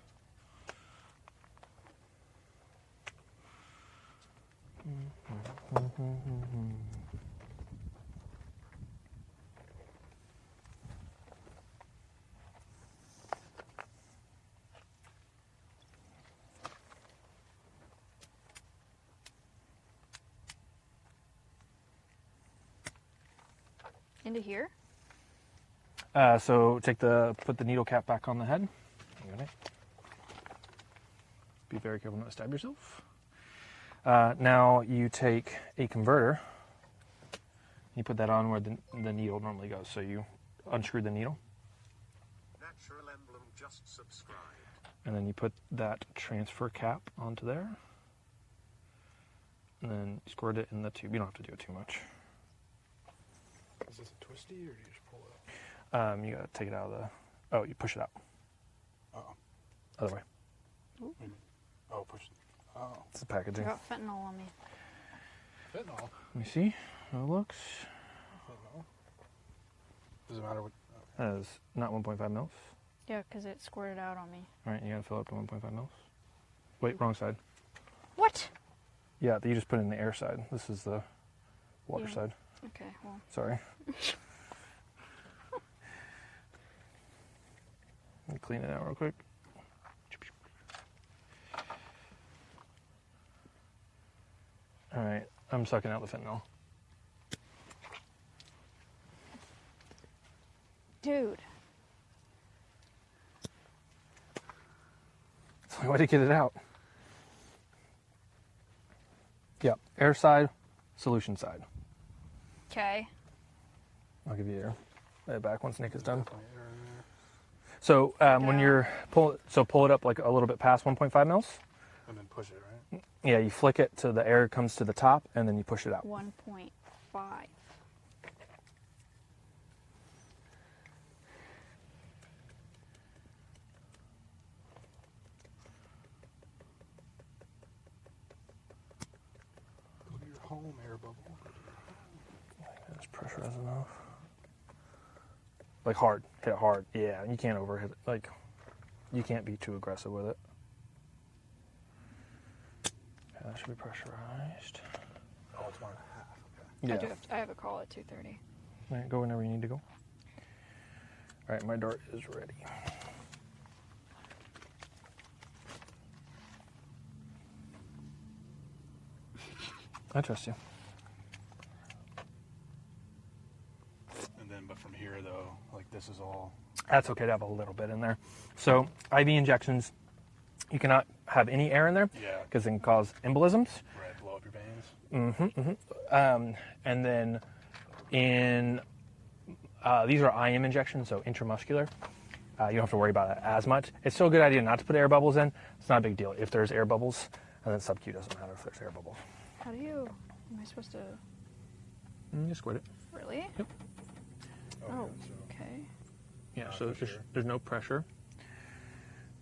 Into here? So put the needle cap back on the head. You got it. Be very careful not to stab yourself. Now you take a converter. You put that on where the needle normally goes. So you unscrew the needle. That And then you put that transfer cap onto there. And then squirt it in the tube. You don't have to do it too much. Is this a twisty or do you just pull it out? You gotta take it out of the. Oh, you push it out. Oh. Other way. Wait a minute. Oh, push it. Oh. It's the packaging. I got fentanyl on me. Fentanyl. Let me see how it looks. Fentanyl. Does it matter what? That is not 1.5 mils. Yeah, because it squirted out on me. All right, you gotta fill up to 1.5 mils. Wait, wrong side. What? Yeah, you just put it in the air side. This is the water Yeah. side. Okay, well. Sorry. Let me clean it out real quick. All right, I'm sucking out the fentanyl. Dude. It's the only way to get it out. Yeah, air side, solution side. Okay. I'll give you air back once Nick is done. Definitely air in there. So when Yeah. you're pull it up like a little bit past 1.5 mils. And then push it, right? Yeah, you flick it to the air comes to the top, and then you push it out. 1.5. Go to your home air bubble. That's pressurized enough. Like hard, hit it hard. Yeah, you can't overhit it. Like, you can't be too aggressive with it. Yeah, that should be pressurized. Oh, it's 1.5. Okay. Yeah. I have a call at 2:30. All right, go whenever you need to go. All right, my dart is ready. I trust you. And then, but from here though, like this is all. That's okay to have a little bit in there. So IV injections, you cannot have any air in there Yeah. because it can cause embolisms. Right, blow up your veins. And then in these are IM injections, so intramuscular. You don't have to worry about it as much. It's still a good idea not to put air bubbles in. It's not a big deal if there's air bubbles, and then sub-Q doesn't matter if there's air bubbles. How do you... Am I supposed to... You squirt it. Really? Yep. Oh, so okay. Yeah, Not so pressure. there's no pressure.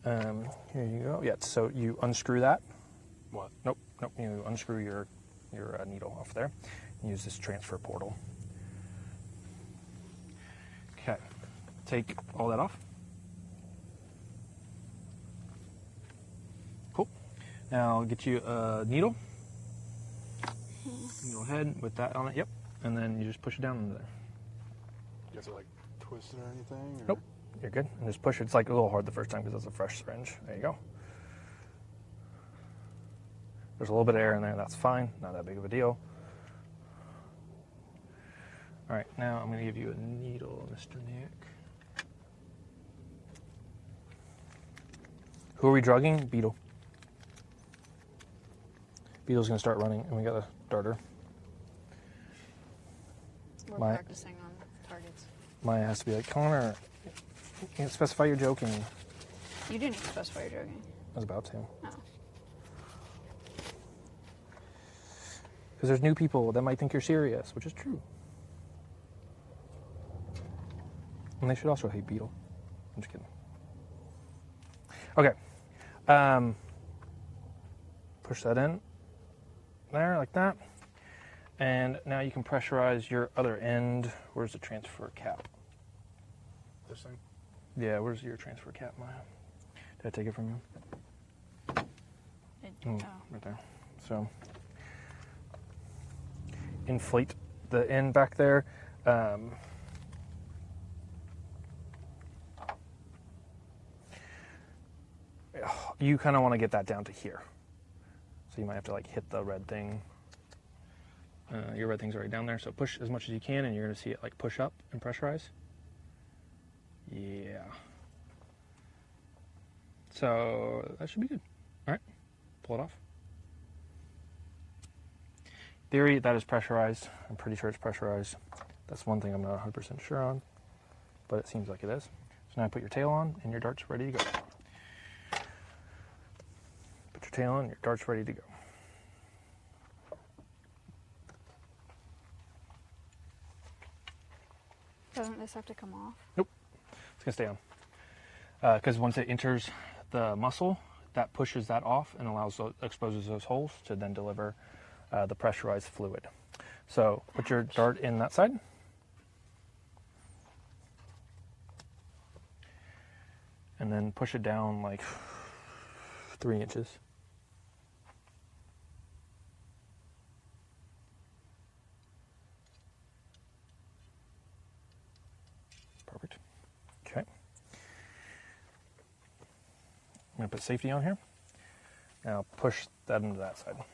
Here you go. Yeah, so you unscrew that. what? Nope. You unscrew your needle off there and use this transfer portal. Okay. Take all that off. Cool. Now get you a needle. Needle head with that on it. Yep. And then you just push it down into there. You have to like twist it or anything? Or? Nope. You're good. And just push it. It's like a little hard the first time because it's a fresh syringe. There you go. There's a little bit of air in there. That's fine. Not that big of a deal. All right. Now I'm going to give you a needle, Mr. Nick. Who are we drugging? Beetle. Beetle's going to start running, and we got a darter. We're My- practicing on targets. Maya has to be like, Connor, you can't specify you're joking. You didn't specify you're joking. I was about to. Oh. Because there's new people that might think you're serious, which is true. And they should also hate Beetle. I'm just kidding. Okay. Push that in there like that. And now you can pressurize your other end. Where's the transfer cap? This thing? Yeah, where's your transfer cap, Maya? Did I take it from you? Oh. Right there. So, inflate the end back there. You kind of want to get that down to here. So you might have to like hit the red thing. Your red thing's already down there, so push as much as you can, and you're going to see it like push up and pressurize. Yeah. So that should be good. All right, pull it off. Theory, that is pressurized. I'm pretty sure it's pressurized. That's one thing I'm not 100% sure on, but it seems like it is. So So now put your tail on and your dart's ready to go. Put your tail on, your dart's ready to go. Doesn't this have to come off? Nope, it's gonna stay on. Because once it enters the muscle, that pushes that off and exposes those holes to then deliver the pressurized fluid. So put your dart in that side. And then push it down like 3 inches. Perfect. Okay. I'm going to put safety on here. Now push that into that side. I'm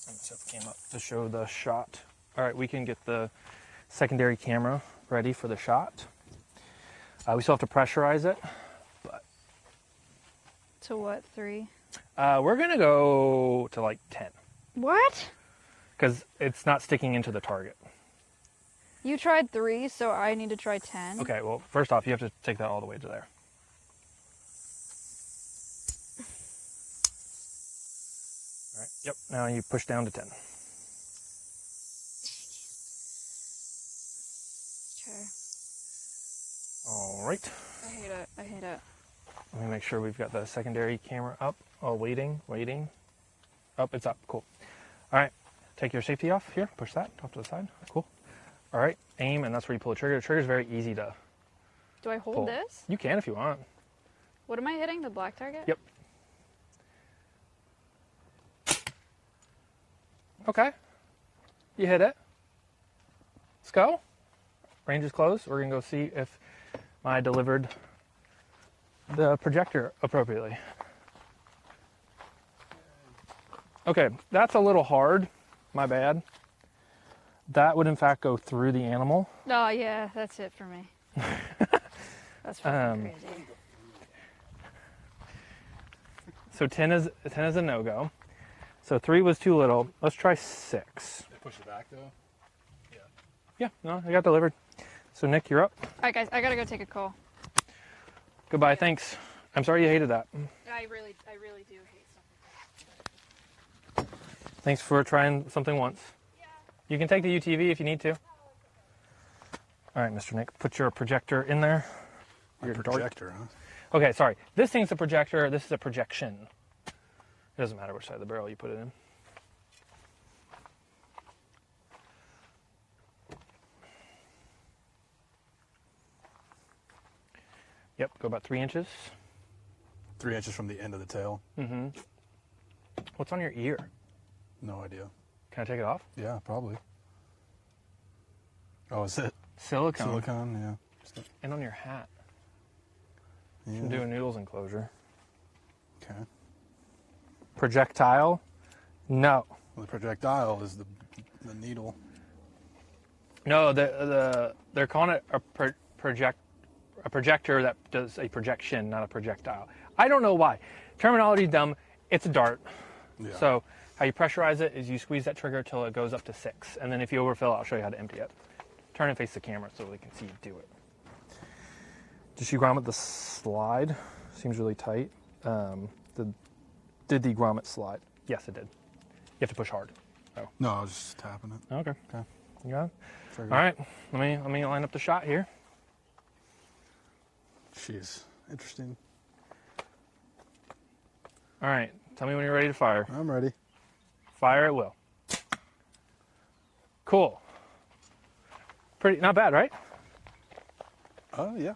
going to set the cam up to show the shot. All right, we can get the secondary camera ready for the shot. We still have to pressurize it, but To what, 3? we're going to go to like 10 What? because it's not sticking into the target. You tried 3, so I need to try 10. Okay, well, first off, you have to take that all the way to there. All right, yep, now you push down to 10. Okay. All right, I hate it. I hate it. let me make sure we've got the secondary camera up. Oh, waiting. Up, it's up, cool. All right, take your safety off here, push that off to the side, cool. All right, aim, and that's where you pull the trigger. The trigger is very easy to Do I hold pull. this? You can if you want. What am I hitting? The black target? Yep. Okay. You hit it. Let's go. Range is closed. We're going to go see if I delivered the projector appropriately. Okay, that's a little hard. My bad. That would in fact go through the animal. Oh, yeah, that's it for me. That's fucking crazy. So 10 is a no-go. So 3 was too little. Let's try 6. They push it back though. Yeah, no, I got delivered. So Nick, you're up. All right, guys, I gotta go take a call. Goodbye, thanks. I'm sorry you hated that. I really do hate something. Thanks for trying something once. Yeah. You can take the UTV if you need to. All right, Mr. Nick, put your projector in there. Your projector, huh? Okay, sorry. This thing's a projector. This is a projection. It doesn't matter which side of the barrel you put it in. Yep, go about 3 inches. 3 inches from the end of the tail. Mm-hmm. What's on your ear? No idea. Can I take it off? Yeah, probably. Oh, is it? Silicone. Silicone, yeah. And on your hat. Yeah. You can do a noodles enclosure. Okay. Projectile? No. Well, the projectile is the needle. No, they're calling it a projector that does a projection, not a projectile. I don't know why. Terminology dumb. It's a dart. Yeah. So how you pressurize it is you squeeze that trigger till it goes up to 6, and then if you overfill, I'll show you how to empty it. Turn and face the camera so they can see you do it. Did you grommet the slide? Seems really tight. Did the grommet slide? Yes, it did. You have to push hard. Oh. No, I was just tapping it. Okay. Okay. You got it? Trigger. All right. Let me line up the shot here. Jeez. Interesting. All right. Tell me when you're ready to fire. I'm ready. Fire at will. Cool. Pretty, not bad, right? Oh, yeah.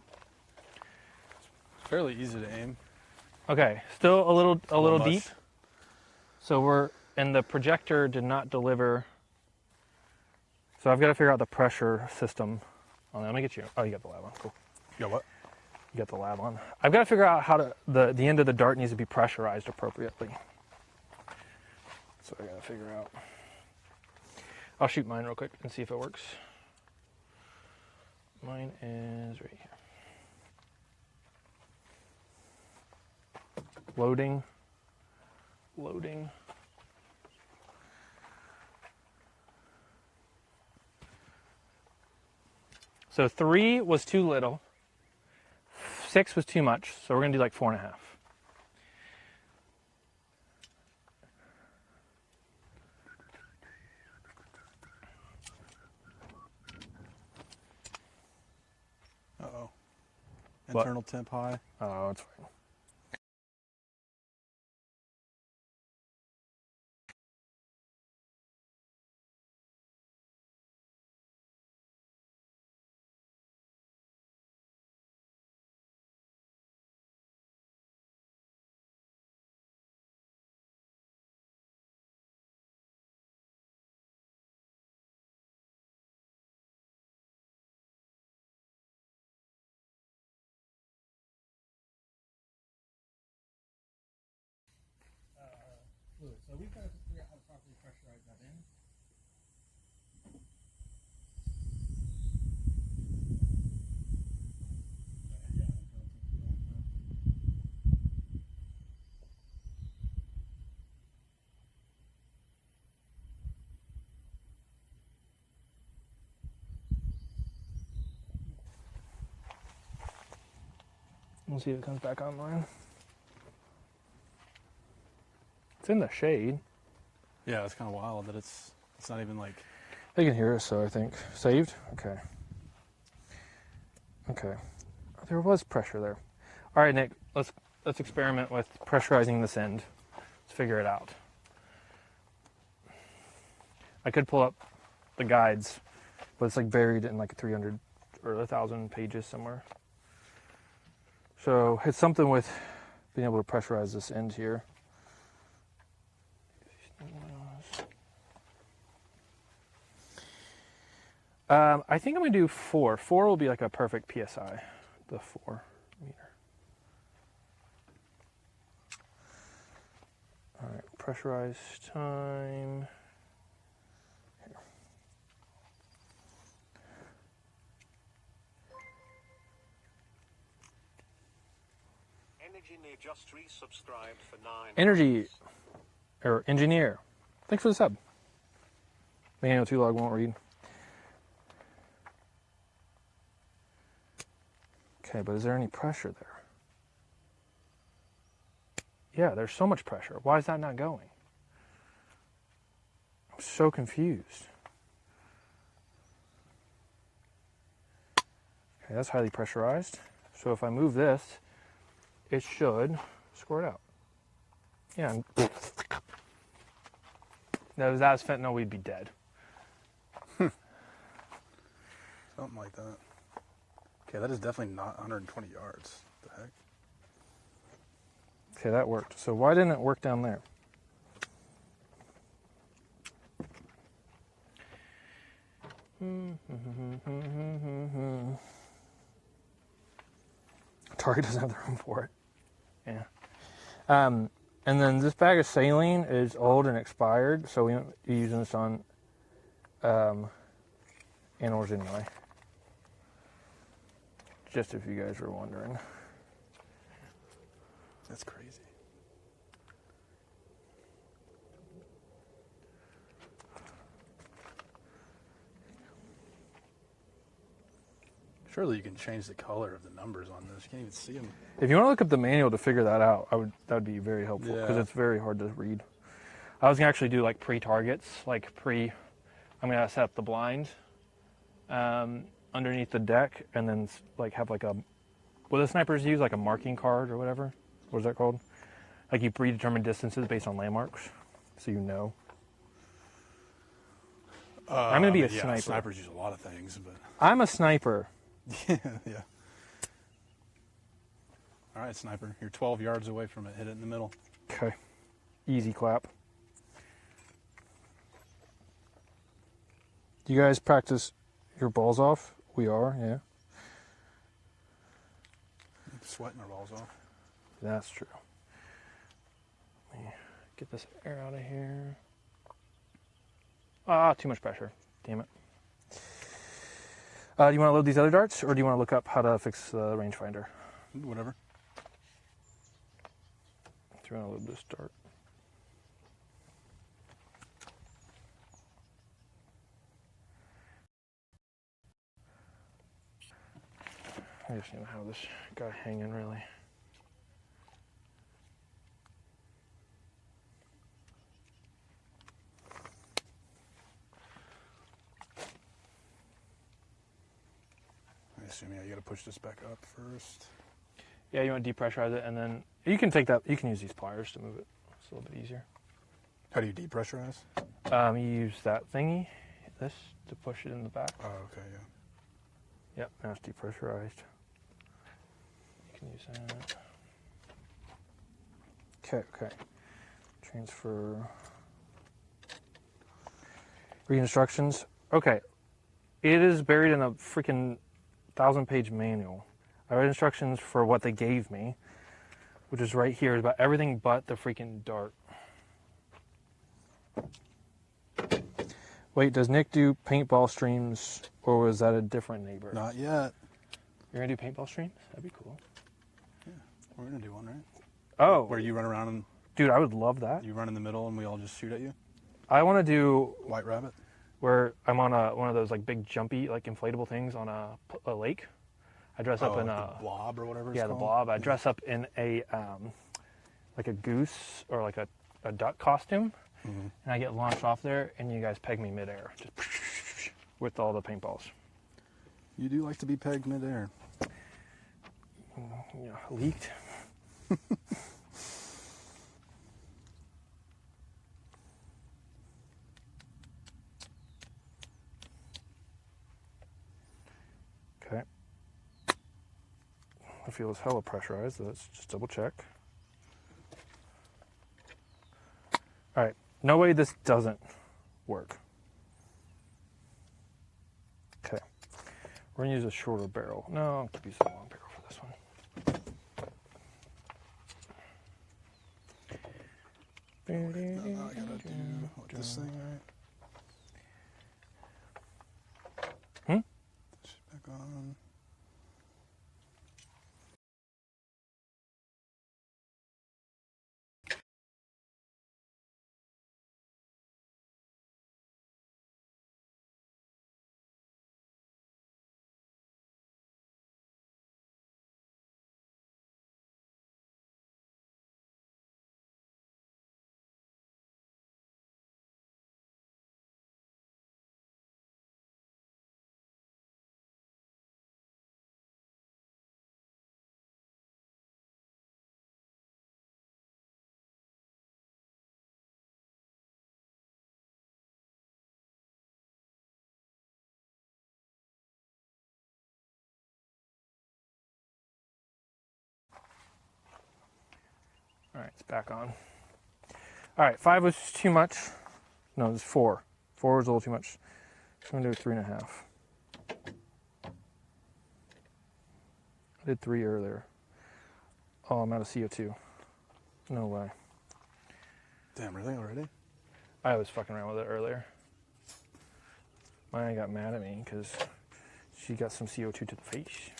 It's fairly easy to aim. Okay. Still a little much. deep. So and the projector did not deliver. So I've got to figure out the pressure system. Oh, let me get you. Oh, you got the lab on. Cool. You got what? You got the lab on. I've got to figure out how the end of the dart needs to be pressurized appropriately. So I got to figure out. I'll shoot mine real quick and see if it works. Mine is right here. Loading. So 3 was too little. 6 was too much. So we're going to do like 4.5. Uh-oh. What? Internal temp high. Oh, it's fine. So we've got to figure out how to properly pressurize that in. We'll see if it comes back online. It's in the shade. Yeah, it's kind of wild that it's not even like. They can hear us, so I think. Saved? Okay. Okay. There was pressure there. All right, Nick, let's experiment with pressurizing this end. Let's figure it out. I could pull up the guides, but it's like buried in like 300 or 1,000 pages somewhere. So it's something with being able to pressurize this end here. I think I'm going to do 4. 4 will be like a perfect PSI, the 4 meter. All right, pressurized time. Here. Engineer just resubscribed for 9. Energy, or engineer. Thanks for the sub. Manual 2 log won't read. Okay, but is there any pressure there? Yeah, there's so much pressure. Why is that not going? I'm so confused. Okay, that's highly pressurized. So if I move this, it should squirt out. Yeah. No, if that was fentanyl, we'd be dead. Something like that. Okay, that is definitely not 120 yards. What the heck? Okay, that worked. So why didn't it work down there? Target doesn't have the room for it. Yeah. And then this bag of saline is old and expired, so we won't be using this on animals anyway. Just if you guys were wondering. That's crazy. Surely you can change the color of the numbers on this. You can't even see them. If you want to look up the manual to figure that out, that would be very helpful because Yeah. it's very hard to read. I was gonna actually do like pre-targets, I'm gonna set up the blind underneath the deck, and then like have like what the snipers use, like a marking card or whatever. What is that called? Like you predetermine distances based on landmarks, so you know. I'm gonna be a sniper. Snipers use a lot of things, but I'm a sniper. yeah. All right, sniper. You're 12 yards away from it. Hit it in the middle. Okay. Easy clap. Do you guys practice your balls off? We are, yeah. Sweating our balls off. That's true. Let me get this air out of here. Ah, too much pressure. Damn it. Do you want to load these other darts, or do you want to look up how to fix the rangefinder? Whatever. Do you want to load this dart? I just need to have this guy hanging really. I assume, yeah, you gotta push this back up first. Yeah, you want to depressurize it, and then you can take that. You can use these pliers to move it. It's a little bit easier. How do you depressurize? You use that thingy, this, to push it in the back. Oh, okay, yeah. Yep, now it's depressurized. You can use that. Okay. Transfer. Read instructions. Okay. It is buried in a freaking 1,000-page manual. I read instructions for what they gave me, which is right here. It's about everything but the freaking dart. Wait, does Nick do paintball streams, or was that a different neighbor? Not yet. You're gonna do paintball streams? That'd be cool. Yeah, we're gonna do one, right? Oh, Where you run around and dude, I would love that. you run in the middle and we all just shoot at you? I want to do White Rabbit? where I'm on one of those like big jumpy like inflatable things on a lake. I dress up in like a the blob or whatever it's yeah, the called? blob. I dress up in a like a goose or like a duck costume, and I get launched off there, and you guys peg me midair, just with all the paintballs. You do like to be pegged midair. Yeah, leaked. Okay. I feel it's hella pressurized. Let's just double check. All right. No way this doesn't work. Okay. We're gonna use a shorter barrel. No, I'll keep using a long barrel for this one. Now I gotta do this thing, right? This back on. All right, it's back on. All right, 5 was too much. No, it's 4. 4 was a little too much. So I'm gonna do 3.5. I did 3 earlier. Oh, I'm out of CO2. No way. Damn, really? Already? I was fucking around with it earlier. Maya got mad at me because she got some CO2 to the face.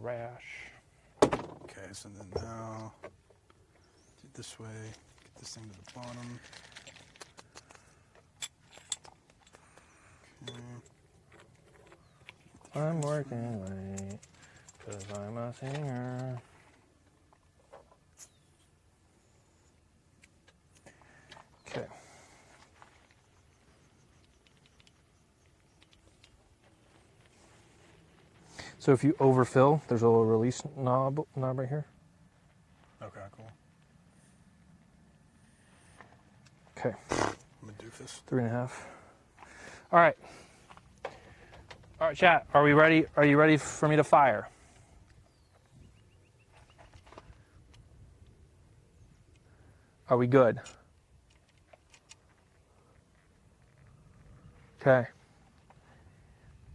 Trash. Okay, so then now, do it this way, get this thing to the bottom. Okay. I'm working late because I'm a singer. Okay. So if you overfill, there's a little release knob right here. Okay, cool. Okay. I'm a doofus. 3.5. All right. All right, chat. Are we ready? Are you ready for me to fire? Are we good? Okay.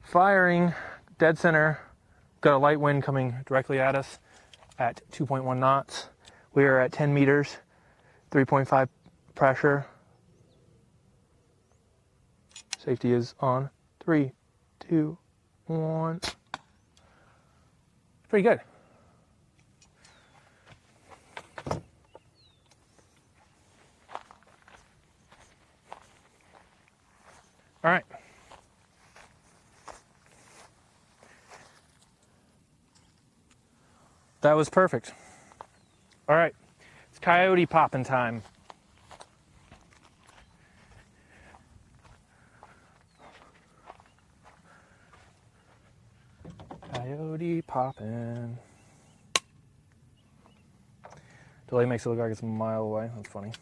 Firing, dead center. Got a light wind coming directly at us at 2.1 knots. We are at 10 meters, 3.5 pressure. Safety is on. 3, 2, 1. Pretty good. All right. That was perfect. All right, it's coyote popping time. Coyote popping. Delay makes it look like it's a mile away. That's funny.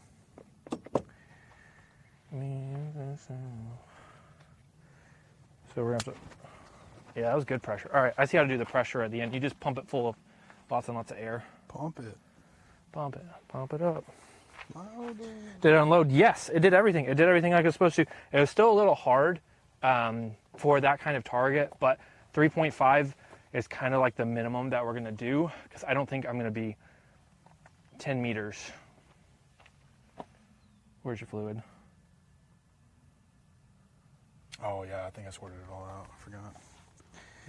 So we're gonna have to. Yeah, that was good pressure. All right, I see how to do the pressure at the end. You just pump it full of lots and lots of air. Pump it. Pump it. Pump it up. Louder. Did it unload? Yes, it did everything. It did everything like it was supposed to. It was still a little hard for that kind of target, but 3.5 is kind of like the minimum that we're going to do because I don't think I'm going to be 10 meters. Where's your fluid? Oh yeah, I think I sorted it all out. I forgot.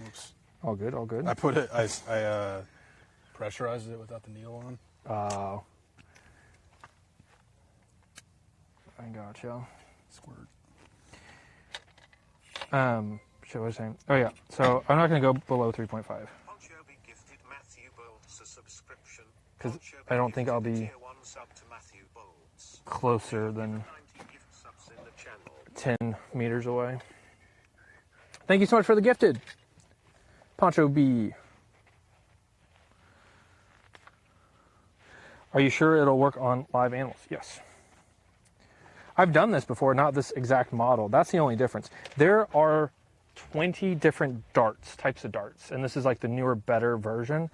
Oops. All good, all good. I put it. I pressurized it without the needle on. Oh. I gotcha. Squirt. Shit, what was I saying? Oh yeah, so I'm not going to go below 3.5 Poncho be gifted Matthew Bolts a subscription. because Poncho I don't think gifted I'll a be tier 1 sub to Matthew Bolts. closer than 90 gift subs in the channel. 10 meters away. Thank you so much for the gifted. Poncho B. Are you sure it'll work on live animals? Yes. I've done this before, not this exact model. That's the only difference. There are 20 different darts, types of darts, and this is like the newer, better version,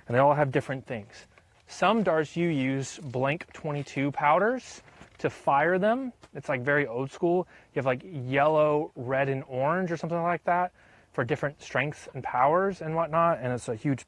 and they all have different things. Some darts you use blank 22 powders to fire them. It's like very old school. You have like yellow, red, and orange or something like that for different strengths and powers and whatnot, and it's a huge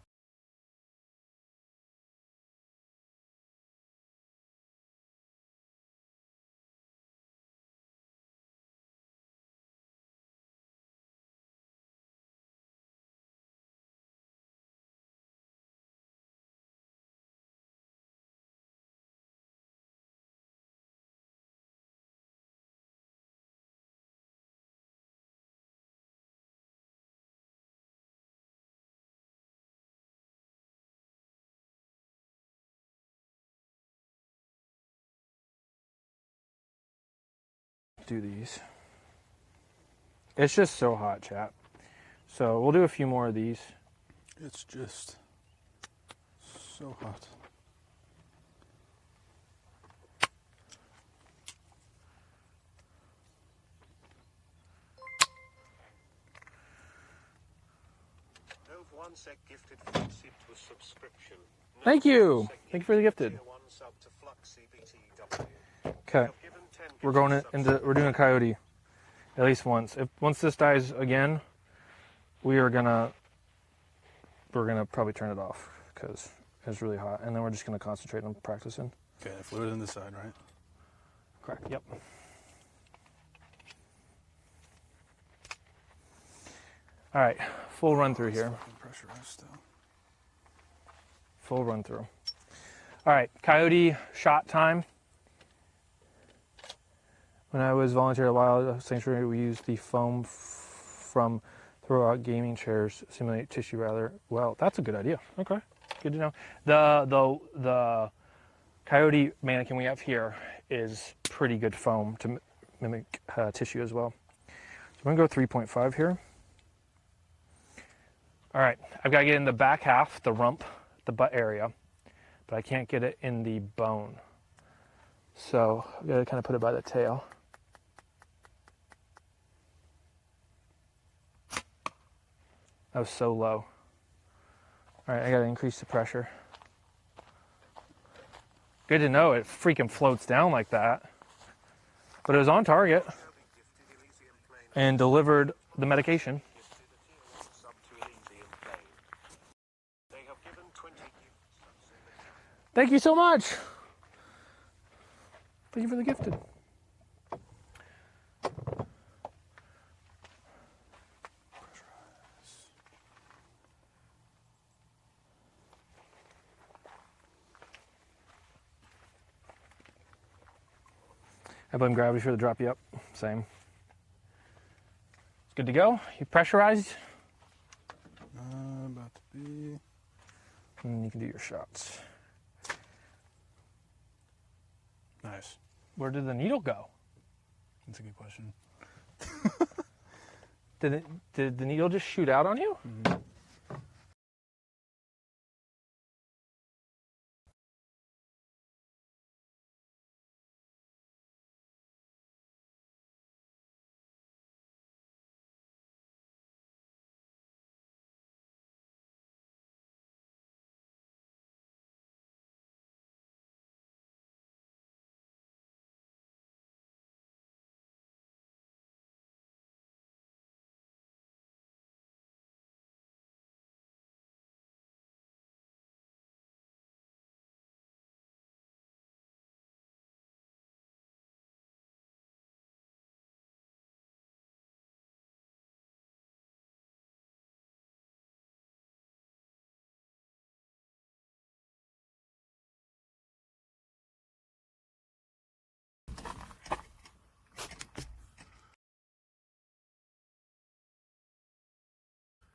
do these. It's just so hot, chat. So we'll do a few more of these. It's just so hot. Nov 1 sec gifted Fluxy to a subscription. Nov Thank you. 1 sec Thank you for the gifted. tier 1 sub to Fluxy BTW. Okay, Have given 10 we're gifted going subs into we're doing a coyote at least once. If once this dies again, we're gonna probably turn it off because it's really hot, and then we're just gonna concentrate on practicing. Okay, fluid in the side, right? Correct. Yep. All right, full run through here. Fucking pressurized still. Full run through. All right, coyote shot time. When I was volunteer at Wild Sanctuary, we used the foam from throw-out gaming chairs simulate tissue rather well. That's a good idea. Okay, good to know. The coyote mannequin we have here is pretty good foam to mimic tissue as well. So I'm gonna go 3.5 here. All right, I've got to get in the back half, the rump, the butt area, but I can't get it in the bone. So I've got to kind of put it by the tail. That was so low. All right, I got to increase the pressure. Good to know it freaking floats down like that. But it was on target and delivered the medication. Thank you so much. Thank you for the gifted. I blame gravity for the drop you up. Same. It's good to go. You pressurized? About to be. And you can do your shots. Nice. Where did the needle go? That's a good question. Did the needle just shoot out on you? Mm-hmm.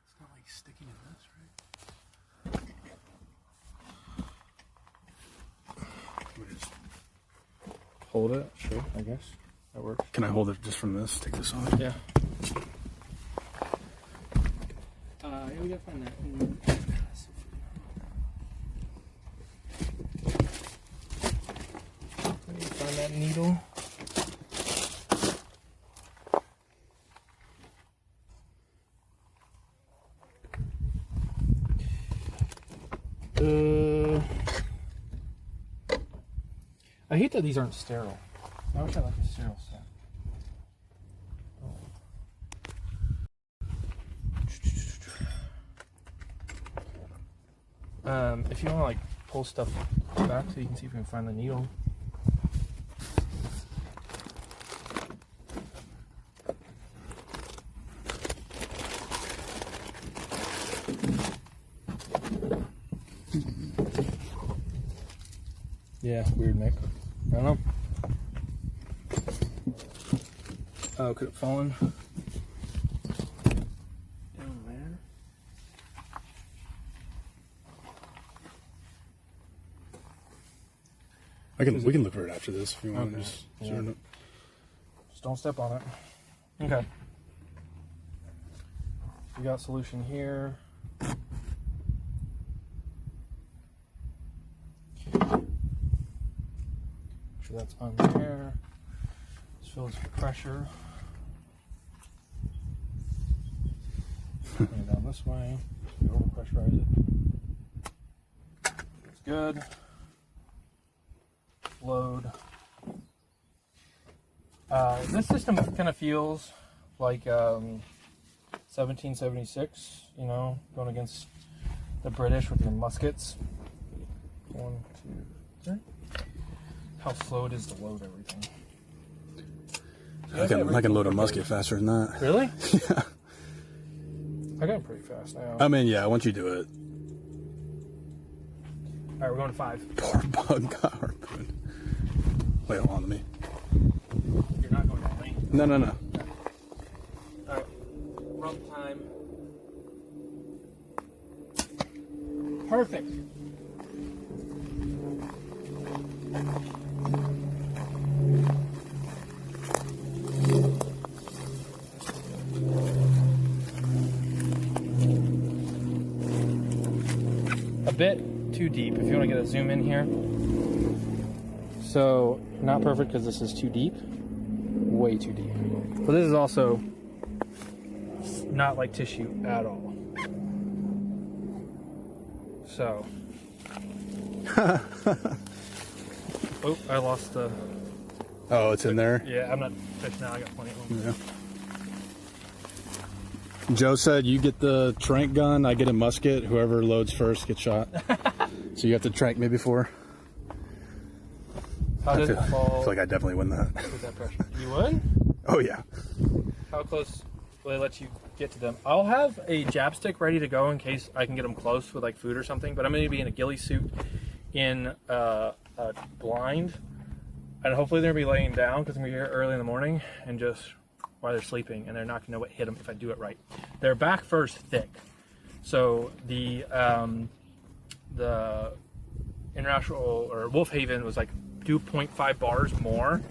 It's not like sticking in this, right? Can we just hold it? Sure, I guess. That works. Can I hold it just from this? Take this off? Yeah. Yeah, we gotta find that. Find that needle. I hate that these aren't sterile. I wish I liked a sterile set. If you want to like pull stuff back so you can see if you can find the needle. Yeah, weird, Nick. I don't know. Oh, could it fallen down there? We can look for it after this if you want. Okay. Just, Yeah. Just don't step on it. Okay. We got solution here. Sure that's on there. This fills with pressure. Bring it down this way. We overpressurize it. It's good. Load. This system kind of feels like 1776, you know, going against the British with your muskets. 1, 2, 3. How slow it is to load everything. I can load a musket faster than that. Really? Yeah. I got it pretty fast now. I mean, yeah, once you do it. Alright, we're going to 5. Poor bug got harpooned. Wait, hold on to me. You're not going to lane. No. Alright. Rump time. Perfect. A bit too deep. If you want to get a zoom in here. So, not perfect because this is too deep. Way too deep. But this is also not like tissue at all. So. Oh, I lost the... Oh, it's in there? Yeah, I'm not fishing now. I got plenty of them. Yeah. Joe said you get the trank gun, I get a musket. Whoever loads first gets shot. So you have to trank me before. How did it I fall feel like I definitely win that. with that pressure? You would? Oh, yeah. How close will they let you get to them? I'll have a jab stick ready to go in case I can get them close with like food or something, but I'm going to be in a ghillie suit in a blind, and hopefully they're going to be laying down because I'm going to be here early in the morning and just while they're sleeping, and they're not going to know what hit them if I do it right. They're back first thick, so the the International or Wolf Haven was like do 0.5 bars more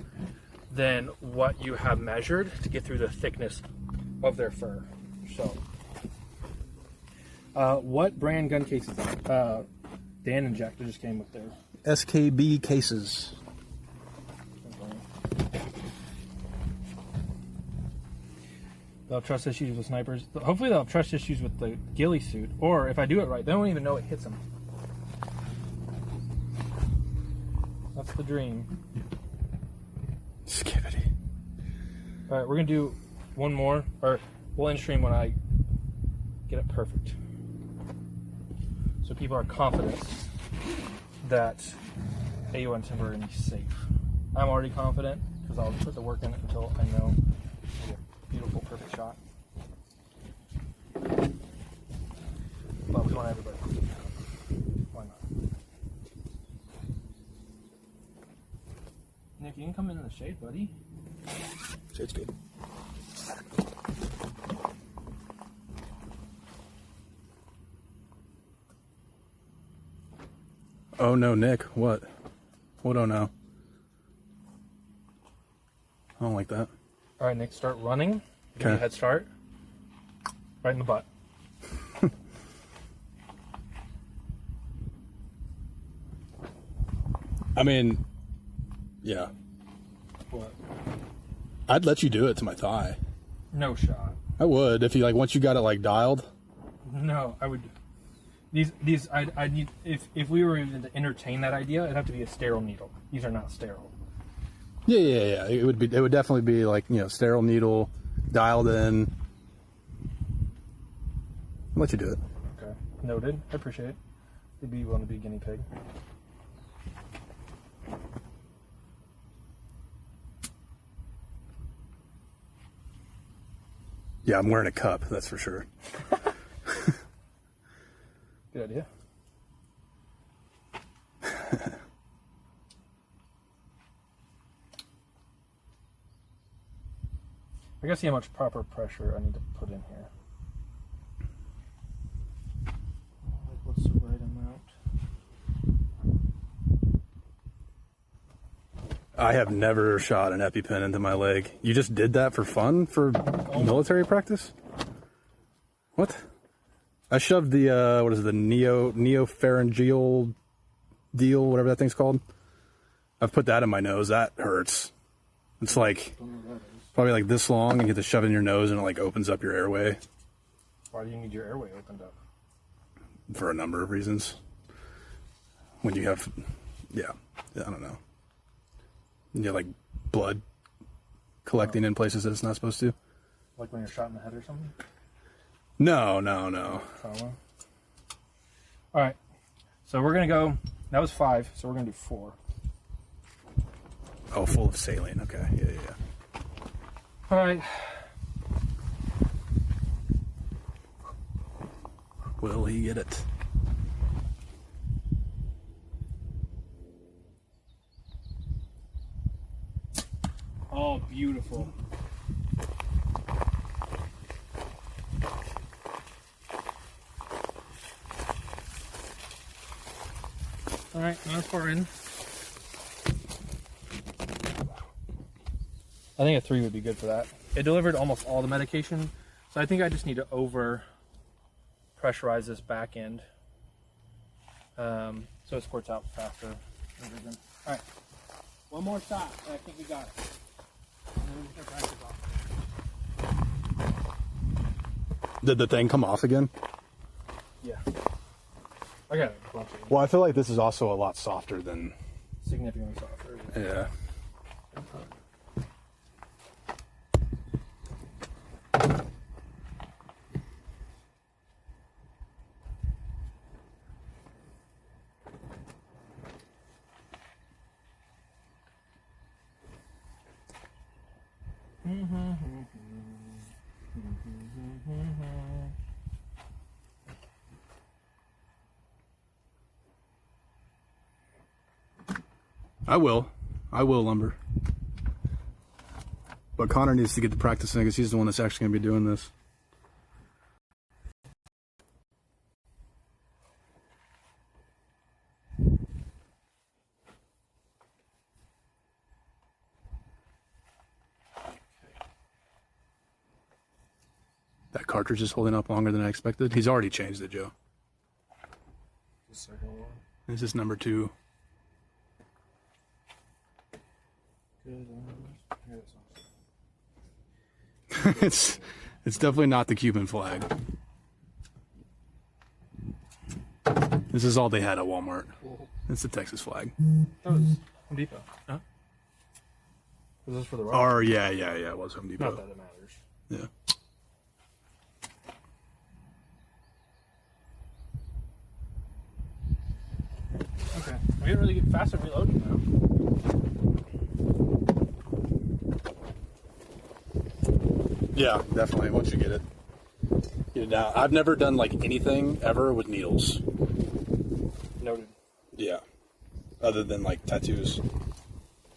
than what you have measured to get through the thickness of their fur. So, what brand gun case is that? Dan and Jack just came with their SKB cases. They'll have trust issues with snipers. Hopefully they'll have trust issues with the ghillie suit. Or if I do it right, they don't even know it hits them. That's the dream. Skibbity. Alright, we're going to do one more. Or we'll end stream when I get it perfect. So people are confident that AON timber are going to be safe. I'm already confident because I'll put the work in it until I know I get a beautiful, perfect shot. But we want everybody to be happy. Why not? Nick, you can come in the shade, buddy. Shade's good. Oh no, Nick. What? What oh no? I don't like that. Alright, Nick, start running. Give you a Okay. head start. Right in the butt. I mean, yeah. What? I'd let you do it to my thigh. No shot. I would if you like once you got it like dialed. No, I would. These I need if we were even to entertain that idea, it'd have to be a sterile needle. These are not sterile. Yeah. It would definitely be like, you know, sterile needle, dialed in. I'll let you do it. Okay, noted. I appreciate it. You'd be willing to be a guinea pig. Yeah, I'm wearing a cup, that's for sure. Good idea. I gotta see how much proper pressure I need to put in here. Like, what's the right amount? I have never shot an EpiPen into my leg. You just did that for fun, for military practice? What? I shoved the what is it, the neopharyngeal deal, whatever that thing's called. I've put that in my nose. That hurts. It's like probably like this long, and you have to shove it in your nose, and it like opens up your airway Why do you need your airway opened up? for a number of reasons. When you have, yeah, I don't know. You have like blood collecting in places that it's not supposed to. Like when you're shot in the head or something? No. Trauma. Alright. So we're gonna go, that was 5, so we're gonna do 4. Oh, full of saline. Okay, yeah. Alright. Will he get it? Oh, beautiful. Alright, now far in. I think a 3 would be good for that. It delivered almost all the medication, so I think I just need to over pressurize this back end so it squirts out faster. Alright, one more shot, and I think we got it. Did the thing come off again? Yeah. I got it. Bunch of Well, I feel like this is also a lot softer than. significantly softer. Yeah. I will lumber. But Connor needs to get to practicing because he's the one that's actually going to be doing this. cartridge is holding up longer than I expected. He's already changed it, Joe. The second one. This is number 2. it's definitely not the Cuban flag. This is all they had at Walmart. It's the Texas flag. That was Home Depot. Huh? Was this for the Or yeah, it was Home Depot. Not that it matters. Yeah. Okay. We're getting really good, fast at reloading now. Yeah, definitely. Once you get it down. I've never done like anything ever with needles. Noted. Yeah. Other than like tattoos.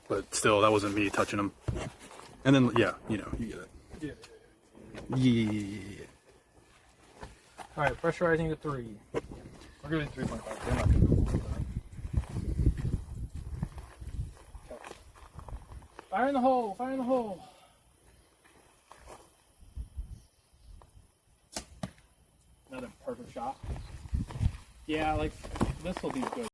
But still, that wasn't me touching them. And then, yeah, you know, you get it. Yeah. All right, pressurizing to 3. We're going to do 3.5. We're not going to go over that. Okay. Fire in the hole! Fire in the hole! Another perfect shot. Yeah, like, this will be good.